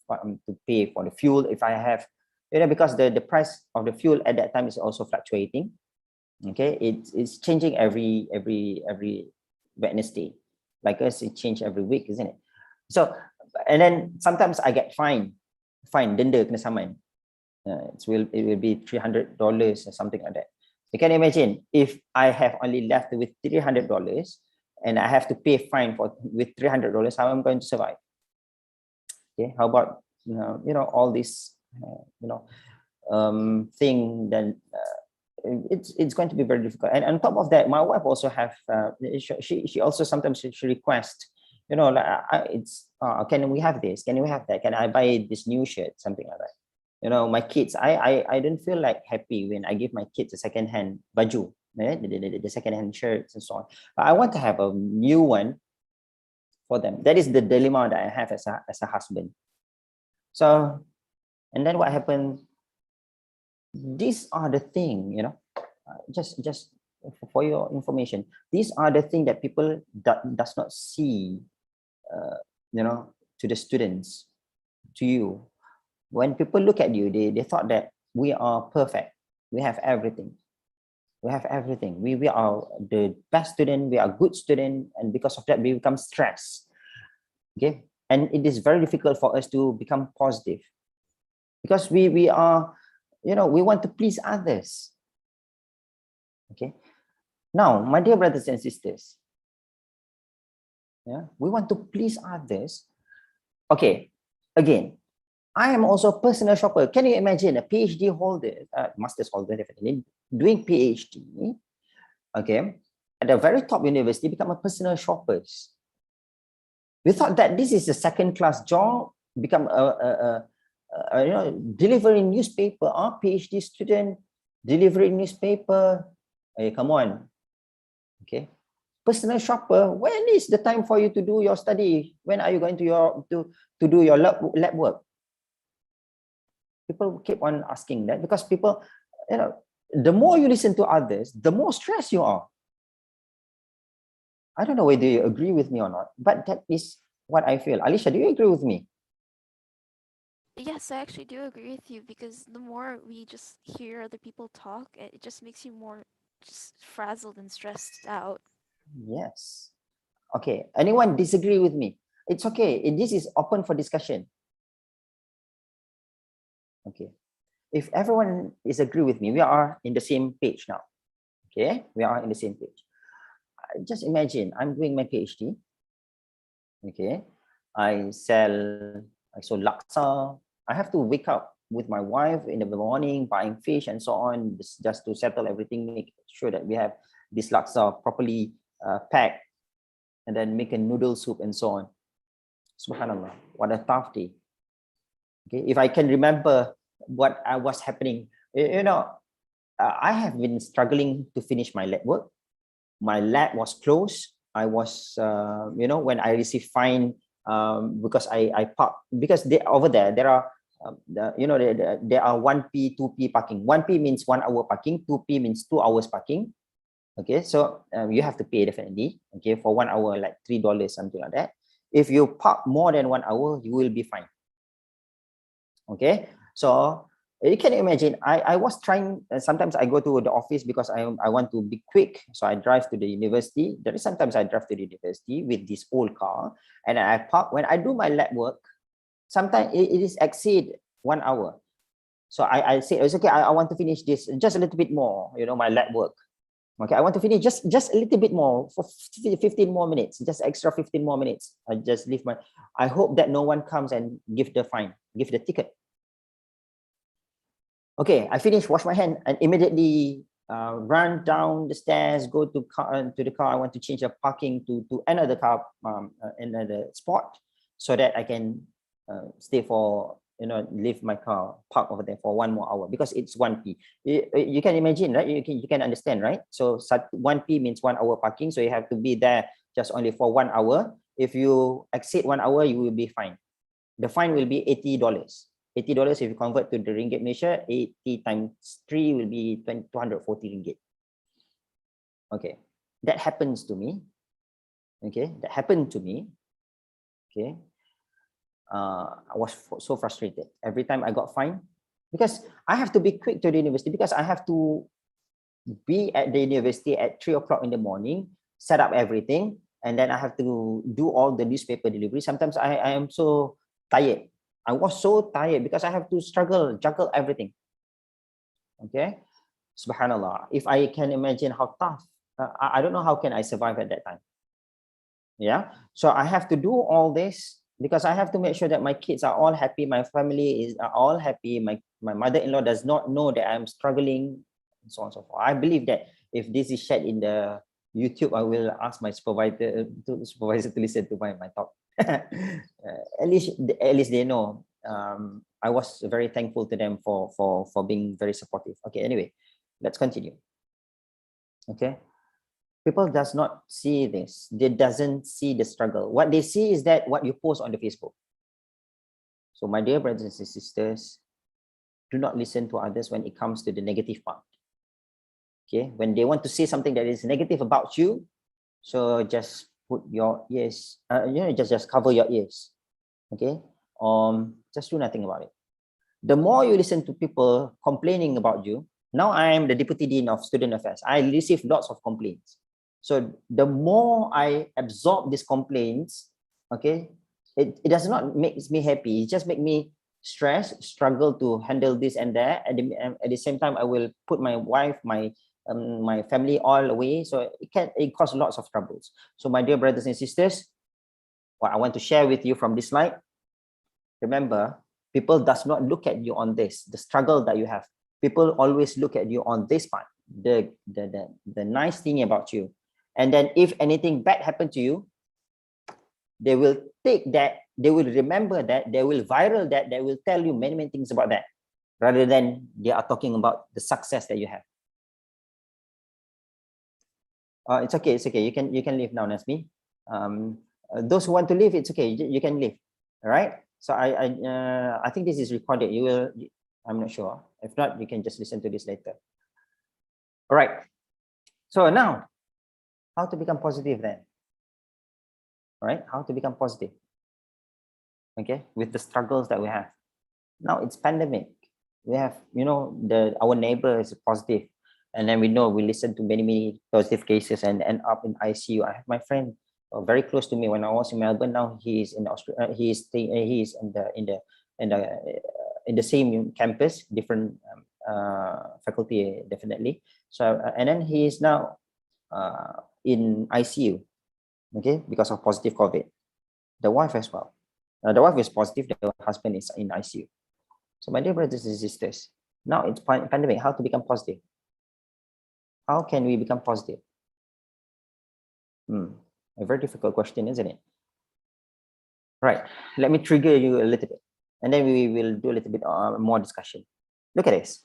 E: pay for the fuel. If I have, because the price of the fuel at that time is also fluctuating. Okay, it's changing every Wednesday. Like us, it change every week, isn't it? So, and then sometimes I get fine, denda kena saman. It will be $300 or something like that. You can imagine if I have only left with $300 and I have to pay fine with $300, how I'm going to survive? Okay, how about all this thing then it's going to be very difficult. And on top of that, my wife also have she also sometimes she requests, you know, like can we have this? Can we have that? Can I buy this new shirt? Something like that. You know, my kids, I don't feel like happy when I give my kids a second-hand baju, the second-hand shirts and so on. But I want to have a new one for them. That is the dilemma that I have as a husband. So, and then what happened? These are the thing, you know, just for your information, these are the thing that people does not see, you know, to the students, to you. When people look at you, they thought that we are perfect. We have everything. We have everything. We are the best student. We are good student. And because of that, we become stressed. Okay. And it is very difficult for us to become positive because we are, you know, we want to please others. Okay. Now, my dear brothers and sisters, yeah, we want to please others. Okay. Again, I am also a personal shopper. Can you imagine a PhD holder, master's holder, definitely doing PhD, okay, at the very top university, become a personal shopper. We thought that this is a second-class job, become you know, delivering newspaper, PhD student, delivering newspaper. Hey, come on, okay. Personal shopper, when is the time for you to do your study? When are you going to do your lab work? People keep on asking that because people, you know, the more you listen to others, the more stressed you are. I don't know whether you agree with me or not, but that is what I feel. Alicia, do you agree with me?
N: Yes, I actually do agree with you because the more we just hear other people talk, it just makes you more just frazzled and stressed out.
E: Yes. Okay. Anyone disagree with me? It's okay. This is open for discussion. Okay. If everyone is agree with me, we are in the same page now. Okay. We are in the same page. Just imagine I'm doing my PhD. Okay. I sell laksa. I have to wake up with my wife in the morning, buying fish and so on, just to settle everything, make sure that we have this laksa properly packed, and then make a noodle soup and so on. Subhanallah, what a tough day. Okay, if I can remember what was happening, you know, I have been struggling to finish my lab work. My lab was closed. I was, you know, when I received fine because I parked, because over there are, you know, there are 1p, 2p parking. 1p means 1 hour parking. 2p means 2 hours parking. Okay, so you have to pay definitely. Okay, for 1 hour, like $3, something like that. If you park more than 1 hour, you will be fined. Okay, so you can imagine I was trying, sometimes I go to the office because I want to be quick, so I drive to the university. There is sometimes I drive to the university with this old car, and I park. When I do my lab work, sometimes it is exceed 1 hour. So I say it's okay, I want to finish this just a little bit more, you know, my lab work. Okay, I want to finish just a little bit more for 15 more minutes, just extra 15 more minutes. I just leave my, I hope that no one comes and give the fine, give the ticket. Okay, I finish, wash my hand, and immediately run down the stairs, go to the car. I want to change the parking to another car, another spot, so that I can stay for, you know, leave my car, park over there for 1 more hour, because it's 1p. You can imagine, right? You can understand, right? So 1p means 1 hour parking, so you have to be there just only for 1 hour. If you exceed 1 hour, you will be fined. The fine will be $80. $80 if you convert to the ringgit Malaysia, 80 times 3 will be 240 ringgit. Okay, that happens to me. Okay, that happened to me. Okay, I was so frustrated every time I got fined, because I have to be quick to the university, because I have to be at the university at 3 o'clock in the morning, set up everything, and then I have to do all the newspaper delivery. Sometimes I am so tired. I was so tired because I have to juggle everything. Okay, subhanallah. If I can imagine how tough, I don't know how can I survive at that time. Yeah, so I have to do all this because I have to make sure that my kids are all happy, my family are all happy, my mother-in-law does not know that I'm struggling and so on and so forth. I believe that if this is shared in the YouTube, I will ask my supervisor to listen to my talk. At least they know. I was very thankful to them for being very supportive. Okay, anyway, let's continue. Okay, people does not see this. They doesn't see the struggle. What they see is that what you post on the Facebook. So my dear brothers and sisters, do not listen to others when it comes to the negative part. Okay, when they want to say something that is negative about you, so just put your ears, just cover your ears. Okay, just do nothing about it. The more you listen to people complaining about you, now I am the Deputy Dean of Student Affairs. I receive lots of complaints. So the more I absorb these complaints, okay, it does not make me happy. It just make me stress, struggle to handle this and that. At the same time, I will put my wife, my family all away. So it causes lots of troubles. So my dear brothers and sisters, what I want to share with you from this slide, remember, people does not look at you on this, the struggle that you have. People always look at you on this part, the nice thing about you. And then if anything bad happened to you, they will take that, they will remember that, they will viral that, they will tell you many things about that, rather than they are talking about the success that you have. It's okay. You can leave now, Nasmi. Those who want to leave, it's okay. You can leave. All right. So I think this is recorded. You will. I'm not sure. If not, you can just listen to this later. All right. So now, how to become positive then? All right. How to become positive? Okay. With the struggles that we have. Now it's pandemic. We have, our neighbor is positive. And then we listen to many positive cases and end up in ICU. I have my friend very close to me when I was in Melbourne. Now he is in Australia. He is in the same campus, different faculty definitely. So and then he is now in ICU. Okay, because of positive COVID. The wife as well. The wife is positive. The husband is in ICU. So my dear brothers and sisters, now it's pandemic. How to become positive? How can we become positive? A very difficult question, isn't it? Right. Let me trigger you a little bit, and then we will do a little bit more discussion. Look at this.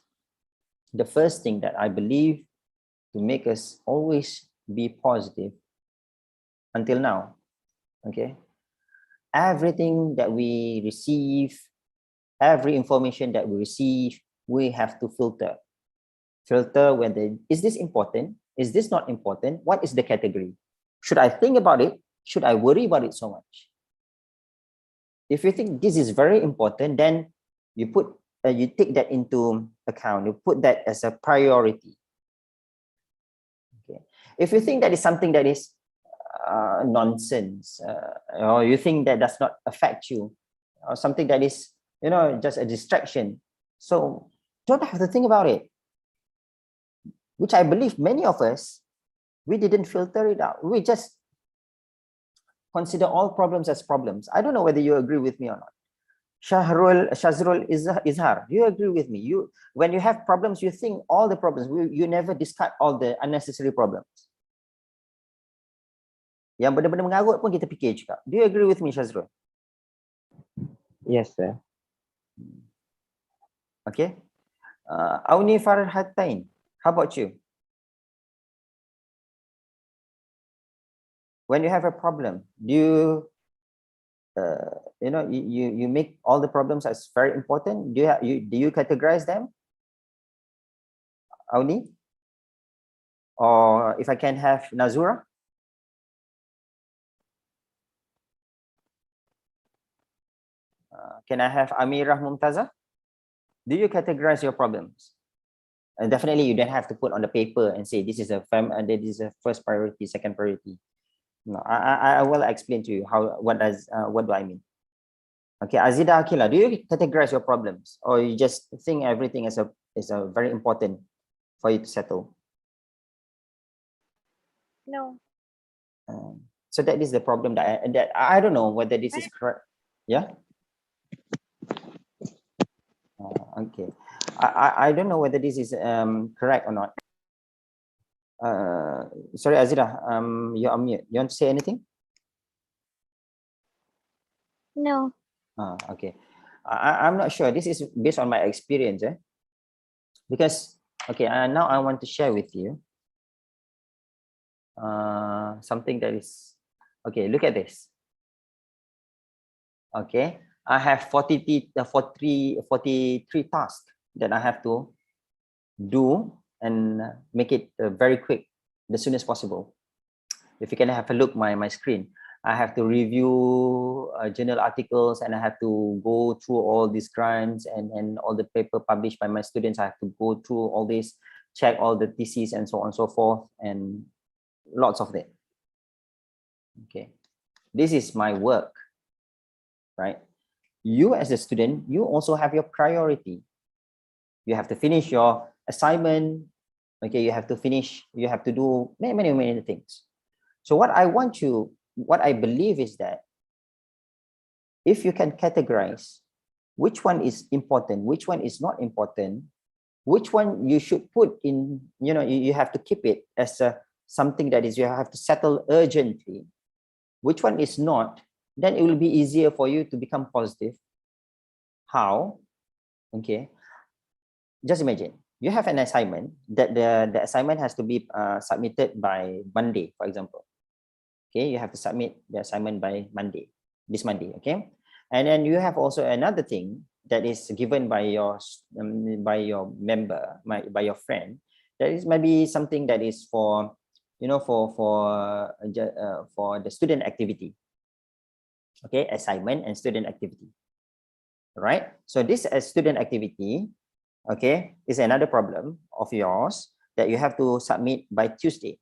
E: The first thing that I believe to make us always be positive until now, okay? Everything that we receive, every information that we receive, we have to filter. Filter whether, is this important? Is this not important? What is the category? Should I think about it? Should I worry about it so much? If you think this is very important, then you take that into account. You put that as a priority. Okay. If you think that is something that is nonsense, or you think that does not affect you, or something that is, just a distraction, so don't have to think about it. Which I believe many of us, we didn't filter it out. We just consider all problems as problems. I don't know whether you agree with me or not. Shazrul Izhar, do you agree with me? When you have problems, you think all the problems. You never discard all the unnecessary problems. Yang benda-benda mengarut pun kita fikir juga. Do you agree with me, Shazrul?
A: Yes, sir.
E: Okay. Auni Farhatain, how about you? When you have a problem, do you, you make all the problems as very important? Do you categorize them, Auni? Or if I can have Nazura? Can I have Amirah Mumtaza? Do you categorize your problems? And definitely you don't have to put on the paper and say this is a first priority, second priority. No, I will explain to you what do I mean. Okay, Azida Akila, do you categorize your problems, or you just think everything is a very important for you to settle?
U: No.
E: So that is the problem that I don't know whether this is correct. Yeah. Okay. I don't know whether this is correct or not. Sorry, Azira, you're on mute. You want to say anything?
U: No.
E: Okay. I'm not sure. This is based on my experience. Because, okay, now I want to share with you something that is, okay, look at this. Okay, I have 43 tasks that I have to do and make it very quick, as soon as possible. If you can have a look my screen, I have to review journal articles, and I have to go through all these grants and all the paper published by my students. I have to go through all this, check all the theses and so on and so forth, and lots of it. Okay, this is my work, right? You as a student, you also have your priority. You have to finish your assignment. Okay, you have to finish, you have to do many things. So what I believe is that if you can categorize which one is important, which one is not important, which one you should put in, you have to keep it as something that is you have to settle urgently, which one is not, then it will be easier for you to become positive. How? Okay, just imagine you have an assignment that the assignment has to be submitted by Monday, for example. Okay, you have to submit the assignment by this Monday. Okay, and then you have also another thing that is given by your member, by your friend. That is maybe something that is for, for the student activity. Okay, assignment and student activity. Right. So this student activity, okay, is another problem of yours that you have to submit by Tuesday.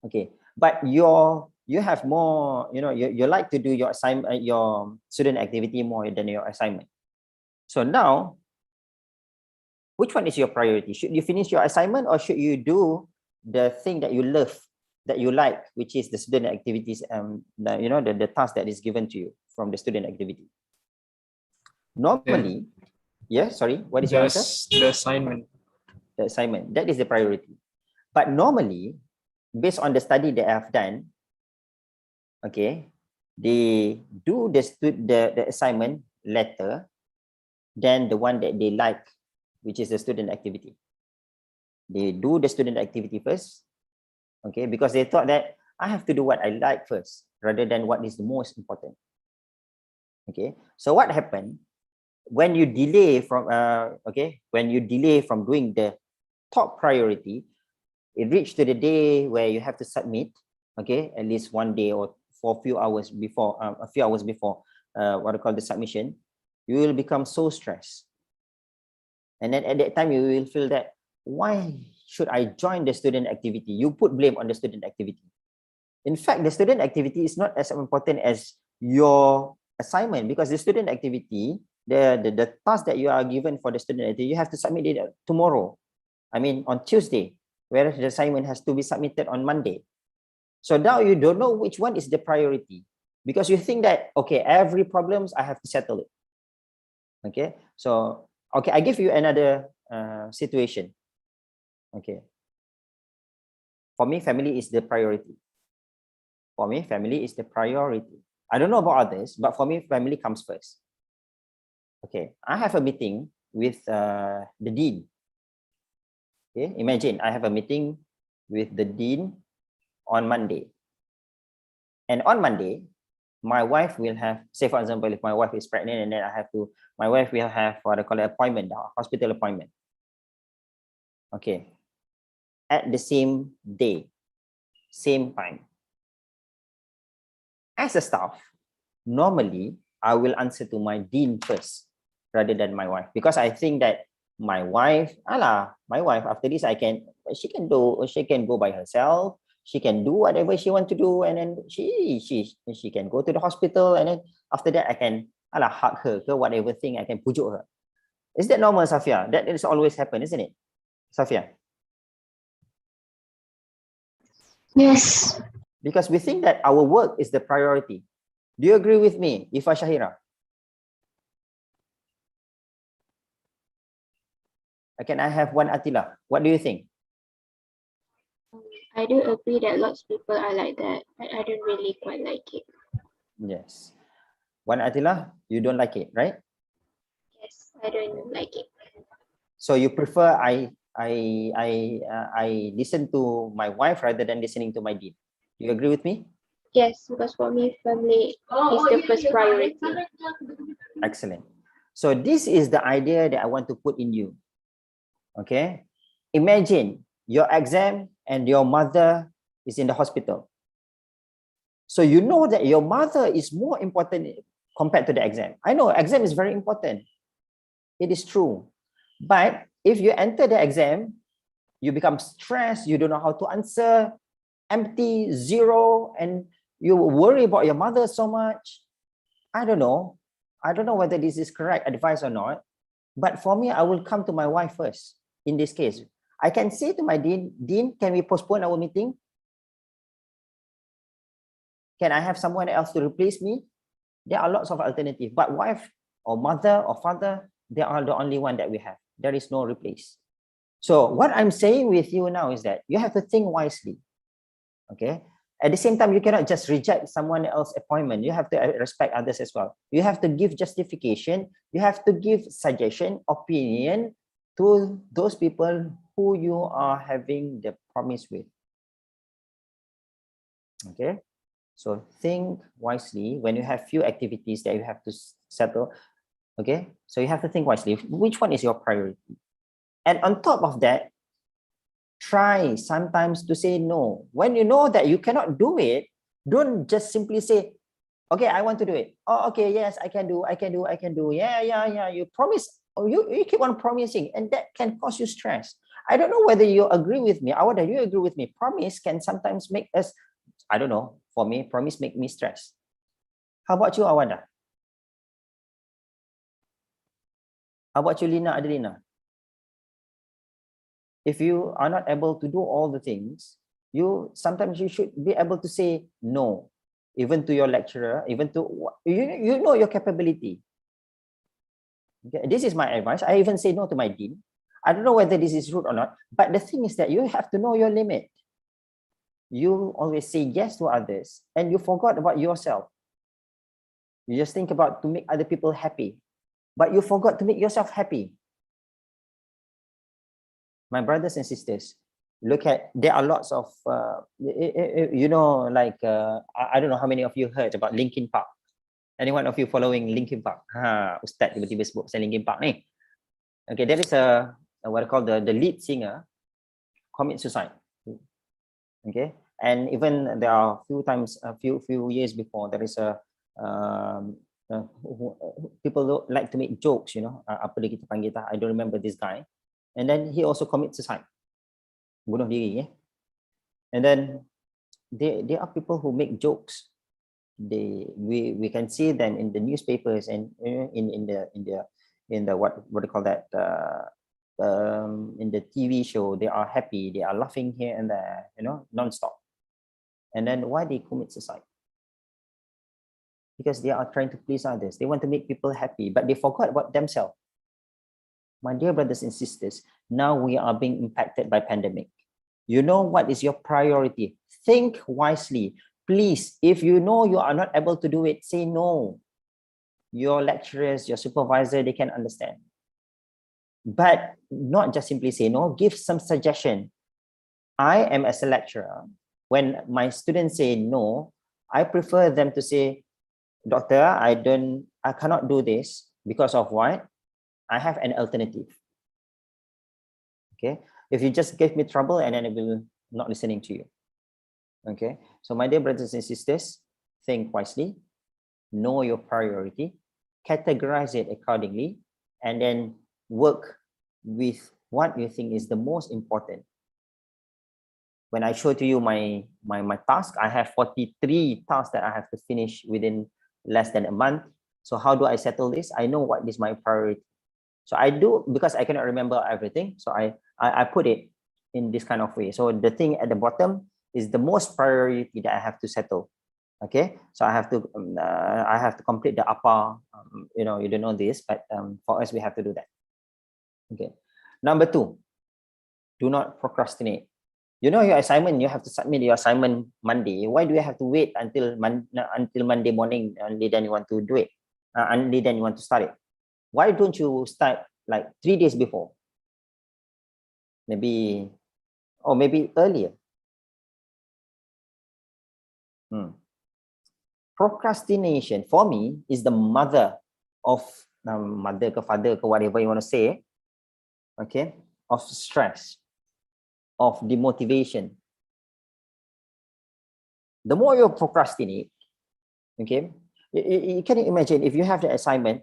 E: Okay, but you have more, you like to do your assignment, your student activity more than your assignment. So now, which one is your priority? Should you finish your assignment, or should you do the thing that you love, that you like, which is the student activities, the task that is given to you from the student activity? Normally, sorry, what is your answer?
O: The assignment.
E: The assignment, that is the priority. But normally, based on the study that I've done, okay, they do the assignment later than the one that they like, which is the student activity. They do the student activity first, okay, because they thought that I have to do what I like first rather than what is the most important. Okay, so what happened when you delay from when you delay from doing the top priority, it reached to the day where you have to submit, okay, at least one day or for a few hours before what I call the submission, you will become so stressed. And then at that time, you will feel that, why should I join the student activity? You put blame on the student activity. In fact, the student activity is not as important as your assignment, because the student activity, the task that you are given for the student activity, you have to submit it tomorrow. I mean, on Tuesday, whereas the assignment has to be submitted on Monday. So now you don't know which one is the priority, because you think that, okay, every problems I have to settle it. Okay, so, okay, I give you another situation. Okay, for me, family is the priority. For me, family is the priority. I don't know about others, but for me, family comes first. Okay, I have a meeting with the dean. Okay, imagine I have a meeting with the dean on Monday. And on Monday, my wife will have, say for example, if my wife is pregnant, and then my wife will have what I call an appointment, a hospital appointment. Okay, at the same day, same time. As a staff, normally I will answer to my dean first rather than my wife, because I think that my wife, after this, she can go by herself. She can do whatever she wants to do, and then she can go to the hospital, and then after that I can hug her, whatever thing I can pujuk her. Is that normal, Safia? That is always happen, isn't it, Safia?
U: Yes.
E: Because we think that our work is the priority. Do you agree with me, Ifa Shahira? Can I have one Attila? What do you think?
U: I do agree that lots of people are like that, but I don't really quite like it.
E: Yes. One Attila, you don't like it, right?
U: Yes, I don't like it.
E: So you prefer I listen to my wife rather than listening to my dean. You agree with me?
U: Yes, because for me, family is the first priority.
E: Excellent. So this is the idea that I want to put in you. Okay. Imagine your exam and your mother is in the hospital. So you know that your mother is more important compared to the exam. I know exam is very important. It is true. But if you enter the exam, you become stressed, you don't know how to answer, empty, zero, and you worry about your mother so much. I don't know. I don't know whether this is correct advice or not. But for me, I will come to my wife first in this case. I can say to my dean, can we postpone our meeting? Can I have someone else to replace me? There are lots of alternatives, but wife or mother or father, they are the only one that we have. There is no replace. So what I'm saying with you now is that you have to think wisely. Okay. At the same time, you cannot just reject someone else's appointment. You have to respect others as well. You have to give justification. You have to give suggestion, opinion to those people who you are having the promise with. Okay. So think wisely when you have few activities that you have to settle. Okay. So you have to think wisely. Which one is your priority? And on top of that, try sometimes to say no. When you know that you cannot do it, don't just simply say, okay, I want to do it. Oh, okay, yes, I can do. Yeah. You promise, or you keep on promising, and that can cause you stress. I don't know whether you agree with me. Or whether you agree with me. Promise can sometimes make us, I don't know, for me, promise make me stress. How about you, Awada? How about you, Lina, Adelina? If you are not able to do all the things, sometimes you should be able to say no, even to your lecturer, even to you know your capability. Okay, this is my advice. I even say no to my dean. I don't know whether this is rude or not, but the thing is that you have to know your limit. You always say yes to others, and you forgot about yourself. You just think about to make other people happy, but you forgot to make yourself happy. My brothers and sisters, look at, there are lots of you know, like I don't know how many of you heard about Linkin Park. Anyone of you following Linkin Park? Ustaz tiba-tiba sebut pasal Linkin Park ni. Okay, there is a what I call the lead singer commit suicide. Okay, and even there are a few years before, there is a people like to make jokes, you know, apa dia kita panggil, I don't remember this guy, and then he also commit suicide, bunuh diri, and then there are people who make jokes. We can see them in the newspapers and in the what do you call that, in the TV show. They are happy, they are laughing here and there, you know, non-stop. And then why they commit suicide? Because they are trying to please others. They want to make people happy, but they forgot about themselves. My dear brothers and sisters, now we are being impacted by pandemic. You know what is your priority? Think wisely. Please, if you know you are not able to do it, say no. Your lecturers, your supervisor, they can understand. But not just simply say no, give some suggestion. I am as a lecturer, when my students say no, I prefer them to say, doctor, I cannot do this because of what? I have an alternative. Okay, if you just give me trouble and then I will not listening to you. Okay, so my dear brothers and sisters, think wisely, know your priority, categorize it accordingly, and then work with what you think is the most important. When I show to you my task, I have 43 tasks that I have to finish within less than a month. So how do I settle this? I know what is my priority. So I do, because I cannot remember everything. So I put it in this kind of way. So the thing at the bottom is the most priority that I have to settle. Okay, so I have to complete the upper. You know, you don't know this, but for us we have to do that. Okay, Number 2, do not procrastinate. You know your assignment, you have to submit your assignment Monday. Why do you have to wait until Monday morning only then you want to do it? Only then you want to start it? Why don't you start like 3 days before? Maybe, or maybe earlier. Procrastination for me is the mother of mother ke father ke whatever you want to say, okay, of stress, of demotivation. The more you procrastinate, okay, you can imagine if you have the assignment.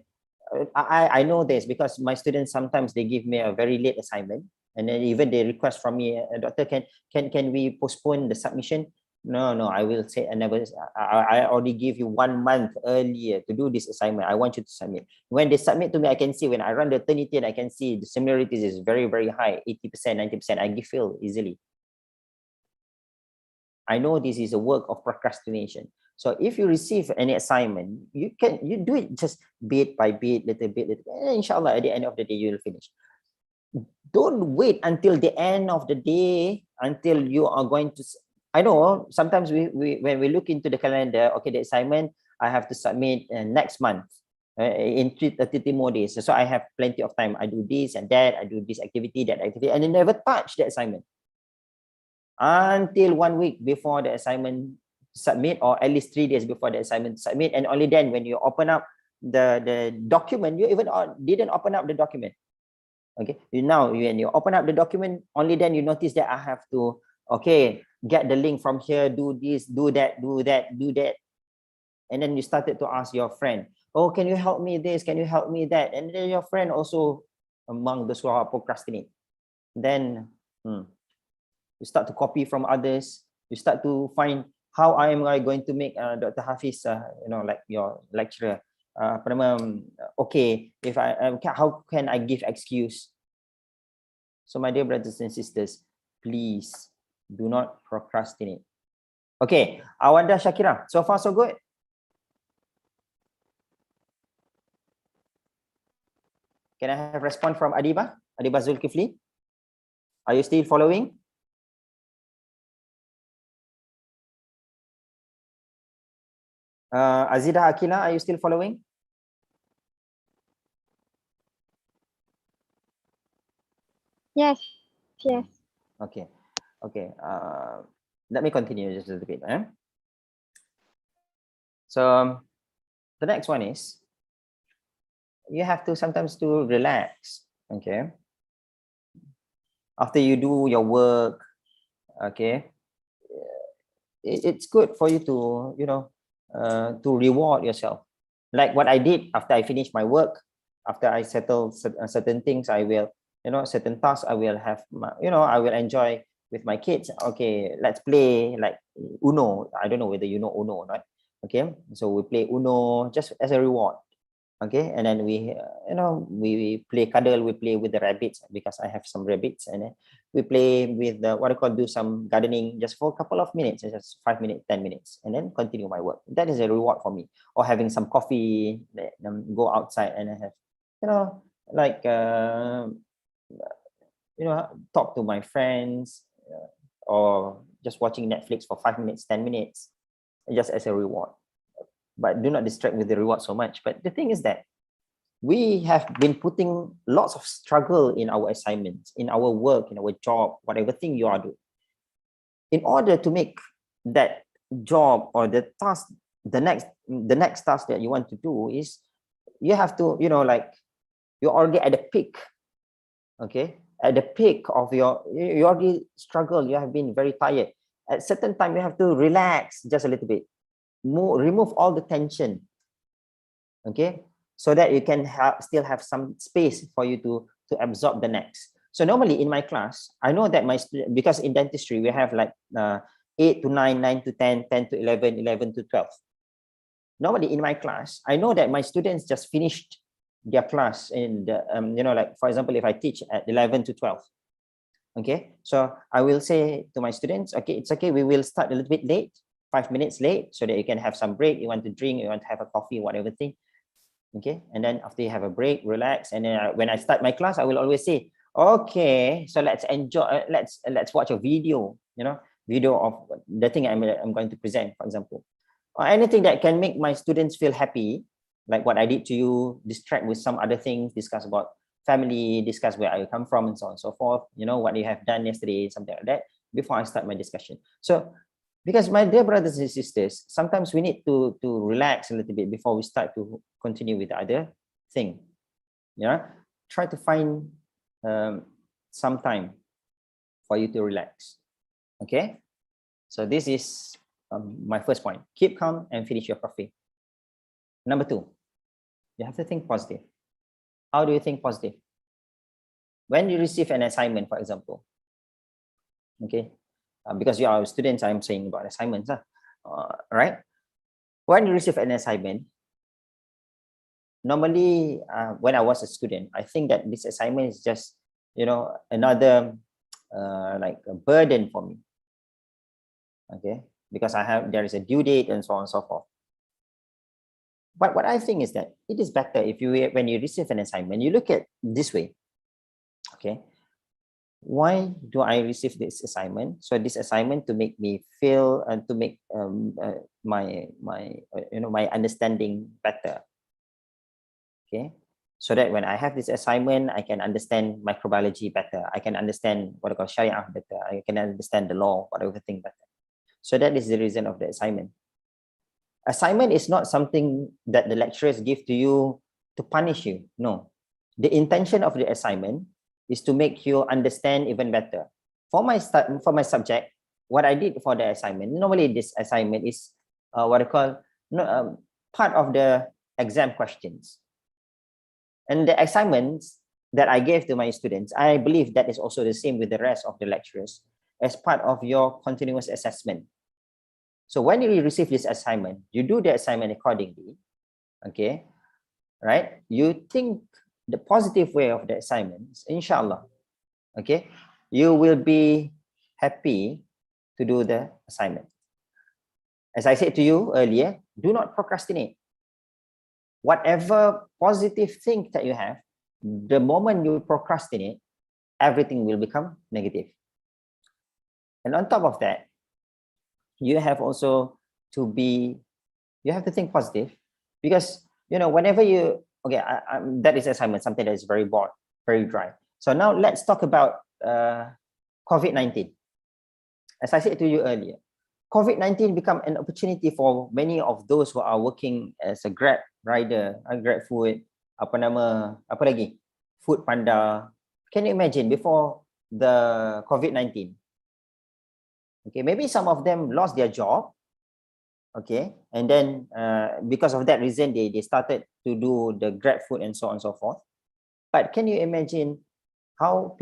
E: I know this because my students sometimes they give me a very late assignment, and then even they request from me, doctor, can we postpone the submission? No, I will say I already give you 1 month earlier to do this assignment. I want you to submit. When they submit to me, I can see when I run the Turnitin, I can see the similarities is very, very high, 80%, 90%. I give feel easily. I know this is a work of procrastination. So if you receive any assignment, you do it just bit by bit, little bit, inshallah, at the end of the day, you will finish. Don't wait until the end of the day until you are going to. I know sometimes when we look into the calendar, okay, the assignment I have to submit next month in 30 more days. So I have plenty of time. I do this and that, I do this activity, that activity, and I never touch the assignment until 1 week before the assignment submit, or at least 3 days before the assignment submit, and only then when you open up the document, you even didn't open up the document. Okay, now when you open up the document, only then you notice that I have to, okay, get the link from here, do this, do that, do that, do that, and then you started to ask your friend, oh, can you help me this, can you help me that, and then your friend also among those who are procrastinate. Then you start to copy from others. You start to find how I am going to make Dr. Hafiz, like your lecturer. Okay, if how can I give excuse? So my dear brothers and sisters, please do not procrastinate. Okay, Awanda Shakira, so far so good. Can I have response from Adiba Zulkifli? Are you still following? Azida Akila, are you still following?
U: Yes.
E: Okay. Let me continue just a little bit. So the next one is you have to sometimes to relax. Okay. After you do your work, okay, it's good for you to to reward yourself, like what I did after I finish my work. After I settle certain things, I will certain tasks I will have I will enjoy with my kids. Okay, let's play like Uno. I don't know whether you know Uno or not. Okay, so we play Uno just as a reward. Okay, and then we we play cuddle, we play with the rabbits because I have some rabbits, and then we play with the what I call do some gardening just for a couple of minutes, just 5 minutes, 10 minutes, and then continue my work. That is a reward for me. Or having some coffee, go outside and I have like talk to my friends, or just watching Netflix for 5 minutes, 10 minutes, just as a reward. But do not distract with the reward so much. But the thing is that we have been putting lots of struggle in our assignments, in our work, in our job, whatever thing you are doing. In order to make that job or the task, the next task that you want to do is you have to, like you're already at the peak. Okay, at the peak of you already struggle, you have been very tired. At certain time, you have to relax just a little bit. Remove all the tension, okay, so that you can still have some space for you to absorb the next. So normally in my class, I know that my student, because in dentistry we have like 8 to 9, 9 to 10, 10 to 11, 11 to 12. Normally in my class, I know that my students just finished their class in the like for example, if I teach at 11 to 12, okay, so I will say to my students, okay, it's okay, we will start a little bit late, 5 minutes late, so that you can have some break. You want to drink, you want to have a coffee, whatever thing. Okay, and then after you have a break, relax, and then when I start my class, I will always say, Okay, so let's enjoy. Let's watch a video. Video of the thing I'm going to present, for example, or anything that can make my students feel happy, like what I did to you. Distract with some other things. Discuss about family. Discuss where I come from, and so on and so forth. What you have done yesterday, something like that. Before I start my discussion. So, because my dear brothers and sisters, sometimes we need to relax a little bit before we start to continue with the other thing. Try to find some time for you to relax. Okay, so this is my first point. Keep calm and finish your coffee. Number 2, you have to think positive. How do you think positive? When you receive an assignment, for example, okay, because you are students, I'm saying about assignments, right? When you receive an assignment, normally when I was a student, I think that this assignment is just another like a burden for me. Okay, because there is a due date and so on and so forth. But what I think is that it is better if when you receive an assignment, you look at this way. Okay, why do I receive this assignment? So this assignment to make me feel and to make my understanding better. Okay, so that when I have this assignment, I can understand microbiology better. I can understand what I call Sharia better. I can understand the law, whatever thing better. So that is the reason of the assignment. Assignment is not something that the lecturers give to you to punish you. No, the intention of the assignment is to make you understand even better. For my subject, what I did for the assignment, normally this assignment is what I call part of the exam questions. And the assignments that I gave to my students, I believe that is also the same with the rest of the lecturers as part of your continuous assessment. So when you receive this assignment, you do the assignment accordingly, okay, right? You think the positive way of the assignments, inshallah, okay, you will be happy to do the assignment. As I said to you earlier, do not procrastinate. Whatever positive thing that you have, the moment you procrastinate, everything will become negative. And on top of that, you have also to think positive, because whenever you that is assignment, something that is very bored, very dry. So now let's talk about COVID-19. As I said to you earlier, COVID-19 become an opportunity for many of those who are working as a Grab rider, Grab food, apa lagi, Food Panda. Can you imagine before the COVID-19? Okay, maybe some of them lost their job. Okay, and then because of that reason, they started to do the Grab food and so on and so forth. But can you imagine how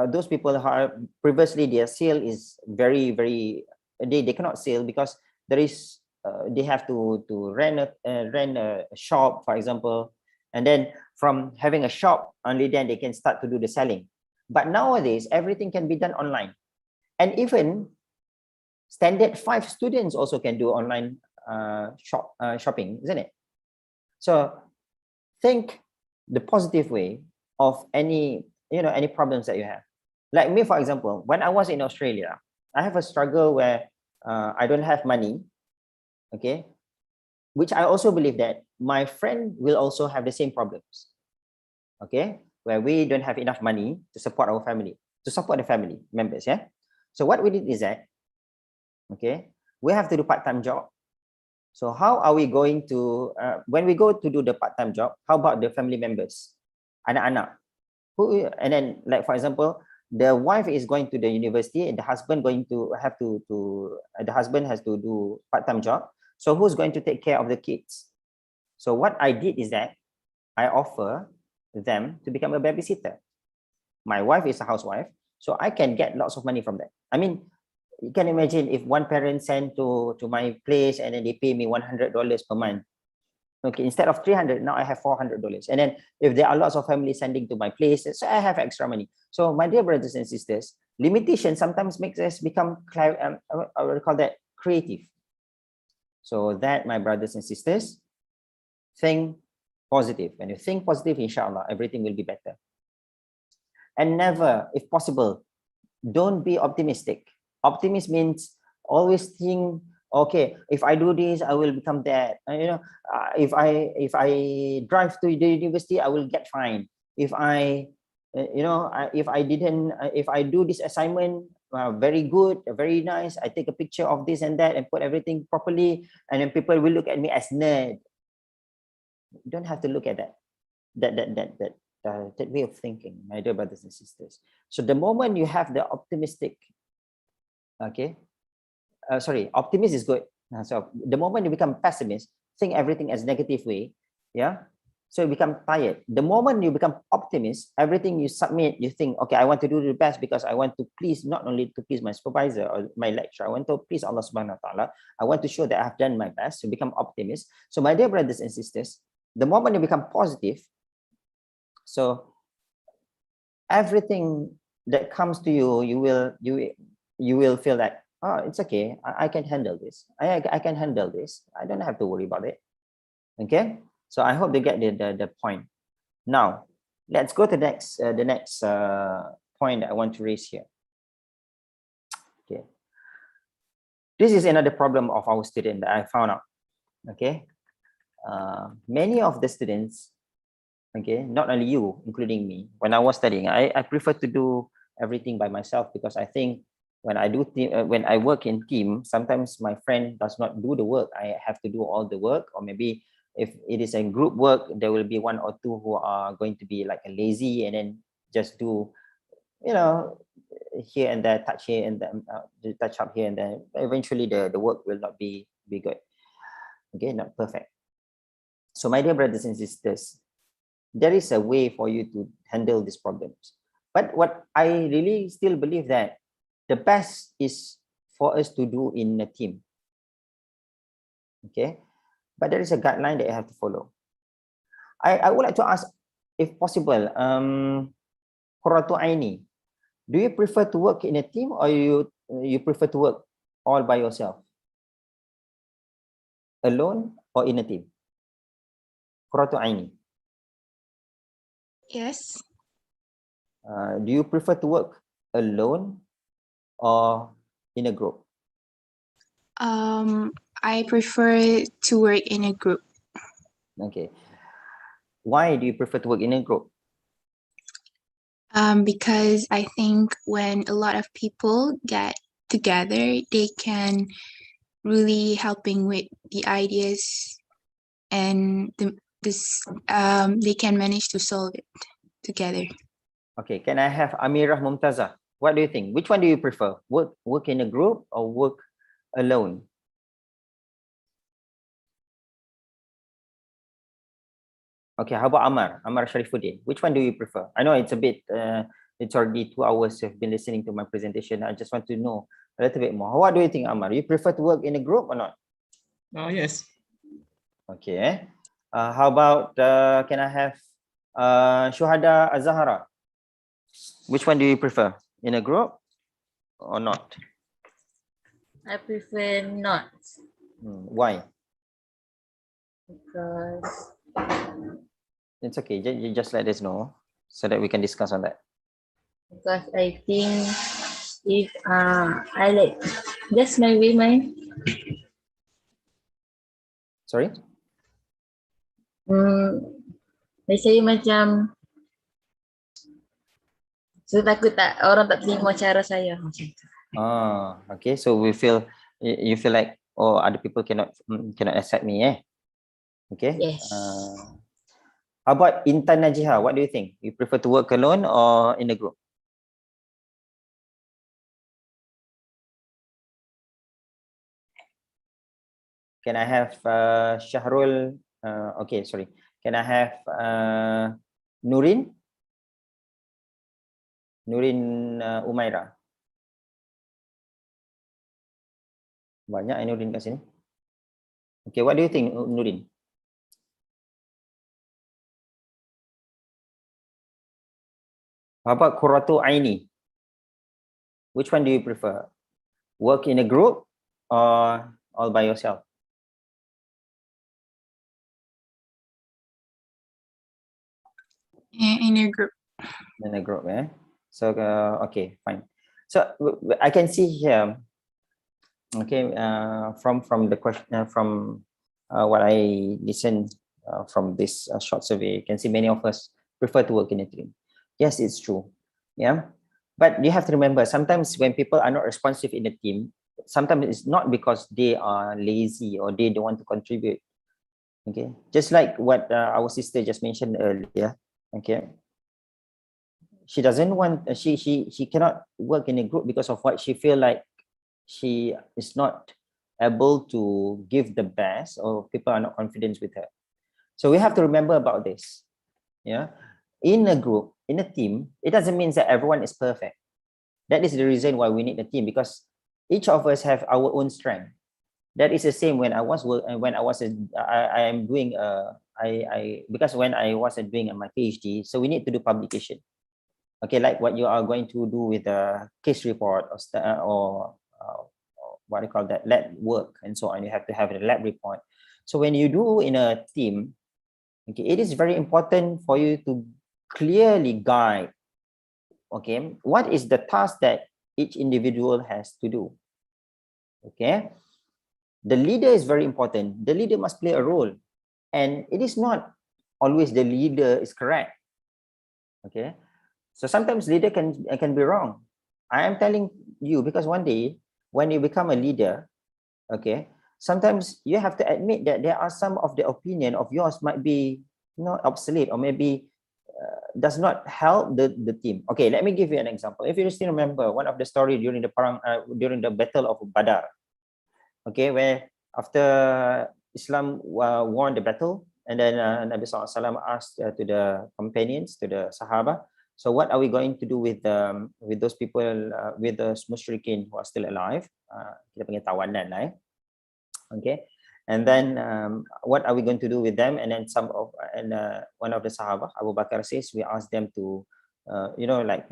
E: those people who are previously their sale is very, very, they cannot sell because there is they have to rent a shop, for example, and then from having a shop, only then they can start to do the selling. But nowadays, everything can be done online. And even standard 5 students also can do online shopping, isn't it? So think the positive way of any problems that you have. Like me, for example, when I was in Australia, I have a struggle where I don't have money, okay, which I also believe that my friend will also have the same problems, okay, where we don't have enough money to support our family, to support the family members, yeah. So what we did is that, okay, we have to do part-time job. So how are we going to, when we go to do the part-time job, how about the family members, anak-anak, and then like for example, the wife is going to the university and the husband the husband has to do part-time job. So who's going to take care of the kids? So what I did is that I offer them to become a babysitter. My wife is a housewife, so I can get lots of money from that. I mean, you can imagine if one parent sent to my place and then they pay me $100 per month. Okay, instead of 300, now I have $400. And then if there are lots of families sending to my place, so I have extra money. So my dear brothers and sisters, limitation sometimes makes us become, I would call that creative. So that, my brothers and sisters, think positive. When you think positive, inshallah, everything will be better. And never, if possible, don't be optimistic. Optimist means always think, okay, if I do this, I will become that. If I drive to the university, I will get fine. If I if I do this assignment, very good, very nice, I take a picture of this and that and put everything properly, and then people will look at me as nerd. You don't have to look at that way of thinking, my dear brothers and sisters. So the moment you have the optimistic, optimist is good. So the moment you become pessimist, think everything as negative way, so you become tired. The moment you become optimist, everything you submit, you think, okay, I want to do the best because I want to please, not only to please my supervisor or my lecturer, I want to please Allah subhanahu wa ta'ala. I want to show that I've done my best to become optimist. So my dear brothers and sisters, the moment you become positive, so everything that comes to you, you will feel like, oh, it's okay, I can handle this. I can handle this. I don't have to worry about it. Okay, so I hope they get the point. Now, let's go to the next point that I want to raise here. Okay, this is another problem of our student that I found out. Okay, many of the students, okay, not only you, including me, when I was studying, I prefer to do everything by myself, because I think when I work in team, sometimes my friend does not do the work. I have to do all the work, or maybe if it is a group work, there will be one or two who are going to be like a lazy and then just do, here and there, touch here and then touch up here and there. Eventually, the work will not be good. Okay, not perfect. So my dear brothers and sisters, there is a way for you to handle these problems. But what I really still believe that the best is for us to do in a team. Okay, but there is a guideline that you have to follow. I would like to ask, if possible, Qurratu Aini, do you prefer to work in a team, or you prefer to work all by yourself, alone or in a team? Qurratu Aini.
G: Yes.
E: Do you prefer to work alone or in a group?
G: I prefer to work in a group.
E: Okay. Why do you prefer to work in a group?
G: Because I think when a lot of people get together, they can really helping with the ideas, and they can manage to solve it together.
E: Okay, can I have Amirah Mumtazah? What do you think? Which one do you prefer? Work in a group or work alone? Okay, how about Amar Sharifuddin? Which one do you prefer? I know it's a bit, it's already 2 hours you've been listening to my presentation. I just want to know a little bit more. What do you think, Amar? You prefer to work in a group or not?
O: Yes.
E: Okay. How about, can I have Shuhada Azahara? Which one do you prefer? In a group or not?
L: I prefer not.
E: Why?
L: Because
E: It's okay. You just let us know so that we can discuss on that.
L: I think if I like that's my way,
E: Sorry?
L: Saya macam saya takut orang tak terima cara saya macam tu.
E: Okay. So you feel like, oh, other people cannot accept me, Okay.
L: Yes.
E: How about Intan Najiha? What do you think? You prefer to work alone or in a group? Can I have Shahrul? Okay, sorry. Can I have Nurin? Nurin Umaira. Banyak Nurin kat sini. Okay, what do you think, Nurin? How about Qurratu Aini? Which one do you prefer? Work in a group or all by yourself?
G: In a group.
E: In a group, So okay, fine. So I can see here, okay, from the question, from what I listened from this short survey, you can see many of us prefer to work in a team. Yes, it's true. Yeah, but you have to remember, sometimes when people are not responsive in a team, sometimes it's not because they are lazy or they don't want to contribute. Okay, just like what our sister just mentioned earlier. Okay, she doesn't want, she cannot work in a group because of what she feel like she is not able to give the best, or people are not confident with her. So we have to remember about this. Yeah, in a group, in a team, it doesn't mean that everyone is perfect. That is the reason why we need a team, because each of us have our own strength. That is the same when I was I am doing because when I was doing my PhD, so we need to do publication. Okay, like what you are going to do with the case report, or what do you call that, lab work and so on. You have to have a lab report. So when you do in a team, okay, it is very important for you to clearly guide, okay, what is the task that each individual has to do. Okay, the leader is very important. The leader must play a role, and it is not always the leader is correct. Okay, so sometimes leader can be wrong. I am telling you because one day when you become a leader, okay, sometimes you have to admit that there are some of the opinion of yours might be, you know, obsolete, or maybe does not help the team. Okay, let me give you an example. If you still remember one of the story during the during the battle of Badr, okay, where after Islam won the battle, and then Nabi SAW asked to the companions, to the Sahaba, so what are we going to do with those people, with the musyrikin who are still alive? Kita panggil tawanan lah, okay, and then what are we going to do with them? And then one of the Sahaba, Abu Bakr, says we ask them to like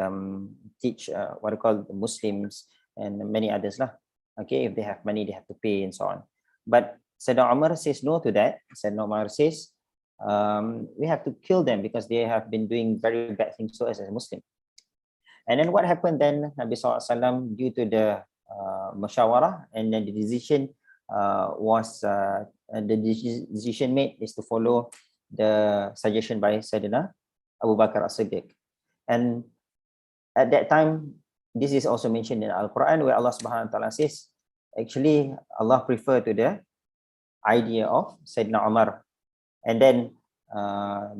E: teach what we call the Muslims and many others lah. Okay, if they have money, they have to pay and so on. But Sayyidina Umar says no to that. Sayyidina Umar says we have to kill them because they have been doing very bad things to us as a Muslim. And then what happened then? Nabi SAW, due to the musyawarah, and then the decision decision made is to follow the suggestion by Sayyidina Abu Bakr as-Siddiq. And at that time, this is also mentioned in Al-Quran, where Allah Subhanahu wa Ta'ala says, actually, Allah prefer to the idea of Sayyidina Umar. And then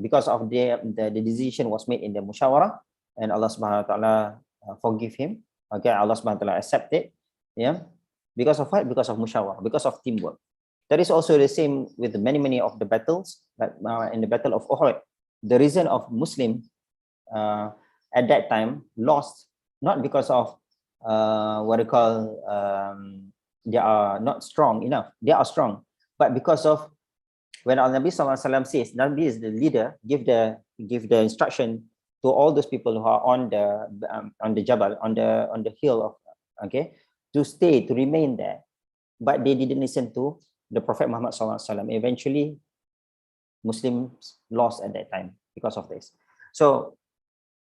E: because of the decision was made in the musyawarah, and Allah Subhanahu wa Ta'ala forgive him. Okay, Allah Subhanahu wa Ta'ala accept it. Yeah, because of what? Because of musyawarah, because of teamwork. That is also the same with many of the battles. Like in the Battle of Uhud, the reason of Muslim at that time lost, not because of what we call they are not strong enough. They are strong, but because of when Nabi SAW says, Nabi is the leader, give the instruction to all those people who are on the Jabal, on the hill of, okay, to stay, to remain there, but they didn't listen to the Prophet Muhammad SAW. Eventually, Muslims lost at that time because of this. So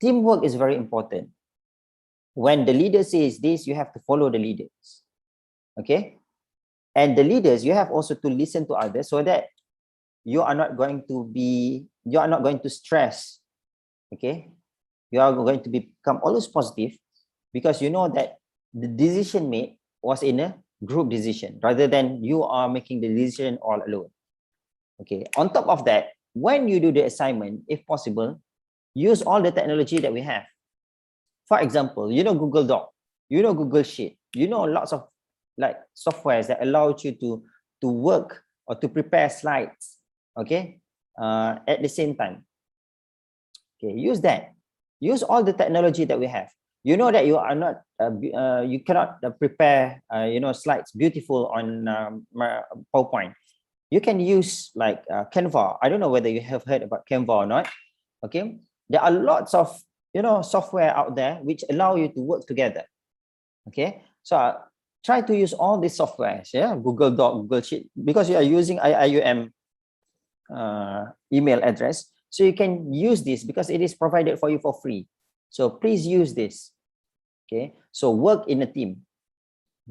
E: teamwork is very important. When the leader says this, you have to follow the leaders. Okay, and the leaders, you have also to listen to others, so that you are not going to stress. Okay, you are going to become always positive, because you know that the decision made was in a group decision rather than you are making the decision all alone. Okay, on top of that, when you do the assignment, if possible, use all the technology that we have. For example, you know, Google Doc, you know, Google Sheet, you know, lots of like softwares that allow you to work or to prepare slides, okay, at the same time. Okay, use that. Use all the technology that we have. You know that you are not, you cannot prepare, slides beautiful on PowerPoint. You can use like Canva. I don't know whether you have heard about Canva or not. Okay, there are lots of software out there which allow you to work together. Okay, so try to use all these softwares. Yeah, Google Doc, Google Sheet, because you are using IUM email address, so you can use this because it is provided for you for free. So please use this. Okay, so work in a team.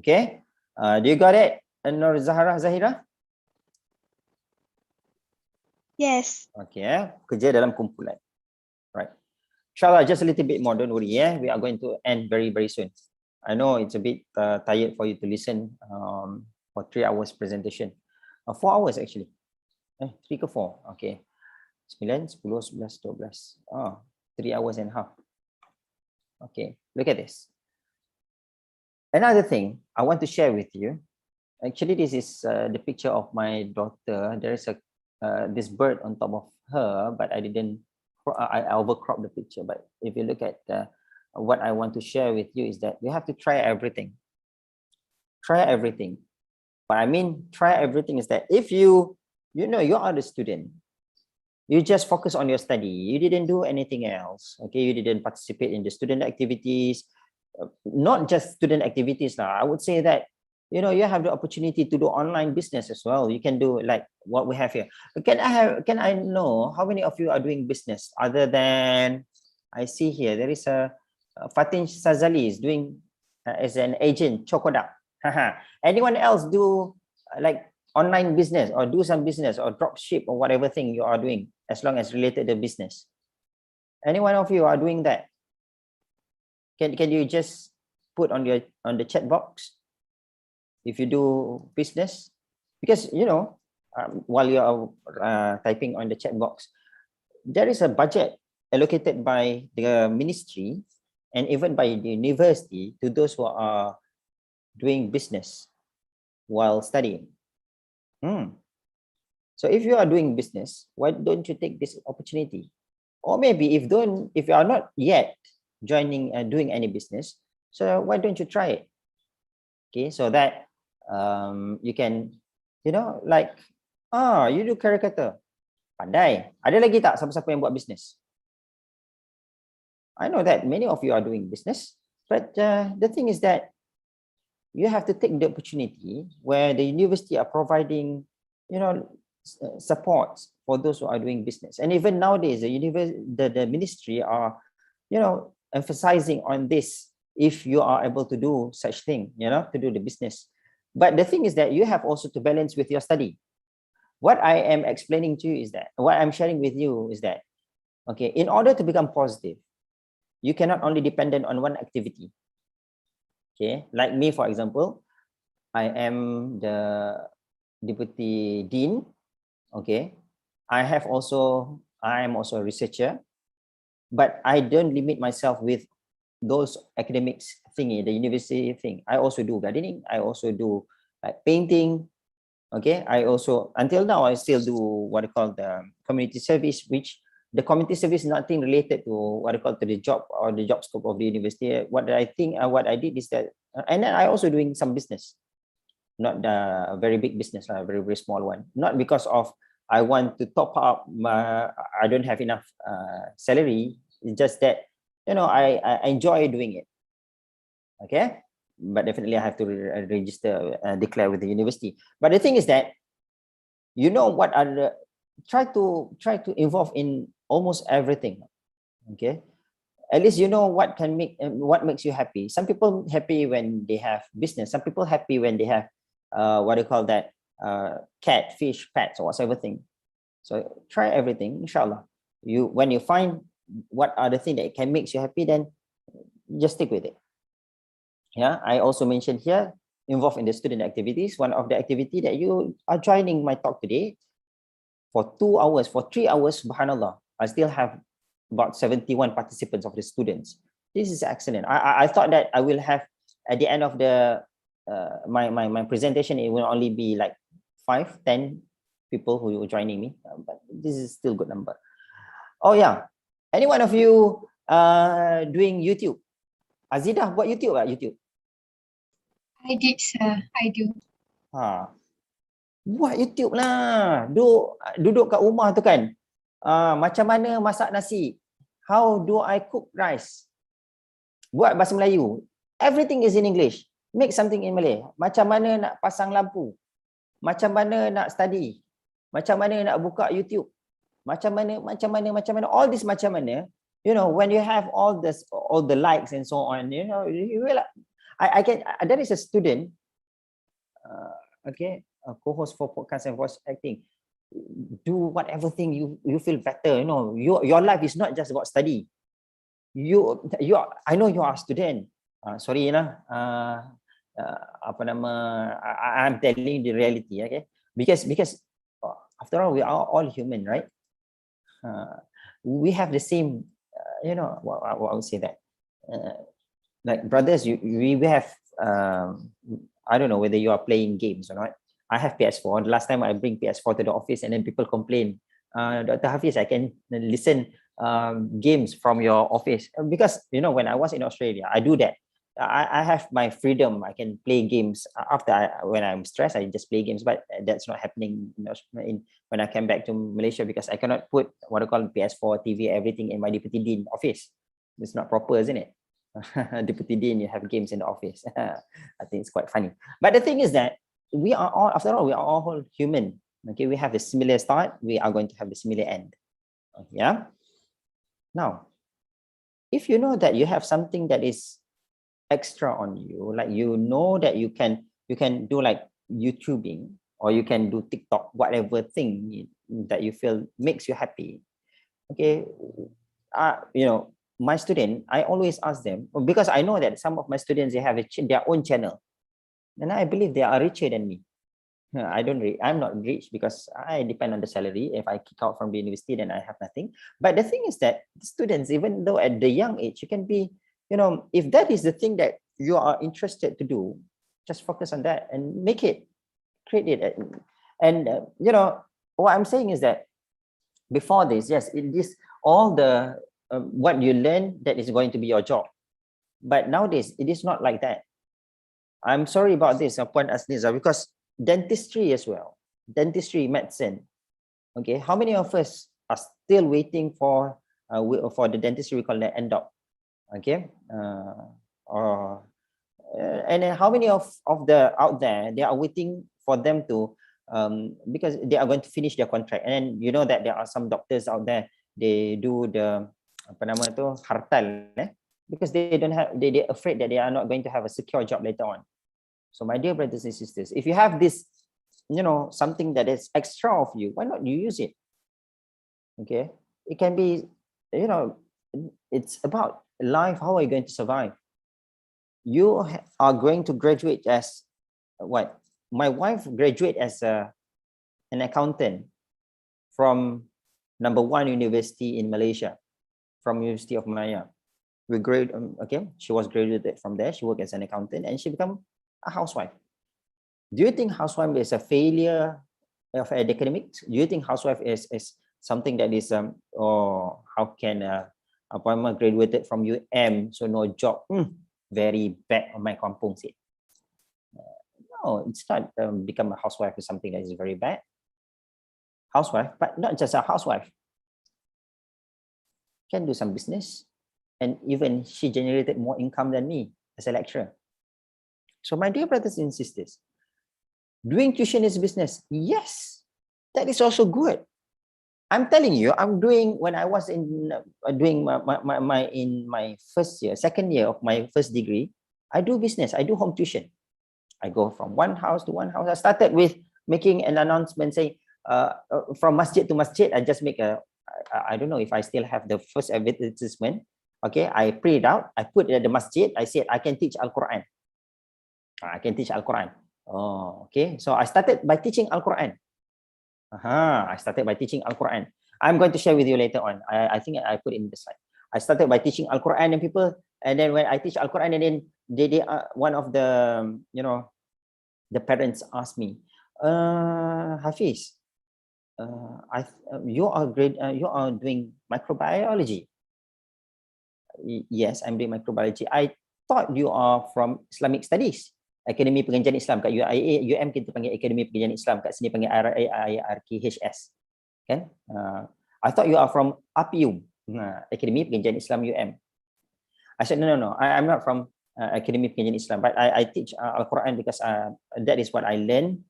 E: Okay, do you got it, Nur Zahira?
U: Yes.
E: Okay, kerja dalam kumpulan. Right. Inshallah, just a little bit more. Don't worry. We are going to end very, very soon. I know it's a bit tired for you to listen for 3 hours presentation. 4 hours actually. 3 ke 4. Okay. 9, 10, 11, 12. 3 hours and a half. Okay, look at this. Another thing I want to share with you. Actually, this is the picture of my daughter. There is this bird on top of her, but I overcropped the picture. But if you look at what I want to share with you is that we have to try everything. Try everything. What I mean, try everything is that if you are the student, you just focus on your study. You didn't do anything else. Okay, you didn't participate in the student activities, not just student activities. I would say that you have the opportunity to do online business as well. You can do like what we have here. Can I know how many of you are doing business other than I see here there is a Fatin Sazali is doing as an agent Chokodak. Anyone else do like online business or do some business or drop ship or whatever thing you are doing as long as related to business? Any one of you are doing that? Can you just put on the chat box if you do business? Because while you are typing on the chat box, there is a budget allocated by the ministry and even by the university to those who are doing business while studying. So if you are doing business, why don't you take this opportunity? Or maybe if you are not yet joining and doing any business, so why don't you try it? Okay, so that you can, like, you do caricature. Pandai. Ada lagi tak siapa-siapa yang buat business? I know that many of you are doing business, but the thing is that you have to take the opportunity where the university are providing, support for those who are doing business. And even nowadays, the ministry are, emphasizing on this. If you are able to do such thing, to do the business. But the thing is that you have also to balance with your study. What I am explaining to you is that, what I'm sharing with you is that, okay, in order to become positive, you cannot only dependent on one activity. Okay, like me, for example, I am the deputy dean. Okay, I am also a researcher, but I don't limit myself with those academics thingy, the university thing. I also do gardening. I also do like painting. Okay, I also, until now, I still do what I call the community service, which the community service is nothing related to what I call to the job or the job scope of the university. What I did is that, and then I also doing some business, not the very big business, a very, very small one. Not because of I want to top up, I don't have enough salary. It's just that, I enjoy doing it. Okay, but definitely I have to register, declare with the university. But the thing is that, what are the, try to involve in almost everything. Okay, at least what makes you happy. Some people happy when they have business. Some people happy when they have what do you call that, cat, fish, pets, or whatever thing. So try everything, inshallah. When you find what are the things that can make you happy, then just stick with it. I also mentioned here, involved in the student activities. One of the activity that you are joining my talk today for 2 hours, for 3 hours, subhanallah, I still have about 71 participants of the students. This is excellent. I thought that I will have at the end of the my presentation, it will only be like 5-10 people who are joining me, but this is still good number. Oh yeah, any one of you doing YouTube? Azidah buat YouTube tak? YouTube?
S: I did, sir. I do.
E: Buat YouTube lah. Duduk kat rumah tu kan. Macam mana masak nasi? How do I cook rice? Buat bahasa Melayu. Everything is in English. Make something in Malay. Macam mana nak pasang lampu? Macam mana nak study? Macam mana nak buka YouTube? Macam mana, all this macam mana, you know, when you have all this, all the likes and so on, you know, you realize, there is a student, okay, a co-host for podcast and voice acting. Do whatever thing you feel better, you know, your life is not just about study. I know you are a student. Sorry, you know, apa nama, I'm telling the reality, okay? Because after all, we are all human, right? We have the same, you know, I would say that, like brothers, we have, I don't know whether you are playing games or not. I have PS4. The last time I bring PS4 to the office, and then people complain, Dr. Hafiz, I can listen games from your office, because you know, when I was in Australia, I do that. I have my freedom. I can play games when I'm stressed. I just play games, but that's not happening when I came back to Malaysia, because I cannot put what I call PS4, TV, everything in my Deputy Dean office. It's not proper, isn't it? Deputy Dean, you have games in the office. I think it's quite funny. But the thing is that we are all, after all, we are all human. Okay, we have a similar start. We are going to have a similar end. Yeah. Now, if you know that you have something that is extra on you, like you know that you can do like YouTubing, or you can do TikTok, whatever thing that you feel makes you happy. Okay, you know, my student, I always ask them, because I know that some of my students, they have their own channel, and I believe they are richer than me. I'm not rich, because I depend on the salary. If I kick out from the university, then I have nothing. But the thing is that the students, even though at the young age, you can be, you know, if that is the thing that you are interested to do, just focus on that and make it, create it. And you know, what I'm saying is that before this, yes, it is all the what you learn that is going to be your job. But nowadays, it is not like that. I'm sorry about this, Puan Asniza, because dentistry as well, dentistry, medicine. Okay, how many of us are still waiting for the dentistry? We call that endop. Okay, and then how many of the out there, they are waiting for them to because they are going to finish their contract, and then you know that there are some doctors out there, they do the apa nama tu, hartal, because they don't have, they're afraid that they are not going to have a secure job later on. So my dear brothers and sisters, if you have this, you know, something that is extra of you, why not you use it? Okay, it can be, you know, it's about life. How are you going to survive? You are going to graduate as what? My wife graduated as an accountant from #1 university in Malaysia, from University of Malaya. Okay, she was graduated from there. She worked as an accountant, and she became a housewife. Do you think housewife is a failure of academics? Do you think housewife is something that is or how can appointment graduated from UM, so no job? Very bad on my kampung said. No, it's not become a housewife is something that is very bad. Housewife, but not just a housewife. Can do some business, and even she generated more income than me as a lecturer. So my dear brothers and sisters, doing tuition is business. Yes, that is also good. I'm telling you, I'm doing, when I was in doing in my first year, second year of my first degree, I do business. I do home tuition. I go from one house to one house. I started with making an announcement saying, from masjid to masjid. I just make I don't know if I still have the first advertisement. Okay, I print it out. I put it at the masjid. I said, I can teach Al-Quran. I can teach Al-Quran. Oh, okay. So I started by teaching Al-Quran. I started by teaching Al-Quran. I'm going to share with you later on. I think I put it in the slide. I started by teaching Al-Quran and people, and then when I teach Al-Quran, and then they one of the, you know, the parents asked me, Hafiz, you are you are doing microbiology. Yes, I'm doing microbiology. I thought you are from Islamic Studies, Akademi Pengajian Islam. Kat UM kita panggil Akademi Pengajian Islam, kat sini panggil IRKHS. Kan? I thought you are from APIUM, Akademi Pengajian Islam UM. I said, no, I'm not from Akademi Pengajian Islam, but I teach Al-Quran because that is what I learned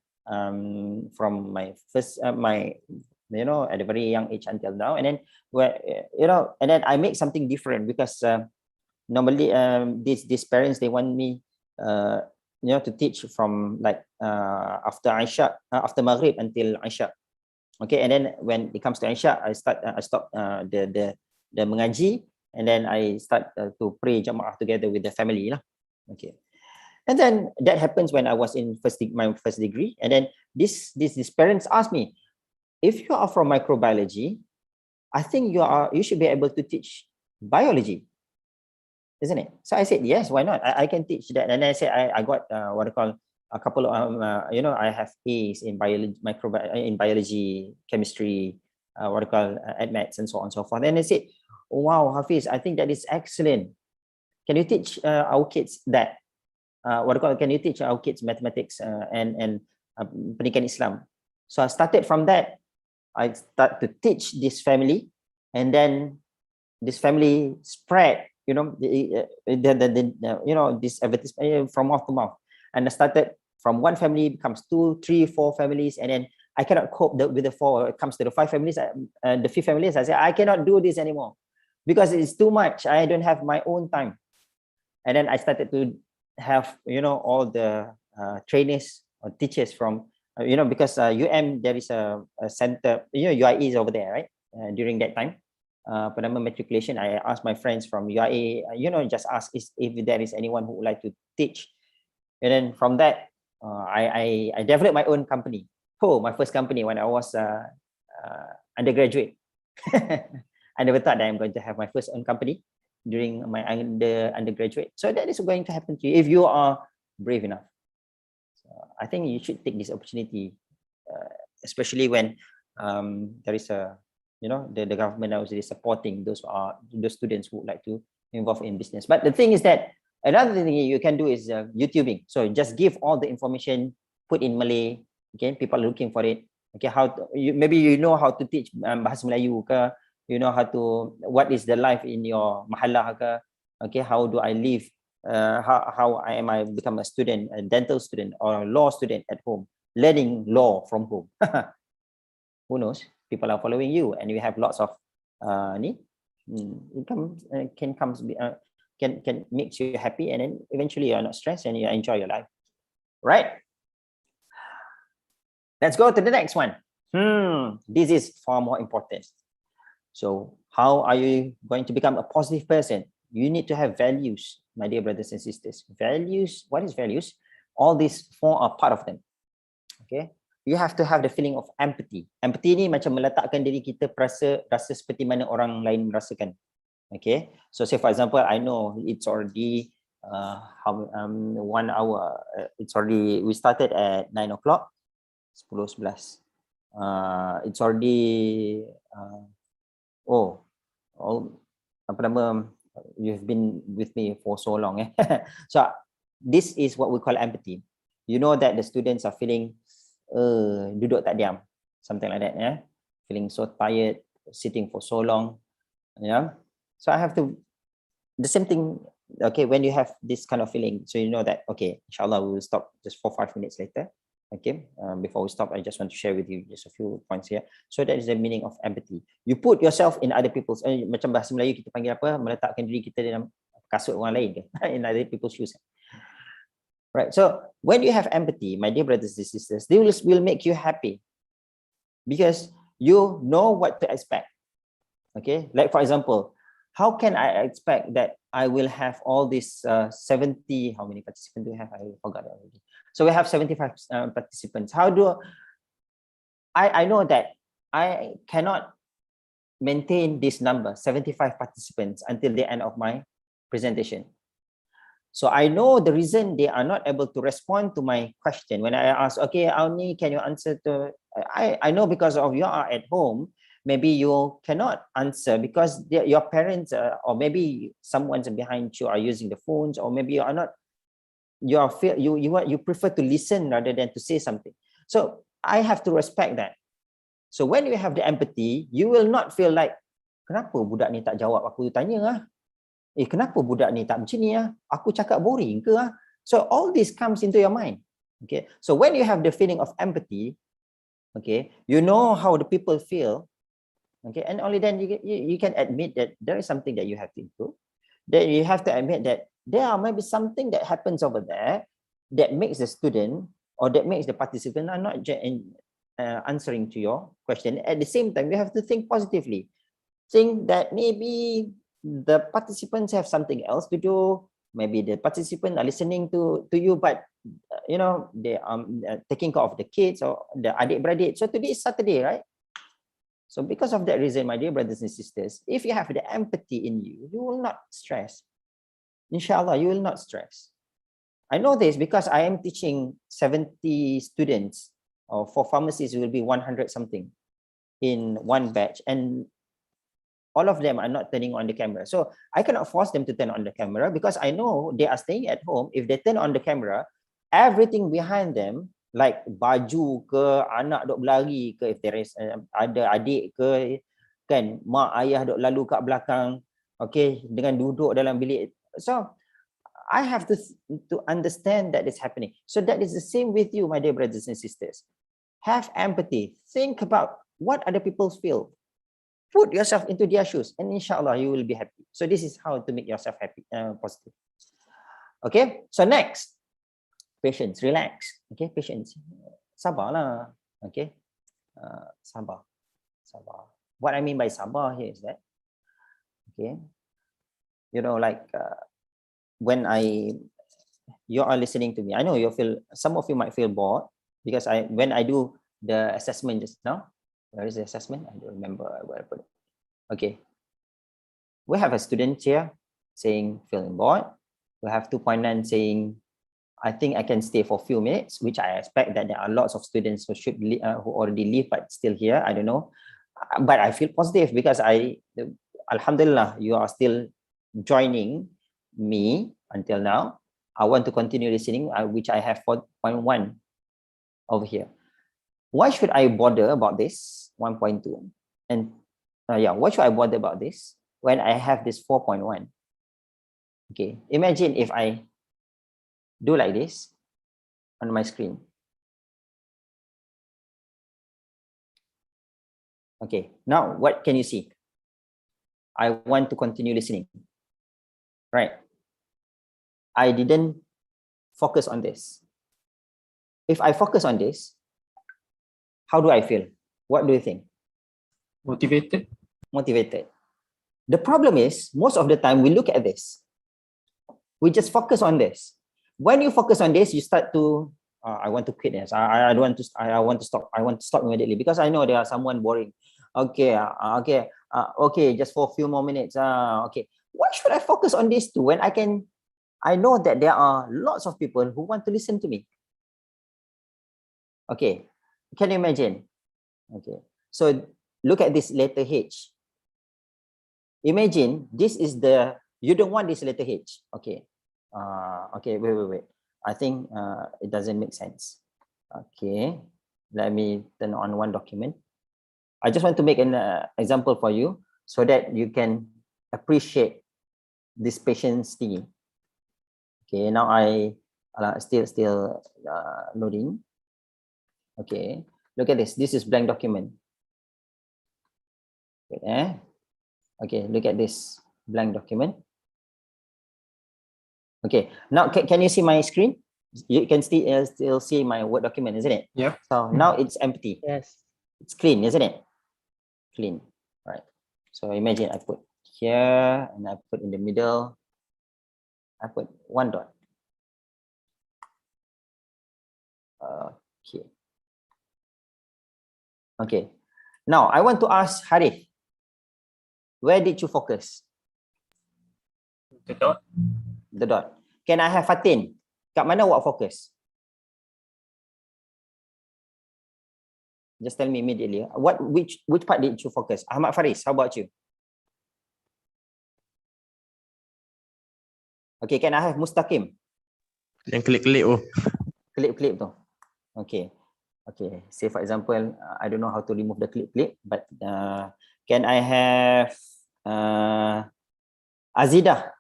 E: from my first you know, at a very young age until now. And then, you know, and then I make something different because normally these parents, they want me, you know, to teach from like after Isha, after Maghrib until Isha. Okay, and then when it comes to Isha, I stop the mengaji, and then I start to pray Jamaah together with the family lah. Okay, and then that happens when I was in my first degree, and then these parents asked me, if you are from microbiology, I think you should be able to teach biology, isn't it? So I said, yes, why not? I can teach that. And I said, I got what I call a couple of, you know, I have A's in biology, in biology, chemistry, what I call admats and so on and so forth. And I said, wow, Hafiz, I think that is excellent. Can you teach our kids that? What I call, can you teach our kids mathematics and pendidikan Islam? So I started from that. I start to teach this family, and then this family spread, you know, you know, this advertisement from mouth to mouth, and I started from one family becomes 2, 3, 4 families, and then I cannot cope with the 4. It comes to the 5 families, the 5th families. I say I cannot do this anymore because it's too much. I don't have my own time, and then I started to have, you know, all the trainers or teachers from, you know, because there is a center, you know, UIE is over there, right? During that time, Panama matriculation, I asked my friends from UIE, you know, just ask if there is anyone who would like to teach. And then from that, I developed my own company. My first company when I was undergraduate. I never thought that I'm going to have my first own company during my undergraduate. So that is going to happen to you if you are brave enough. So I think you should take this opportunity, especially when there is a, you know, the government now is supporting those students who would like to involve in business. But the thing is that another thing you can do is YouTubing. So just give all the information, put in Malay. Okay, people are looking for it. Okay, maybe you know how to teach bahasa Melayu ke, you know how to, what is the life in your mahallah ke, okay, how do I live, how I become a student, a dental student or a law student at home, learning law from home. Who knows? People are following you, and you have lots of income can makes you happy, and then eventually you are not stressed and you enjoy your life, right? Let's go to the next one. This is far more important. So how are you going to become a positive person? You need to have values, my dear brothers and sisters. Values, what is values? All these 4 are part of them. Okay, you have to have the feeling of empathy. Empathy ni macam meletakkan diri kita rasa seperti mana orang lain merasakan. Okay, so say for example, I know it's already 1 hour. It's already, we started at 9 o'clock, 10:11. It's already you've been with me for so long. So this is what we call empathy. You know that the students are feeling duduk tak diam, something like that, yeah, feeling so tired, sitting for so long, yeah. So I have to, the same thing, okay, when you have this kind of feeling, so you know that, okay, inshallah we will stop just 4-5 minutes later. Okay, before we stop, I just want to share with you just a few points here. So that is the meaning of empathy. You put yourself in other people's, macam bahasa Melayu kita panggil apa, meletakkan diri kita dalam kasut orang lain ke, in other people's shoes. Right, so when you have empathy, my dear brothers and sisters, they will make you happy because you know what to expect. Okay, like for example, how can I expect that I will have all these 70, how many participants do we have? I forgot already. So we have 75 participants. How do I know that I cannot maintain this number, 75 participants, until the end of my presentation? So I know the reason they are not able to respond to my question. When I ask, okay, Auni, can you answer to, I know because of you are at home, maybe you cannot answer because your parents or maybe someone's behind you are using the phones, or maybe you are not, you prefer to listen rather than to say something. So I have to respect that. So when you have the empathy, you will not feel like, kenapa budak ni tak jawab aku tanya ah? Kenapa budak ni tak macam ni ah? Aku cakap boring ke ah? So all this comes into your mind. Okay. So when you have the feeling of empathy, Okay, you know how the people feel. Okay, and only then you can admit that there is something that you have to improve. Then you have to admit that there might be something that happens over there that makes the student or that makes the participant are not answering to your question. At the same time, you have to think positively. Think that maybe the participants have something else to do. Maybe the participants are listening to you, but you know, they are taking care of the kids or the adik-beradik. So today is Saturday, right? So because of that reason, my dear brothers and sisters, if you have the empathy in you, you will not stress. Inshallah, you will not stress. I know this because I am teaching 70 students, or for pharmacies, it will be 100 something in one batch. And all of them are not turning on the camera. So I cannot force them to turn on the camera because I know they are staying at home. If they turn on the camera, everything behind them, like baju ke, anak duk berlari ke, if there is ada adik ke, kan, mak ayah duk lalu kat belakang, okay, dengan duduk dalam bilik. So I have to understand that it's happening. So that is the same with you, my dear brothers and sisters. Have empathy. Think about what other people feel. Put yourself into their shoes, and inshallah you will be happy. So this is how to make yourself happy, positive. Okay. So next, patience. Relax. Okay. Patience. Sabarlah. Okay. Sabar. Sabar. What I mean by sabar here is that, okay, you know, like when you are listening to me, I know you feel, some of you might feel bored because when I do the assessment just now, where is the assessment? I don't remember where I put it. Okay. We have a student here saying feeling bored. We have 2.9 saying, I think I can stay for a few minutes, which I expect that there are lots of students who should who already leave but still here. I don't know, but I feel positive because Alhamdulillah, you are still joining me until now. I want to continue listening, which I have 4.1 over here. Why should I bother about this 1.2? And yeah, why should I bother about this when I have this 4.1? Okay, imagine if I do like this on my screen. Okay, now what can you see? I want to continue listening, right? I didn't focus on this. If I focus on this, how do I feel? What do you think?
O: Motivated.
E: Motivated. The problem is, most of the time we look at this. We just focus on this. When you focus on this, you start to, I want to quit this. I don't want to. I want to stop. I want to stop immediately because I know there are someone boring. Okay, okay, just for a few more minutes. Okay, why should I focus on this too when I know that there are lots of people who want to listen to me. Okay, can you imagine? Okay, so look at this letter H. Imagine this is you don't want this letter H. Okay. Okay, wait. I think it doesn't make sense. Okay, let me turn on one document. I just want to make an example for you so that you can appreciate this patience thingy. Okay, now I still loading. Okay, look at this. This is blank document. Wait, okay, look at this blank document. Okay, now can you see my screen? You can still see my Word document, isn't it?
O: Yep.
E: So now it's empty.
R: Yes.
E: It's clean, isn't it? Clean, right? So imagine I put here and I put in the middle. I put one dot. Okay. Okay. Now I want to ask Harith, where did you focus?
O: The dot.
E: The dot. Can I have Fatin? Kat mana awak fokus? Just tell me immediately. Which part did you focus? Ahmad Faris, how about you? Okay, can I have Mustaqim?
M: Yang klip-klip tu.
E: Klip-klip tu. Okay. Okay. Say for example, I don't know how to remove the clip, but can I have Azidah?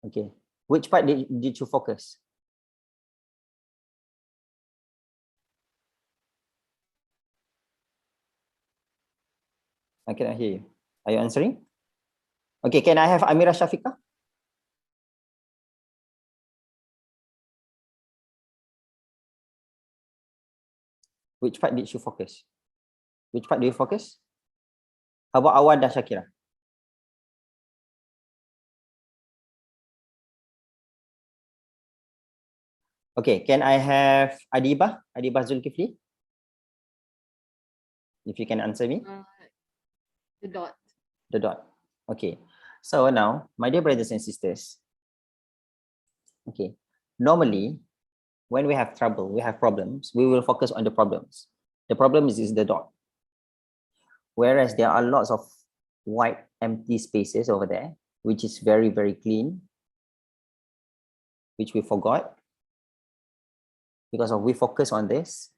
E: Okay. Which part did you focus? I cannot hear you. Are you answering? Okay, can I have Amira Shafiqah? Which part did you focus? Which part do you focus? How about Awan dan Shakira? Okay, can I have Adibah? Adibah Zulkifli? If you can answer me.
L: The dot.
E: The dot. Okay. So now, my dear brothers and sisters, okay, normally when we have trouble, we have problems, we will focus on the problems. The problem is the dot. Whereas there are lots of white empty spaces over there, which is very, very clean, which we forgot. Because of we focus on this,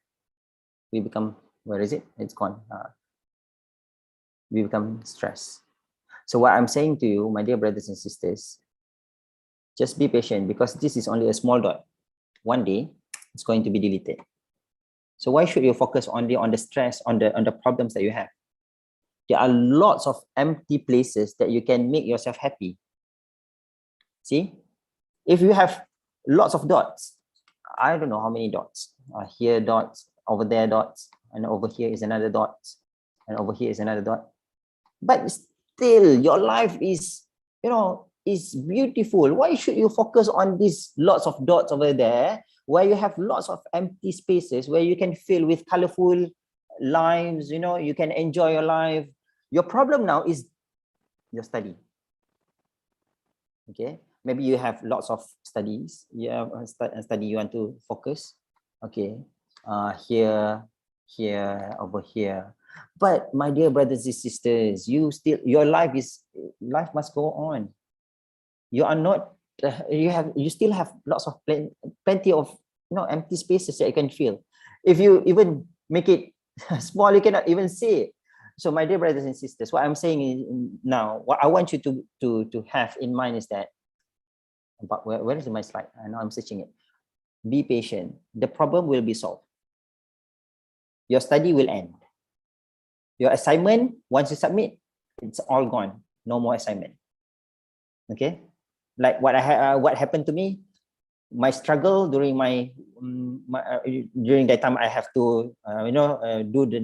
E: we become, where is it? It's gone. We become stressed. So what I'm saying to you, my dear brothers and sisters, just be patient because this is only a small dot. One day, it's going to be deleted. So why should you focus only on the stress, on the problems that you have? There are lots of empty places that you can make yourself happy. See, if you have lots of dots, I don't know how many dots. Here dots, over there dots, and over here is another dot, and over here is another dot. But still, your life is, you know, is beautiful. Why should you focus on these lots of dots over there, where you have lots of empty spaces, where you can fill with colorful lives, you know, you can enjoy your life. Your problem now is your study. Okay, maybe you have lots of studies, you have a study you want to focus. Okay, here, over here. But my dear brothers and sisters, your life must go on. You are not, you still have lots of plenty of, you know, empty spaces that you can fill. If you even make it small, you cannot even see it. So my dear brothers and sisters, what I'm saying is now, what I want you to have in mind is that, but where is my slide? I know I'm searching it. Be patient. The problem will be solved. Your study will end. Your assignment, once you submit, it's all gone. No more assignment. Okay, like what happened to me, my struggle during during that time, I have to do the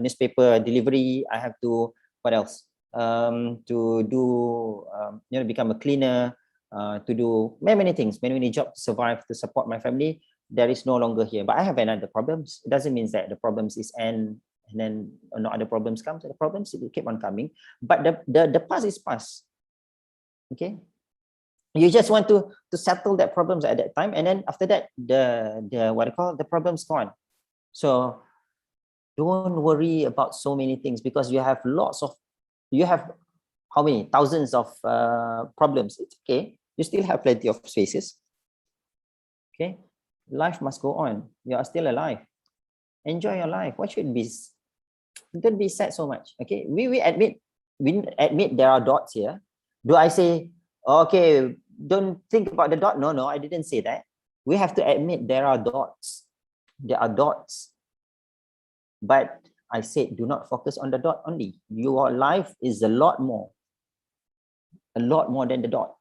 E: newspaper delivery. I have to, what else? To do become a cleaner, to do many things, many jobs to survive, to support my family. There is no longer here, but I have another problems. It doesn't mean that the problems is end and then no other problems come. So the problems will keep on coming, but the past is past. Okay, you just want to settle that problems at that time, and then after that the problems gone. So don't worry about so many things, because you have how many thousands of problems. It's okay, you still have plenty of spaces. Okay, life must go on. You are still alive. Enjoy your life. What should be, don't be sad so much. Okay, we admit there are dots here. Do I say, okay, don't think about the dot? No, I didn't say that. We have to admit there are dots. There are dots. But I said, do not focus on the dot only. Your life is a lot more than the dot.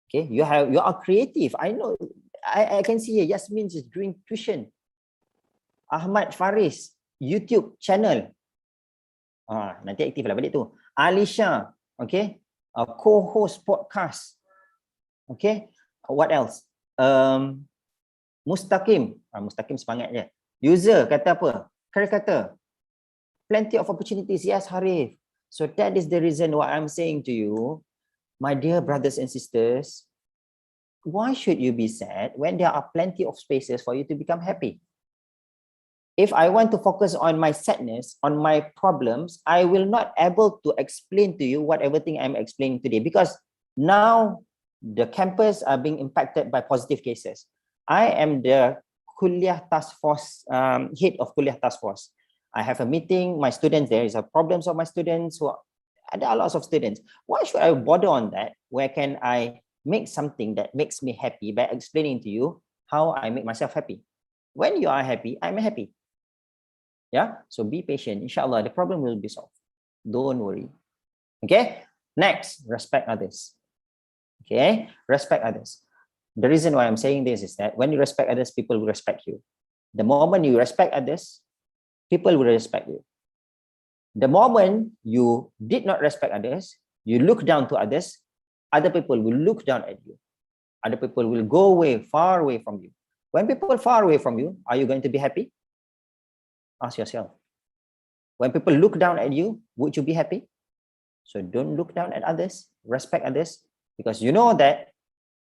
E: Okay, you are creative. I know. I can see here, Yasmin is doing tuition. Ahmad Faris, YouTube channel. Nanti aktif lah balik tu. Alisha, okay, co-host podcast. Okay, what else? Mustaqim, Mustaqim semangat je. User kata apa? Khair kata, plenty of opportunities. Yes, Harif. So that is the reason why I'm saying to you, my dear brothers and sisters, why should you be sad when there are plenty of spaces for you to become happy? If I want to focus on my sadness, on my problems, I will not able to explain to you what everything I'm explaining today, because now the campus are being impacted by positive cases. I am the Kuliah Task Force, head of Kuliah Task Force. I have a meeting, my students, there is a problems of my students, there are lots of students. Why should I bother on that? Where can I make something that makes me happy by explaining to you how I make myself happy? When you are happy, I'm happy. Yeah, so be patient. Inshallah, the problem will be solved. Don't worry. Okay. Next, respect others. Okay, respect others. The reason why I'm saying this is that when you respect others, people will respect you. The moment you respect others, people will respect you. The moment you did not respect others, you look down to others, other people will look down at you. Other people will go away, far away from you. When people are far away from you, are you going to be happy? Ask yourself. When people look down at you, would you be happy? So don't look down at others, respect others, because you know that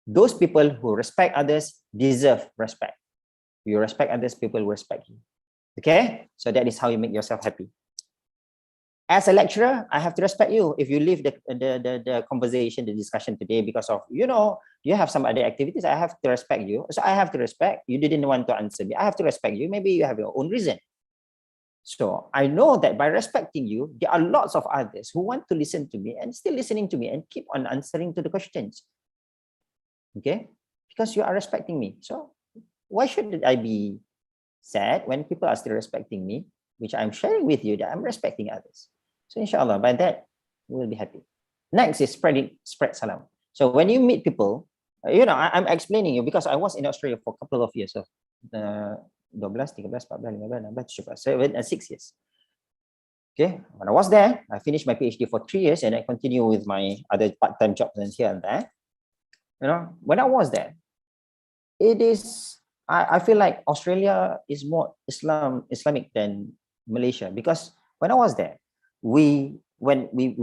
E: those people who respect others deserve respect. You respect others, people will respect you. Okay? So that is how you make yourself happy. As a lecturer, I have to respect you if you leave the conversation, the discussion today because of, you have some other activities. I have to respect you. So I have to respect. You didn't want to answer me. I have to respect you. Maybe you have your own reason. So I know that by respecting you, there are lots of others who want to listen to me and still listening to me and keep on answering to the questions. Okay? Because you are respecting me. So why should I be sad when people are still respecting me, which I'm sharing with you that I'm respecting others? So inshallah, by that, we'll be happy. Next is spread salam. So when you meet people, I'm explaining you because I was in Australia for a couple of years. So 12, 13, 14, 15, 16, 17, 6 years. Okay, when I was there, I finished my PhD for 3 years and I continue with my other part-time jobs and here and there. When I was there, I feel like Australia is more Islamic than Malaysia, because when I was there, when we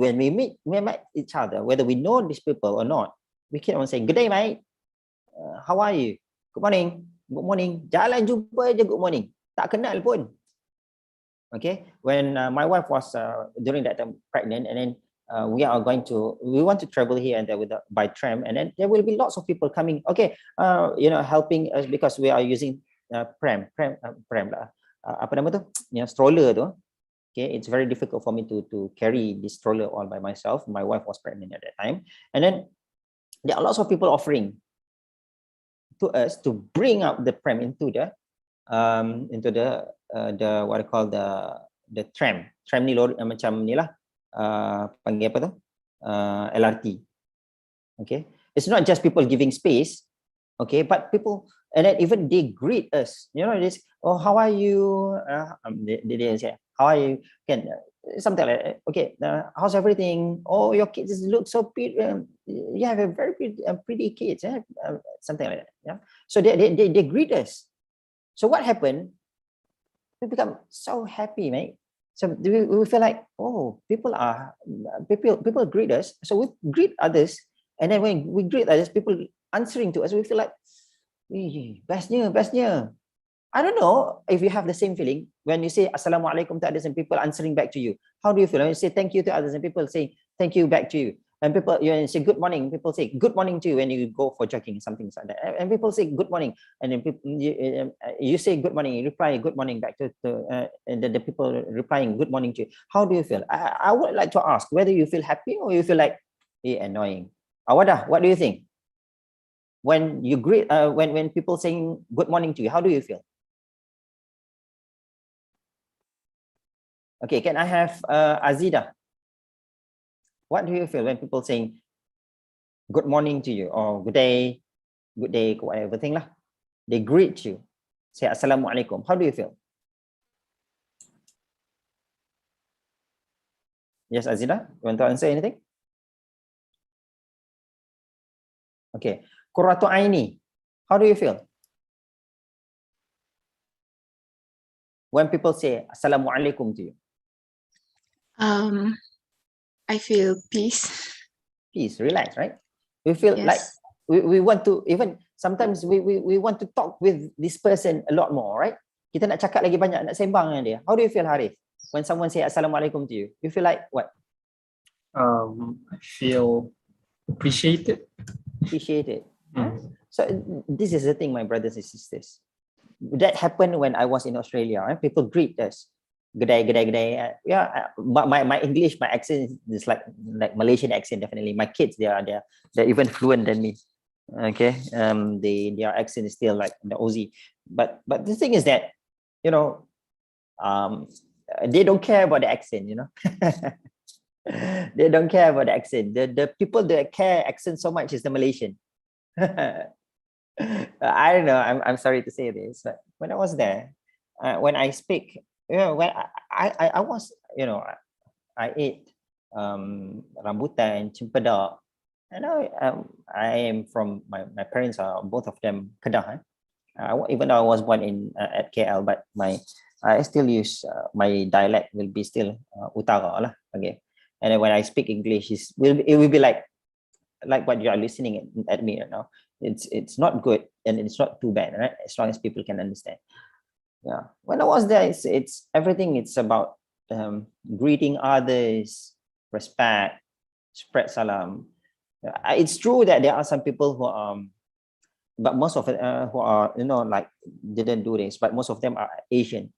E: met each other, whether we know these people or not, we keep on saying, "Good day, mate. How are you? Good morning. Good morning." Jalan jumpa je good morning. Tak kenal pun. Okay. When my wife was during that time pregnant, and then we want to travel here and there by tram, and then there will be lots of people coming. Okay, helping us because we are using pram lah. Apa nama tu? Stroller tu. Okay, it's very difficult for me to carry this stroller all by myself. My wife was pregnant at that time, and then there are lots of people offering to us to bring up the pram into the what I call the tram ni lori macam ni lah, panggil apa tu, LRT. Okay, it's not just people giving space, okay, but people, and then even they greet us, this, "Oh, how are you?" They say, "How are you?" Something like that. Okay, how's everything? "Oh, your kids look so pretty. You have a very pretty kids." Something like that. Yeah. So they greet us. So what happened? We become so happy, mate. So we feel like, oh, people greet us. So we greet others, and then when we greet others, people answering to us, we feel like, bestnya. I don't know if you have the same feeling when you say Assalamualaikum to others and people answering back to you. How do you feel? When you say thank you to others and people say thank you back to you, and people, you say good morning, people say good morning to you when you go for jogging, something like that, and people say good morning, and then you say good morning, you reply good morning back to and the people replying good morning to you. How do you feel? I would like to ask whether you feel happy or you feel like annoying. Awadah, what do you think? When you greet, when people saying good morning to you, how do you feel? Okay, can I have Azida? What do you feel when people saying good morning to you or good day, whatever thing lah? They greet you, say Assalamualaikum. How do you feel? Yes, Azida, you want to answer anything? Okay, Qurratu Aini, how do you feel when people say Assalamualaikum to you?
G: I feel peace.
E: Peace, relax, right? We feel
G: Yes.
E: like we want to, even sometimes we want to talk with this person a lot more, right? Kita nak cakap lagi banyak, nak sembang dengan dia. How do you feel, Harith, when someone say Assalamualaikum to you? You feel like what?
O: I feel appreciated.
E: Appreciated. So this is the thing, my brothers and sisters. That happened when I was in Australia. Right? People greet us. Good day. Yeah, but my English, my accent is like Malaysian accent, definitely. My kids, they're even fluent than me. Okay, their accent is still like the Aussie. But the thing is that, they don't care about the accent, They don't care about the accent. The people that care accent so much is the Malaysian. I don't know. I'm sorry to say this, but when I was there, when I speak, when I was, I ate rambutan, cempedak. I am from my parents are both of them Kedah. Even though I was born in at KL, but I still use my dialect will be still Utara lah. Okay, and then when I speak English, it will be like what you are listening at me right now. It's not good and it's not too bad, right? As long as people can understand. Yeah, when I was there, it's everything. It's about greeting others, respect, spread salam. It's true that there are some people who but most of it who are like didn't do this, but most of them are Asian.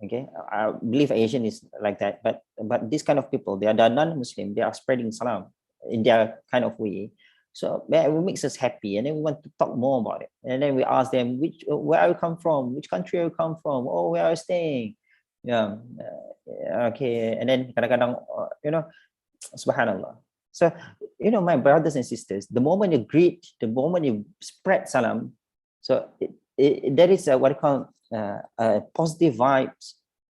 E: Okay, I believe Asian is like that, but this kind of people, they are non-Muslim, they are spreading salam in their kind of way. So it makes us happy, and then we want to talk more about it. And then we ask them, where are you come from? Which country are you come from? Oh, where are you staying? Yeah, okay. And then kadang-kadang, subhanallah. So, my brothers and sisters, the moment you greet, the moment you spread salam, so there is what I call positive vibes.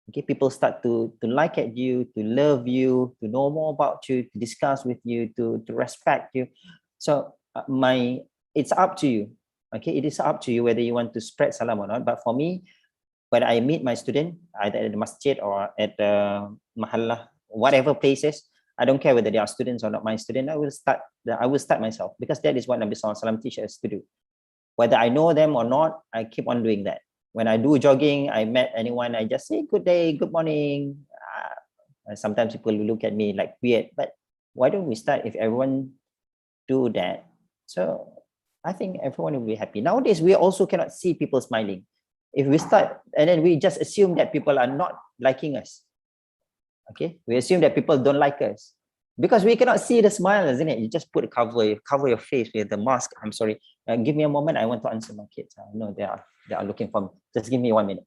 E: Okay, people start to like at you, to love you, to know more about you, to discuss with you, to respect you. So it's up to you. Okay, it is up to you whether you want to spread salam or not. But for me, when I meet my student, either at the masjid or at the mahallah, whatever places, I don't care whether they are students or not my student. I will start myself, because that is what Nabi Sallallahu Alaihi Wasallam teaches us to do. Whether I know them or not, I keep on doing that. When I do jogging, I met anyone, I just say good day, good morning. Sometimes people look at me like weird, but why don't we start if everyone do that? So I think everyone will be happy. Nowadays, we also cannot see people smiling. If we start and then we just assume that people are not liking us. Okay, we assume that people don't like us because we cannot see the smile, isn't it? You just cover your face with the mask. I'm sorry. Give me a moment. I want to answer my kids. I know they are looking for me. Just give me 1 minute.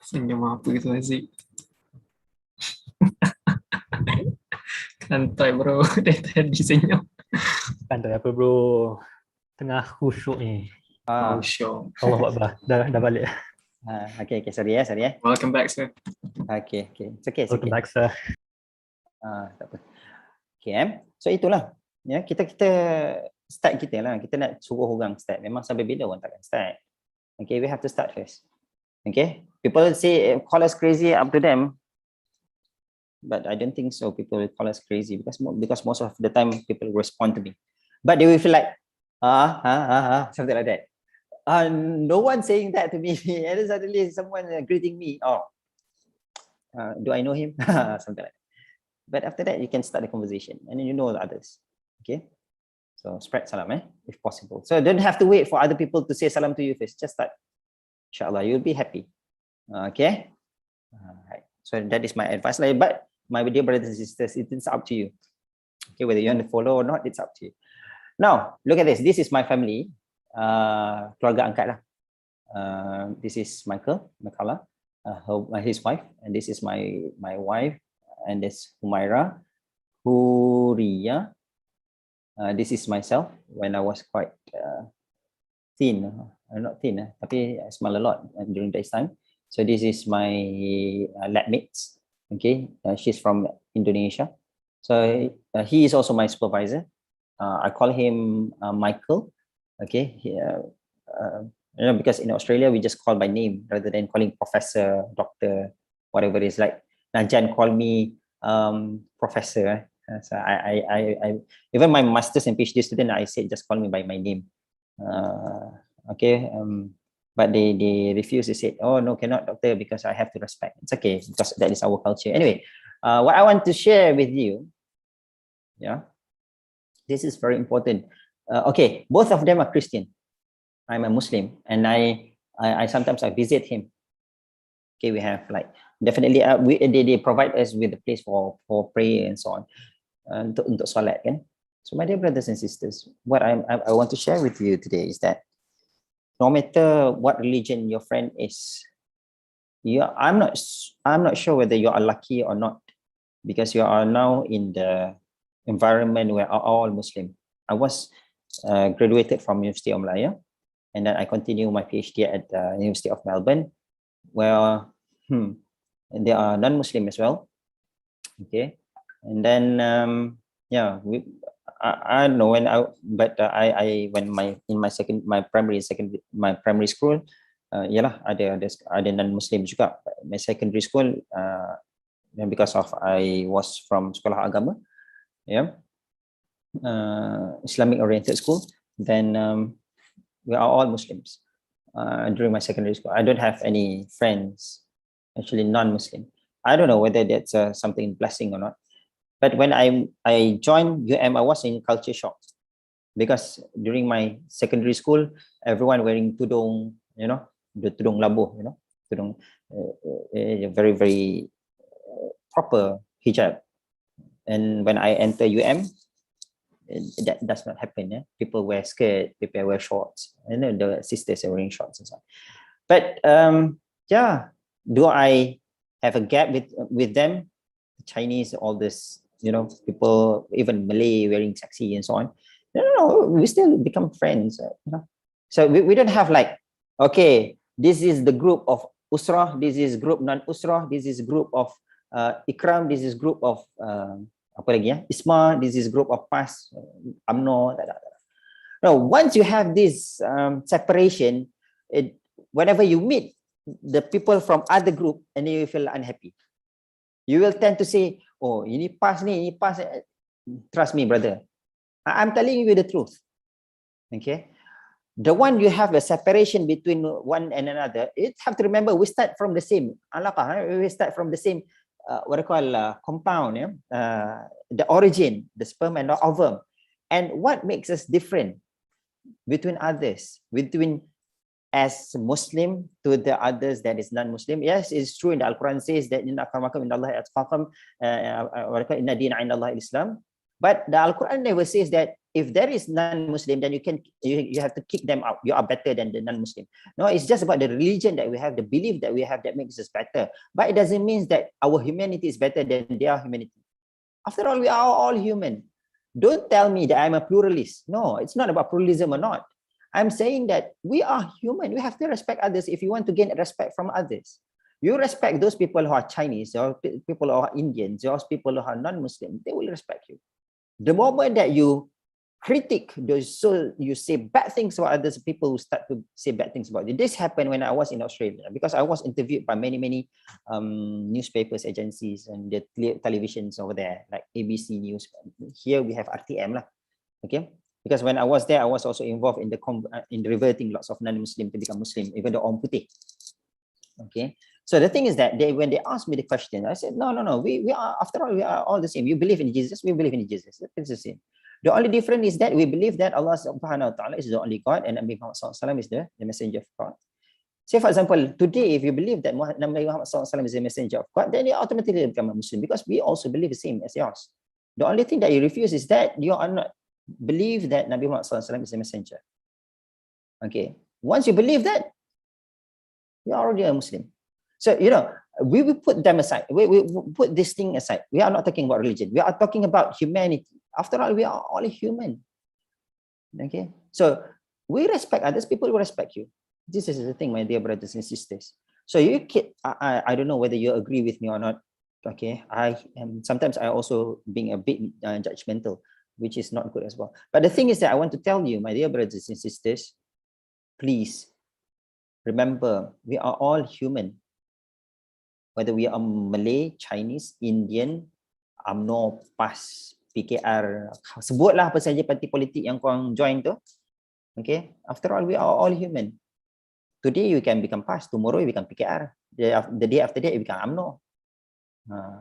O: Senyum apa gitu Aziz? Santai bro, dari tadi senyum.
D: Santai apa bro? Tengah khusyuk ni.
O: Khusyuk.
D: Allah Akbar. Dah balik.
E: Okay, sorry ya.
O: Welcome back, sir.
E: Okay. It's okay.
D: Welcome back, sir.
E: Tak apa. Okay, so itulah. Ya, kita start kita lah. Kita nak suruh orang start. Memang sampai bila orang takkan start. Okay, we have to start first. Okay, people say call us crazy, up to them. But I don't think so. People will call us crazy because most of the time people respond to me. But they will feel like something like that. No one saying that to me, and then suddenly someone greeting me. Do I know him? Something like that. But after that, you can start the conversation, and then you know the others. Okay, so spread salam, if possible. So don't have to wait for other people to say salam to you first. Just start. Inshallah, you'll be happy. Okay. Right. So that is my advice. But my dear brothers and sisters, it is up to you. Okay, whether you want to follow or not, it's up to you. Now, look at this. This is my family. Keluarga angkat lah. This is Michaela, his wife, and this is my wife, and this Humaira, Huria. This is myself when I was quite thin. Not thin, tapi I smell a lot during this time. So this is my lab mates. Okay, she's from Indonesia. So he is also my supervisor. I call him Michael. Okay, because in Australia we just call by name rather than calling professor, doctor, whatever it is. Like Najan call me professor. So I even my master's and PhD student, I said just call me by my name. Okay, but they refuse to say, oh no, cannot doctor, because I have to respect. It's okay, because that is our culture. Anyway, what I want to share with you, this is very important. Okay, both of them are Christian. I'm a Muslim, and I sometimes I visit him. Okay, we have like definitely they provide us with a place for prayer and so on, untuk solat kan. So my dear brothers and sisters, what I want to share with you today is that no matter what religion your friend is, I'm not sure whether you are lucky or not, because you are now in the environment where are all Muslim. I was graduated from University of Malaya, and then I continue my PhD at the University of Melbourne, where and there are non-Muslim as well. Okay, and then yeah, I don't know when I when my primary school, yalah ada non-Muslim juga. My secondary school, because of I was from sekolah agama, Islamic oriented school, then we are all Muslims. During my secondary school, I don't have any friends actually non-Muslim. I don't know whether that's something blessing or not. But when I joined I was in culture shock, because during my secondary school, everyone wearing tudung, the tudung labuh, tudung, very, very proper hijab. And when I enter that does not happen. People wear skirt, people wear shorts, and the sisters are wearing shorts and so on. But yeah, do I have a gap with them? Chinese, all this, people, even Malay wearing taxi and so on. No, we still become friends. So we don't have like, okay, this is the group of Usrah, this is group non-Usrah, this is group of Ikram, this is group of apa lagi Isma, this is group of PAS, UMNO. No, once you have this separation, whenever you meet the people from other group and you feel unhappy, you will tend to say, oh, ini PAS ni, ini PAS. Trust me, brother, I'm telling you the truth. Okay, the one you have a separation between one and another, you have to remember we start from the same alaqah, we start from the same what I call compound, the origin, the sperm and the ovum. And what makes us different between others, between as Muslim to the others that is non-Muslim? Yes, it's true in the Al-Quran says that inna akramakum indallahi atqakum, inna dina indallahi al-Islam. But the Al-Quran never says that if there is non-Muslim, then you have to kick them out. You are better than the non-Muslim. No, it's just about the religion that we have, the belief that we have that makes us better. But it doesn't mean that our humanity is better than their humanity. After all, we are all human. Don't tell me that I'm a pluralist. No, it's not about pluralism or not. I'm saying that we are human. We have to respect others if you want to gain respect from others. You respect those people who are Chinese, or people who are Indians, or people who are non-Muslim, they will respect you. The moment that you critique those, so you say bad things about others, people will start to say bad things about you. This happened when I was in Australia, because I was interviewed by many newspapers, agencies, and the televisions over there, like ABC News. Here we have RTM lah. Okay, because when I was there, I was also involved in the reverting lots of non-Muslim to become Muslim, even the Orang Putih. Okay, so the thing is that when they asked me the question, I said, no, we are, after all, we are all the same. You believe in Jesus, we believe in Jesus. It's the same. The only difference is that we believe that Allah subhanahu wa ta'ala is the only God and Nabi Muhammad SAW is the messenger of God. Say, for example, today, if you believe that Nabi Muhammad SAW is the messenger of God, then you automatically become a Muslim, because we also believe the same as yours. The only thing that you refuse is that you are not believe that Nabi Muhammad SAW is the messenger. Okay, once you believe that, you are already a Muslim. So, we will put them aside. We put this thing aside. We are not talking about religion. We are talking about humanity. After all, we are all human. Okay, so we respect others, people will respect you. This is the thing, my dear brothers and sisters. So I don't know whether you agree with me or not. Okay, sometimes I also being a bit judgmental, which is not good as well. But the thing is that I want to tell you, my dear brothers and sisters, please remember, we are all human. Whether we are Malay, Chinese, Indian, UMNO, PAS, PKR, sebutlah apa saja parti politik yang korang join tu. Okay, after all, we are all human. Today you can become PAS, tomorrow you become PKR, the day after that you become UMNO.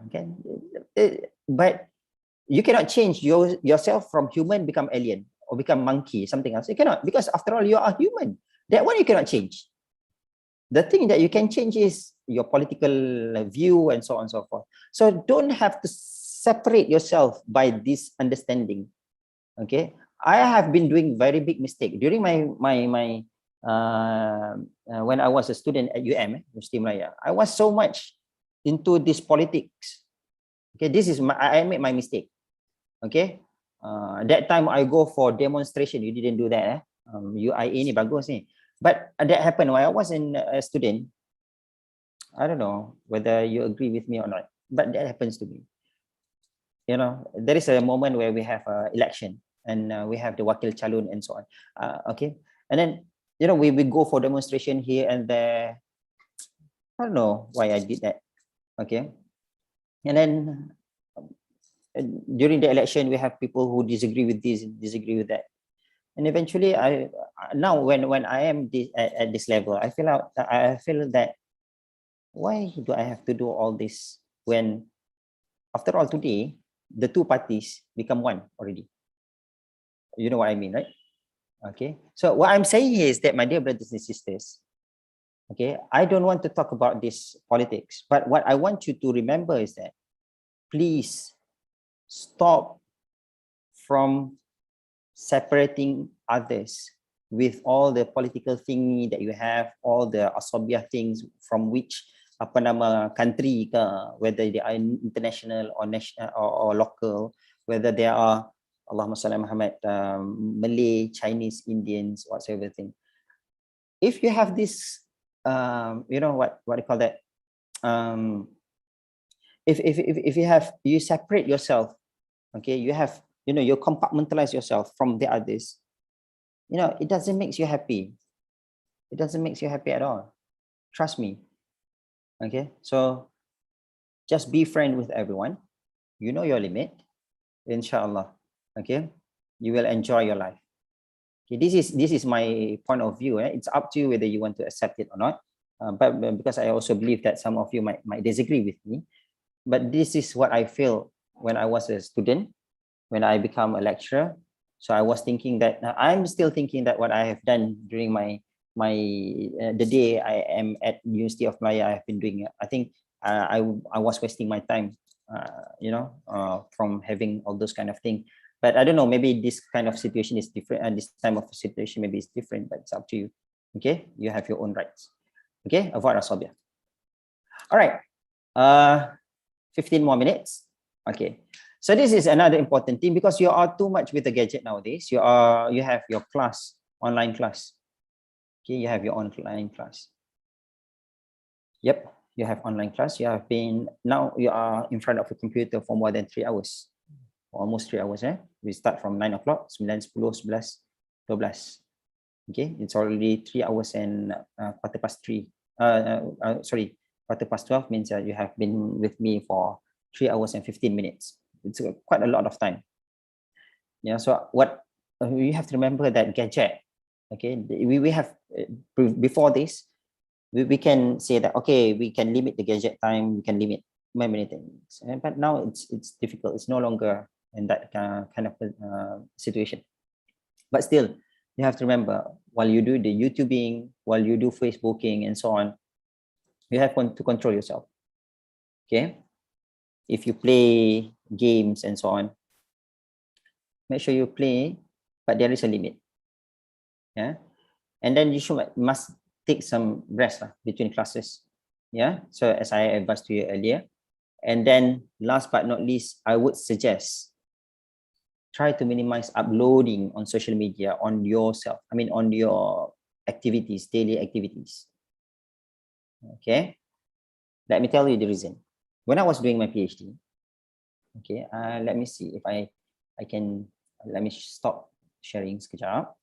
E: Okay, but you cannot change yourself from human become alien or become monkey, something else. You cannot, because after all, you are human. That one you cannot change. The thing that you can change is your political view and so on and so forth. So don't have to separate yourself by this understanding. Okay, I have been doing very big mistake during when I was a student at University Malaya. I was so much into this politics. Okay, this is I made my mistake. Okay, that time I go for demonstration. You didn't do that, eh? UIA ni bagus ni. But that happened when I was a student. I don't know whether you agree with me or not, but that happens to me. You know, there is a moment where we have election and we have the wakil calon and so on. Okay, and then we go for demonstration here and there. I don't know why I did that. Okay, and then during the election we have people who disagree with this, disagree with that, and eventually now when I am at this level, I feel that why do I have to do all this when after all today the two parties become one already. You know what I mean, right? Okay, so what I'm saying here is that, my dear brothers and sisters, okay, I don't want to talk about this politics, but what I want you to remember is that please stop from separating others with all the political thingy that you have, all the asabiah things from which country ke, whether they are international or national or local, whether they are Allahumma salli Muhammad, Malay, Chinese, Indians, whatsoever thing. If you have this, what do you call that? If you separate yourself, okay, you compartmentalize yourself from the others, it doesn't make you happy. It doesn't make you happy at all. Trust me. Okay, so just be friend with everyone. You know your limit, inshallah. Okay, you will enjoy your life. Okay, this is my point of view. It's up to you whether you want to accept it or not. But because I also believe that some of you might disagree with me, but this is what I feel when I was a student, when I become a lecturer. So I was thinking that I'm still thinking that what I have done during the day I am at University of Malaya, I have been doing. I think I was wasting my time, from having all those kind of things. But I don't know, maybe this kind of situation is different, and this time of situation maybe is different, but it's up to you. Okay, you have your own rights. Okay, avoid asabiah. All right, 15 more minutes. Okay, so this is another important thing, because you are too much with the gadget nowadays. You have your class, online class. Okay, you have your online class. Yep, you have online class. Now you are in front of a computer for more than 3 hours, for almost 3 hours. We start from 9 o'clock, 9, 10, 11, 12. Okay, it's already 3 hours and quarter past 3. Quarter past 12 means that you have been with me for 3 hours and 15 minutes. It's quite a lot of time. Yeah, so what you have to remember, that gadget, okay, we have before this, we can say that, okay, we can limit the gadget time, we can limit many things, but now it's difficult. It's no longer in that kind of situation. But still, you have to remember, while you do the YouTubing, while you do Facebooking and so on, you have to control yourself. Okay, if you play games and so on, make sure you play, but there is a limit. Yeah, and then you must take some rest between classes. Yeah, so as I advised to you earlier. And then last but not least, I would suggest, try to minimize uploading on social media on yourself. I mean, on your activities, daily activities. Okay, let me tell you the reason. When I was doing my PhD, okay, let me see if I can, let me stop sharing sekejap.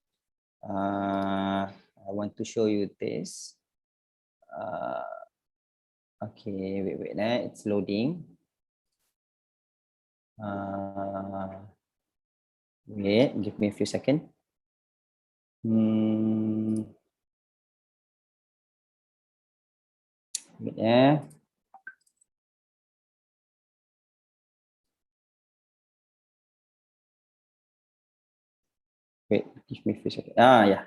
E: I want to show you this. Okay, wait, it's loading. Wait, give me a few seconds. Wait, Wait, give me a few seconds. Yeah.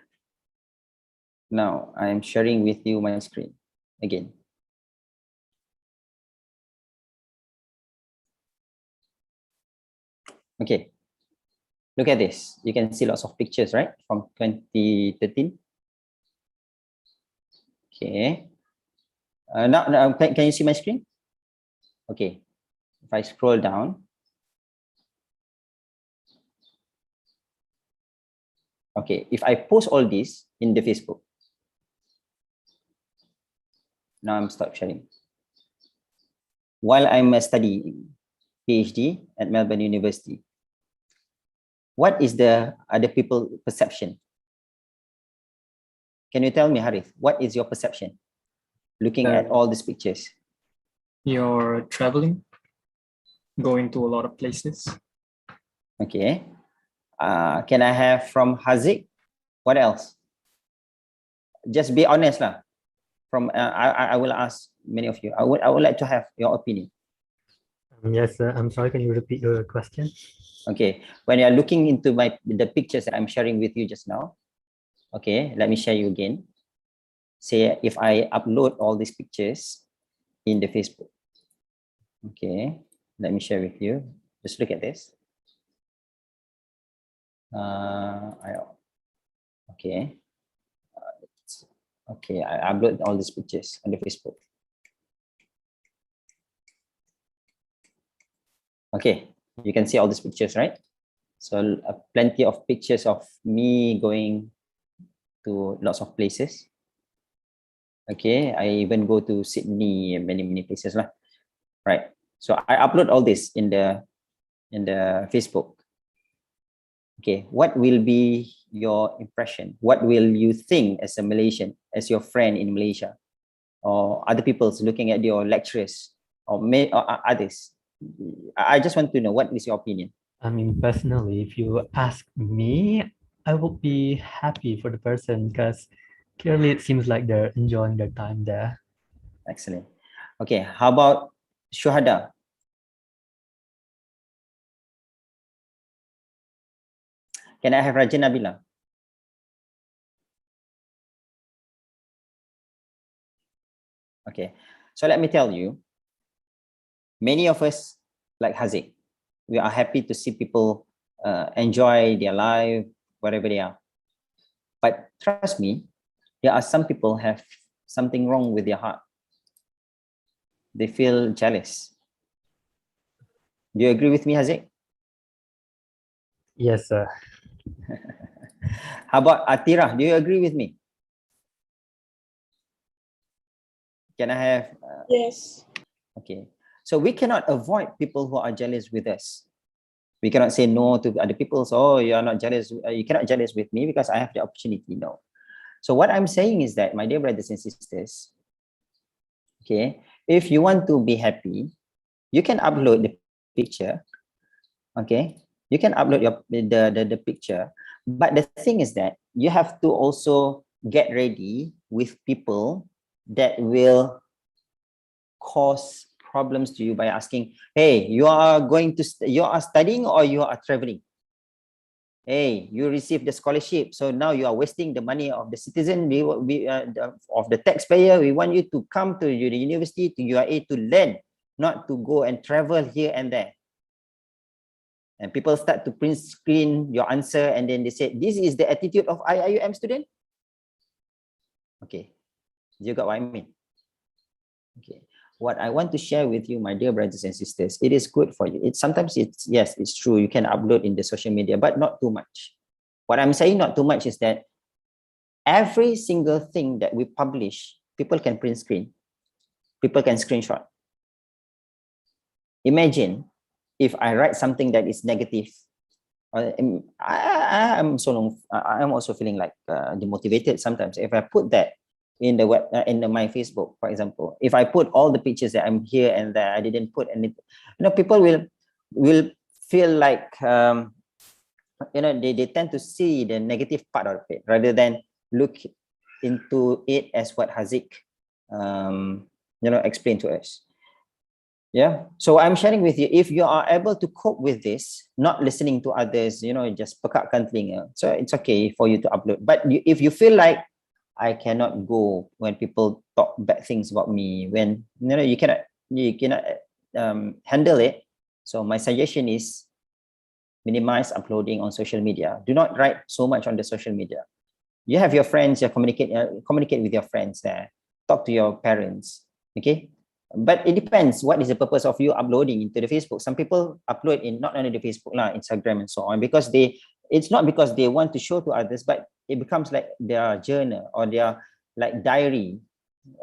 E: Now I am sharing with you my screen again. Okay. Look at this. You can see lots of pictures, right? From 2013. Okay. Now can you see my screen? Okay. If I scroll down. Okay. If I post all this in the Facebook. Now I'm stop sharing. While I'm studying PhD at Melbourne University, what is the other people perception? Can you tell me, Harith, what is your perception looking at all these pictures?
O: You're traveling, going to a lot of places.
E: Okay. Can I have from Haziq? What else? Just be honest lah. From I will ask many of you. I would like to have your opinion.
D: Yes, I'm sorry. Can you repeat your question?
E: Okay. When you're looking into the pictures that I'm sharing with you just now. Okay. Let me share you again. Say if I upload all these pictures in the Facebook. Okay. Let me share with you. Just look at this. Okay. Okay, I upload all these pictures on the Facebook. Okay, you can see all these pictures, right? So plenty of pictures of me going to lots of places. Okay, I even go to Sydney and many places lah. Right. So I upload all this in the Facebook. Okay, what will be your impression? What will you think as a Malaysian, as your friend in Malaysia, or other people's looking at your lecturers, or others? I just want to know, what is your opinion?
D: I mean, personally, if you ask me, I would be happy for the person because clearly it seems like they're enjoying their time there.
E: Excellent. Okay, how about Shuhada? Can I have Raja Nabila? Okay, so let me tell you, many of us, like Haziq, we are happy to see people enjoy their life, wherever they are. But trust me, there are some people have something wrong with their heart. They feel jealous. Do you agree with me, Haziq?
D: Yes, sir.
E: How about Atira? Do you agree with me? Can I have?
Q: Yes.
E: Okay. So we cannot avoid people who are jealous with us. We cannot say no to other people. So, oh, you are not jealous. You cannot jealous with me because I have the opportunity. No. So what I'm saying is that, my dear brothers and sisters, okay, if you want to be happy, you can upload the picture. Okay, you can upload the picture. But the thing is that you have to also get ready with people that will cause problems to you by asking, hey, you are studying or you are traveling? Hey, you received the scholarship, so now you are wasting the money of the citizen, of the taxpayer. We want you to come to the university, to UIA, to learn, not to go and travel here and there. And people start to print screen your answer, and then they say, this is the attitude of IIUM student. Okay, you got what I mean? Okay, what I want to share with you, my dear brothers and sisters, it is good for you. Sometimes yes, it's true. You can upload in the social media, but not too much. What I'm saying not too much is that every single thing that we publish, people can print screen. People can screenshot. Imagine if I write something that is negative. I'm also feeling like demotivated sometimes. If I put that in the web, in my Facebook, for example, if I put all the pictures that I'm here and there, I didn't put any, people will feel like they tend to see the negative part of it rather than look into it as what Haziq explained to us. Yeah, so I'm sharing with you, if you are able to cope with this, not listening to others, just pekakkan telinga, so it's okay for you to upload. But if you feel like, I cannot go when people talk bad things about me, when you cannot handle it, so my suggestion is, minimize uploading on social media. Do not write so much on the social media. You have your friends, you communicate with your friends there. Talk to your parents, okay? But it depends what is the purpose of you uploading into the Facebook. Some people upload in not only the Facebook, Instagram and so on, because it's not because they want to show to others, but it becomes like their journal or their like diary,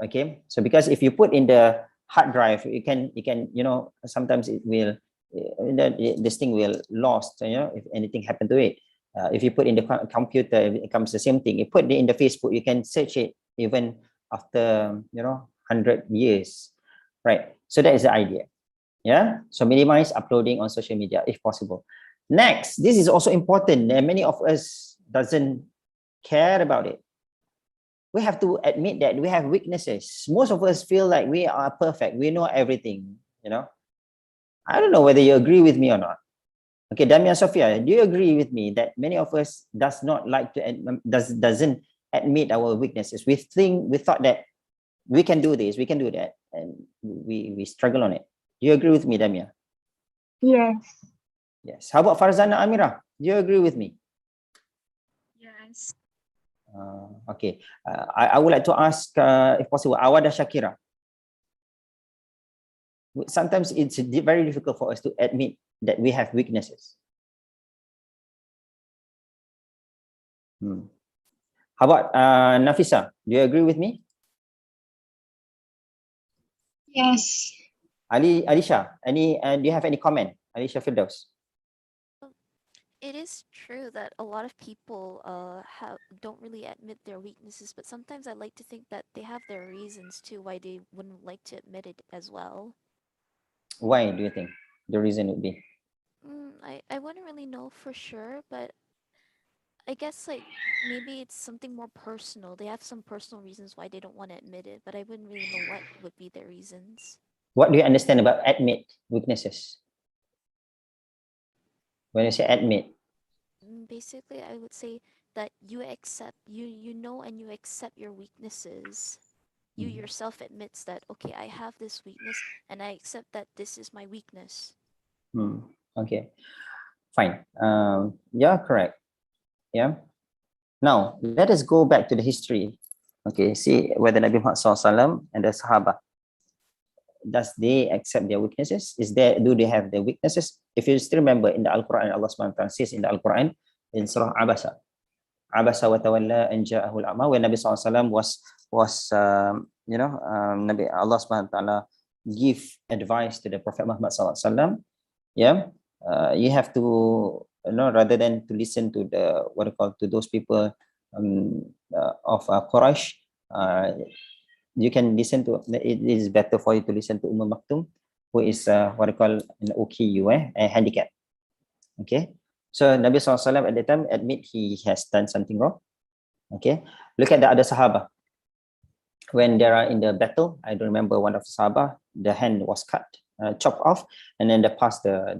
E: okay? So because if you put in the hard drive, you can sometimes it will this thing will lost, if anything happened to it. If you put in the computer, it becomes the same thing. You put it in the Facebook, you can search it even after 100 years, right? So that is the idea. Yeah, so minimize uploading on social media if possible. Next, this is also important, and many of us doesn't care about it. We have to admit that we have weaknesses. Most of us feel like we are perfect, we know everything. I don't know whether you agree with me or not. Okay, Damia Sophia, do you agree with me that many of us doesn't admit our weaknesses? We thought that we can do this, we can do that, and we struggle on it. Do you agree with me, Damia?
U: Yes.
E: Yes. How about Farzana Amira? Do you agree with me?
I: Yes.
E: Okay. I would like to ask, if possible, Awada Shakira. Sometimes it's very difficult for us to admit that we have weaknesses. How about Nafisa? Do you agree with me?
S: Yes.
E: Alisha, do you have any comment? Alisha Firdaus.
N: It is true that a lot of people don't really admit their weaknesses, but sometimes I like to think that they have their reasons too why they wouldn't like to admit it as well.
E: Why do you think the reason would be?
N: I wouldn't really know for sure, but I guess like maybe it's something more personal. They have some personal reasons why they don't want to admit it, but I wouldn't really know what would be their reasons.
E: What do you understand about admit weaknesses? When you say admit,
N: Basically, I would say that you accept you know and you accept your weaknesses. You yourself admits that, okay, I have this weakness and I accept that this is my weakness.
E: Okay, fine. Yeah, correct. Yeah. Now let us go back to the history. Okay, see whether Nabi Muhammad SAW and the Sahaba, does they accept their weaknesses? Do they have their weaknesses? If you still remember in the Al-Quran, Allah subhanahu wa ta'ala says in the Al-Quran in Surah Abasa wa tawalla an ja'ahu al-a'ma, when Nabi SAW was Nabi, Allah subhanahu wa ta'ala give advice to the Prophet Muhammad SAW. Yeah, you have to, rather than to listen to to those people of Quraysh, you can listen to, it is better for you to listen to Maktum, who is an OKU, a handicap. Okay, so Nabi SAW at the time admit he has done something wrong. Okay, look at the other Sahaba. When they are in the battle, I don't remember, one of the Sahaba, the hand was cut, chopped off, and then they passed the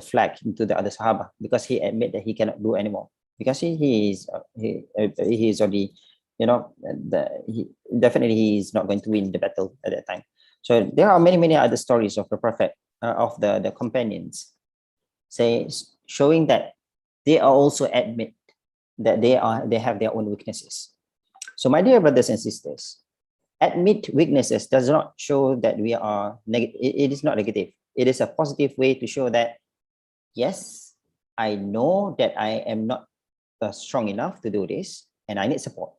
E: flag into the other Sahaba, because he admit that he cannot do anymore, because he is already, definitely he is not going to win the battle at that time. So there are many other stories of the Prophet, of the companions, showing that they are also admit that they have their own weaknesses. So my dear brothers and sisters, admit weaknesses does not show that we are negative. It is not negative. It is a positive way to show that, yes, I know that I am not strong enough to do this and I need support.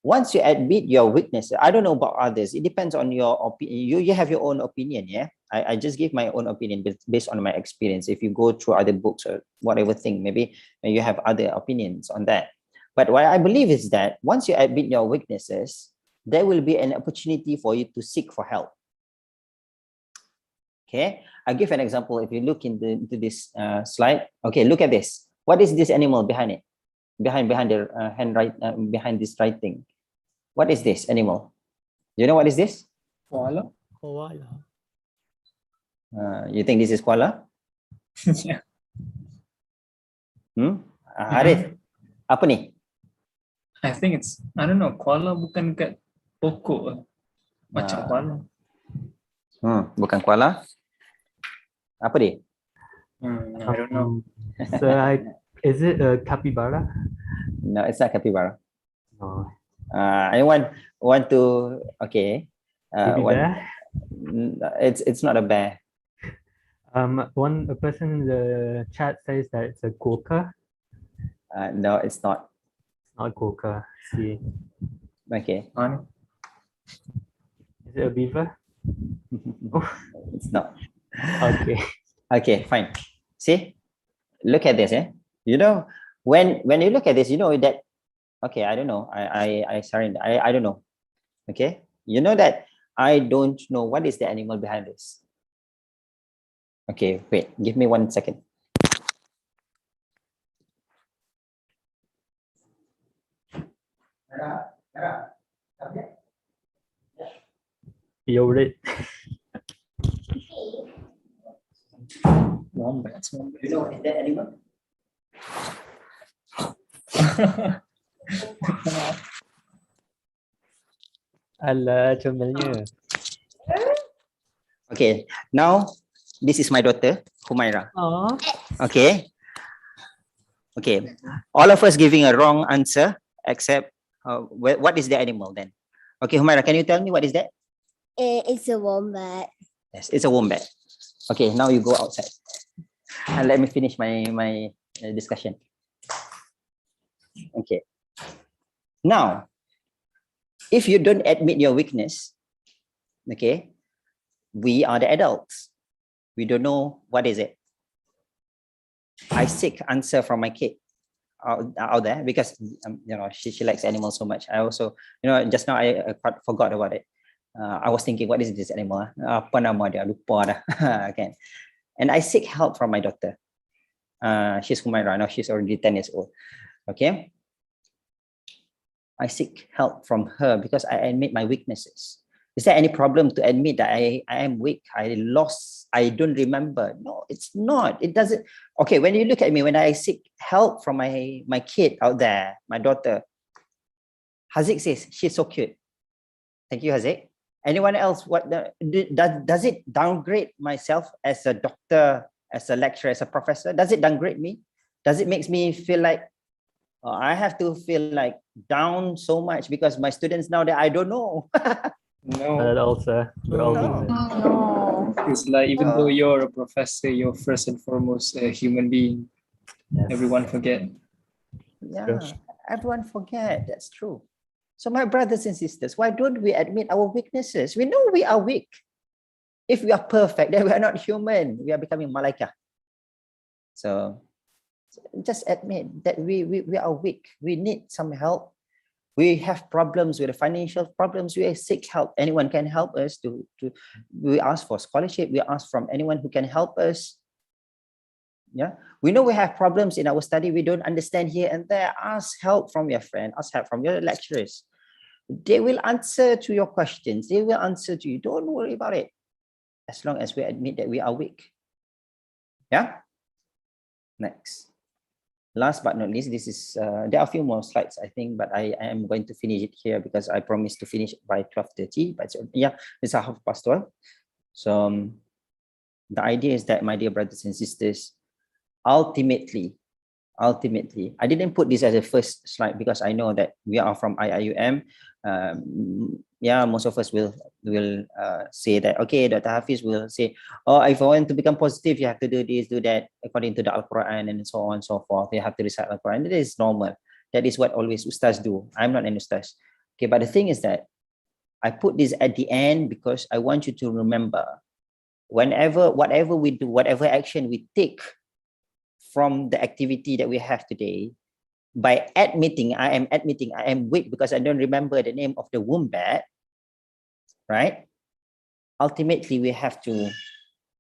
E: Once you admit your weakness, I don't know about others, it depends on your opinion. You have your own opinion, yeah? I just give my own opinion based on my experience. If you go through other books or whatever thing, maybe you have other opinions on that. But what I believe is that once you admit your weaknesses, there will be an opportunity for you to seek for help. Okay, I'll give an example. If you look into this slide, okay, look at this. What is this animal behind it? Behind the behind this writing? What is this animal? Do you know what is this?
D: Koala.
E: You think this is koala?
O: Yeah.
E: Arif, apa ni?
O: I think it's, I don't know, koala bukan kat pokok. Macam koala.
E: Bukan koala. Apa dia?
D: I don't know. So is it a capybara?
E: No, it's not capybara.
D: No.
E: I want to okay.
D: Baby bear?
E: It's not a bear.
D: A person in the chat says that it's a quokka.
E: No, it's not.
D: It's not a quokka. See,
E: Okay.
D: is it a beaver?
E: It's not.
D: Okay.
E: Okay, fine. See, look at this. You know, when you look at this, you know that. Okay, I don't know. I surrender. I don't know. Okay, you know that I don't know what is the animal behind this. Okay, wait. Give me 1 second.
D: Yogurt.
O: Wombats.
E: You know what is that animal?
D: Alah, comelnya.
E: Okay, now this is my daughter, Humaira.
D: Aww.
E: Okay. Okay. All of us giving a wrong answer except what is the animal then? Okay, Humaira, can you tell me what is that?
H: It's a wombat.
E: Yes, it's a wombat. Okay, now you go outside. And let me finish my discussion. Okay. Now, if you don't admit your weakness, okay, we are the adults. We don't know what is it. I seek answer from my kid out there because you know she likes animals so much. I also, you know, just now I forgot about it. I was thinking, what is this animal? Apa nama dia? Lupa dah. Okay. And I seek help from my daughter. She's Humaira now. She's already 10 years old. Okay. I seek help from her because I admit my weaknesses. Is there any problem to admit that I am weak? I don't remember. No, it's not. It doesn't. Okay, when you look at me, when I seek help from my kid out there, my daughter, Haziq says, she's so cute. Thank you, Haziq. Anyone else? Does it downgrade myself as a doctor, as a lecturer, as a professor? Does it downgrade me? Does it makes me feel like I have to feel like down so much because my students now that I don't know?
O: No.
D: That also. We're all human.
O: No. It's like even though you're a professor, you're first and foremost a human being.
D: Yes.
O: Everyone forget.
E: Yeah, everyone forget. That's true. So my brothers and sisters, why don't we admit our weaknesses? We know we are weak. If we are perfect, then we are not human. We are becoming malaika. So just admit that we are weak. We need some help. We have problems with the financial problems. We seek help. Anyone can help us we ask for scholarship. We ask from anyone who can help us. Yeah, we know we have problems in our study. We don't understand here and there. Ask help from your friend. Ask help from your lecturers. They will answer to your questions. They will answer to you. Don't worry about it. As long as we admit that we are weak. Yeah. Next. Last but not least, this is there are a few more slides, I think, but I am going to finish it here because I promised to finish by 12:30. But yeah, it's 12:30. So the idea is that, my dear brothers and sisters, ultimately, I didn't put this as a first slide because I know that we are from IIUM. Yeah, most of us will say that, okay, Dr. Hafiz will say, oh, if I want to become positive, you have to do this, do that, according to the Al-Quran and so on and so forth. You have to recite Al-Quran. That is normal. That is what always Ustaz do. I'm not an Ustaz. Okay, but the thing is that I put this at the end because I want you to remember, whatever we do, whatever action we take from the activity that we have today, by admitting I am weak because I don't remember the name of the wombat, right? Ultimately, we have to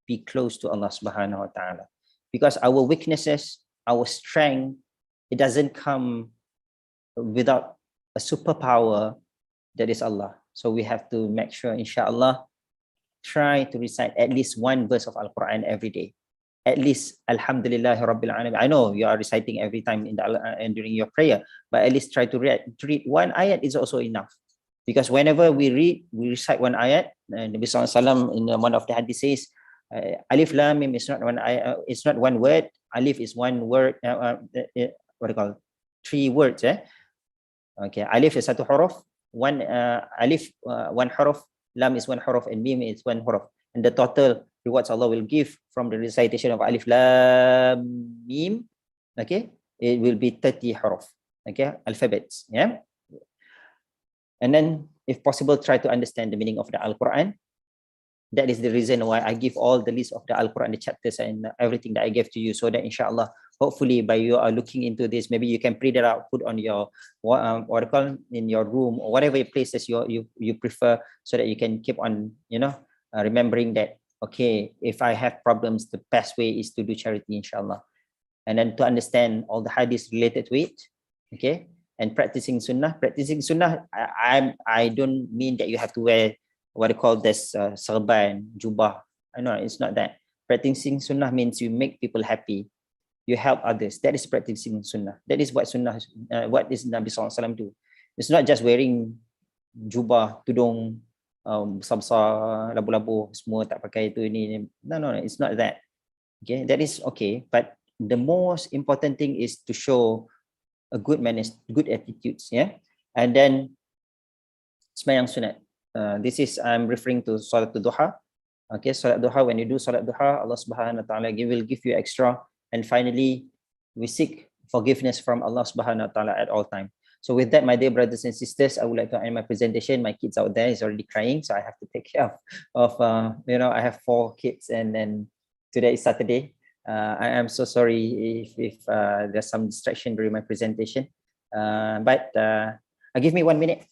E: be close to Allah subhanahu wa ta'ala because our weaknesses, our strength, it doesn't come without a superpower that is Allah. So we have to make sure, inshallah, try to recite at least one verse of Al-Quran every day. At least Alhamdulillah Rabbil Alamin. I know you are reciting every time in and during your prayer, but at least try to read one ayat is also enough. Because whenever we recite one ayat, Nabi Sallallahu Alaihi Wasallam in one of the hadith says, Alif lam mim is not it's not one word. Alif is one word. What do you call? 3 words. Okay, alif is satu huruf. One alif one huruf. Lam is one huruf, and mim is one huruf. And the total rewards Allah will give from the recitation of alif lam mim, okay, it will be 30 huruf. Okay, alphabets. Yeah. And then, if possible, try to understand the meaning of the Al-Quran. That is the reason why I give all the list of the Al-Quran, the chapters and everything that I gave to you, so that inshallah, hopefully by you are looking into this, maybe you can print it out, put on your what call in your room or whatever places you prefer, so that you can keep on, remembering that, okay, if I have problems, the best way is to do charity, inshallah. And then to understand all the hadiths related to it, okay, and practicing sunnah. I don't mean that you have to wear what they call this sarban, jubah. I know it's not that. Practicing sunnah means you make people happy, you help others. That is practicing sunnah. That is what sunnah, what is Nabi SAW do. It's not just wearing jubah, tudung, besar-besar, labu-labu, semua tak pakai itu ini. No, it's not that. Okay, that is okay. But the most important thing is to show a good manners, good attitudes. Yeah, and then sembahyang sunat. This is I'm referring to Salat Duha. Okay, Salat Duha, when you do Salat Duha, Allah Subhanahu wa Ta'ala will give you extra. And finally, we seek forgiveness from Allah Subhanahu wa Ta'ala at all time. So with that, my dear brothers and sisters, I would like to end my presentation. My kids out there is already crying, so I have to take care of I have 4 kids, and then today is Saturday. I am so sorry if there's some distraction during my presentation. But give me 1 minute.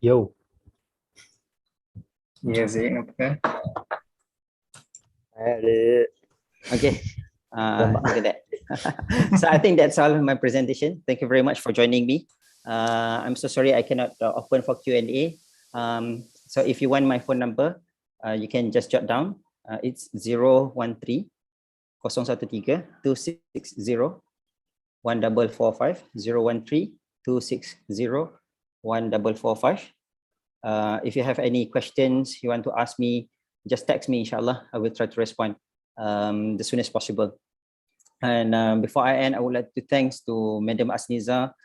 D: Yo.
O: Yes, apa?
E: Okay. Look at that. So I think that's all in my presentation. Thank you very much for joining me. I'm so sorry I cannot open for Q&A. So if you want my phone number, you can just jot down. It's 013 013 260 1445 013 260 1445. If you have any questions you want to ask me, just text me, inshallah. I will try to respond the soon as possible. And before I end, I would like to thanks to Madam Asniza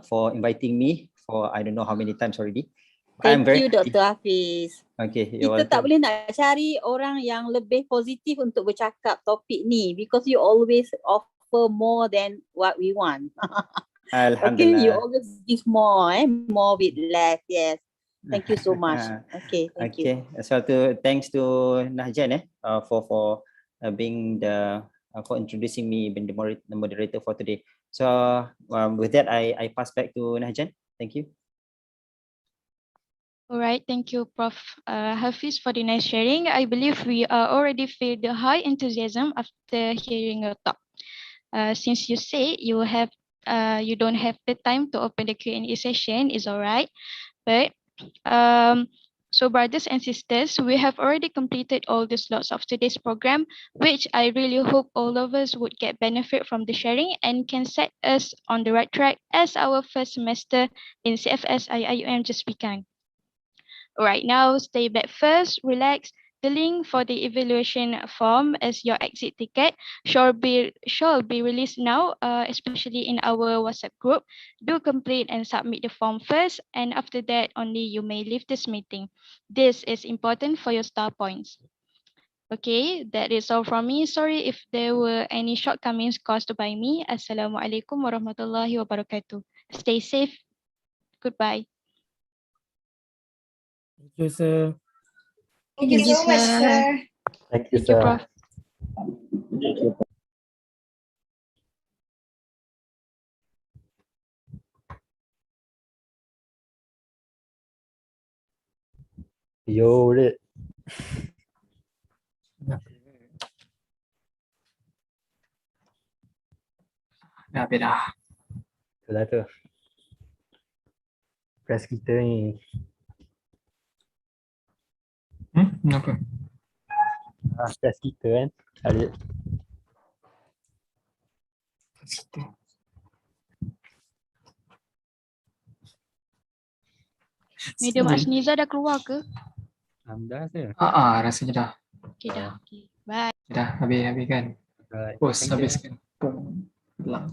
E: for inviting me for I don't know how many times already.
K: Thank you, Dr. Hafiz.
E: Okay,
K: kita tak boleh nak cari orang yang lebih positif untuk bercakap topik ni, because you always offer more than what we want. Okay, you always give more, more with less. Yes. Thank you so much. Okay, thank you.
E: So thanks to Nahjan for being for introducing me, being the moderator for today. So with that, I pass back to Nahjan. Thank you.
C: All right, thank you, Prof. Hafiz, for the nice sharing. I believe we already feel the high enthusiasm after hearing your talk. Since you say you don't have the time to open the Q&A session, is all right. But so brothers and sisters, we have already completed all the slots of today's program, which I really hope all of us would get benefit from the sharing and can set us on the right track as our first semester in CFS IIUM just began. Right now, stay back first, relax. The link for the evaluation form as your exit ticket shall be released now, especially in our WhatsApp group. Do complete and submit the form first, and after that, only you may leave this meeting. This is important for your star points. Okay, that is all from me. Sorry if there were any shortcomings caused by me. Assalamualaikum warahmatullahi wabarakatuh. Stay safe. Goodbye.
R: Thank you, sir.
S: Thank you so much, sir.
D: Thank you,
C: Thank you,
D: sir.
C: Prof.
D: Yo, Rit.
O: Dah beda.
D: Itulah tu. Press kita ni
O: Kenapa?
D: Stress kita kan. Ada.
C: Medium Asniza dah keluar ke?
D: Dah saya.
O: Rasanya dah.
C: Okay dah. Okay. Bye.
O: Dah habis kan.
D: Right.
O: Post
D: Thank you.
O: habis kan. Hilang.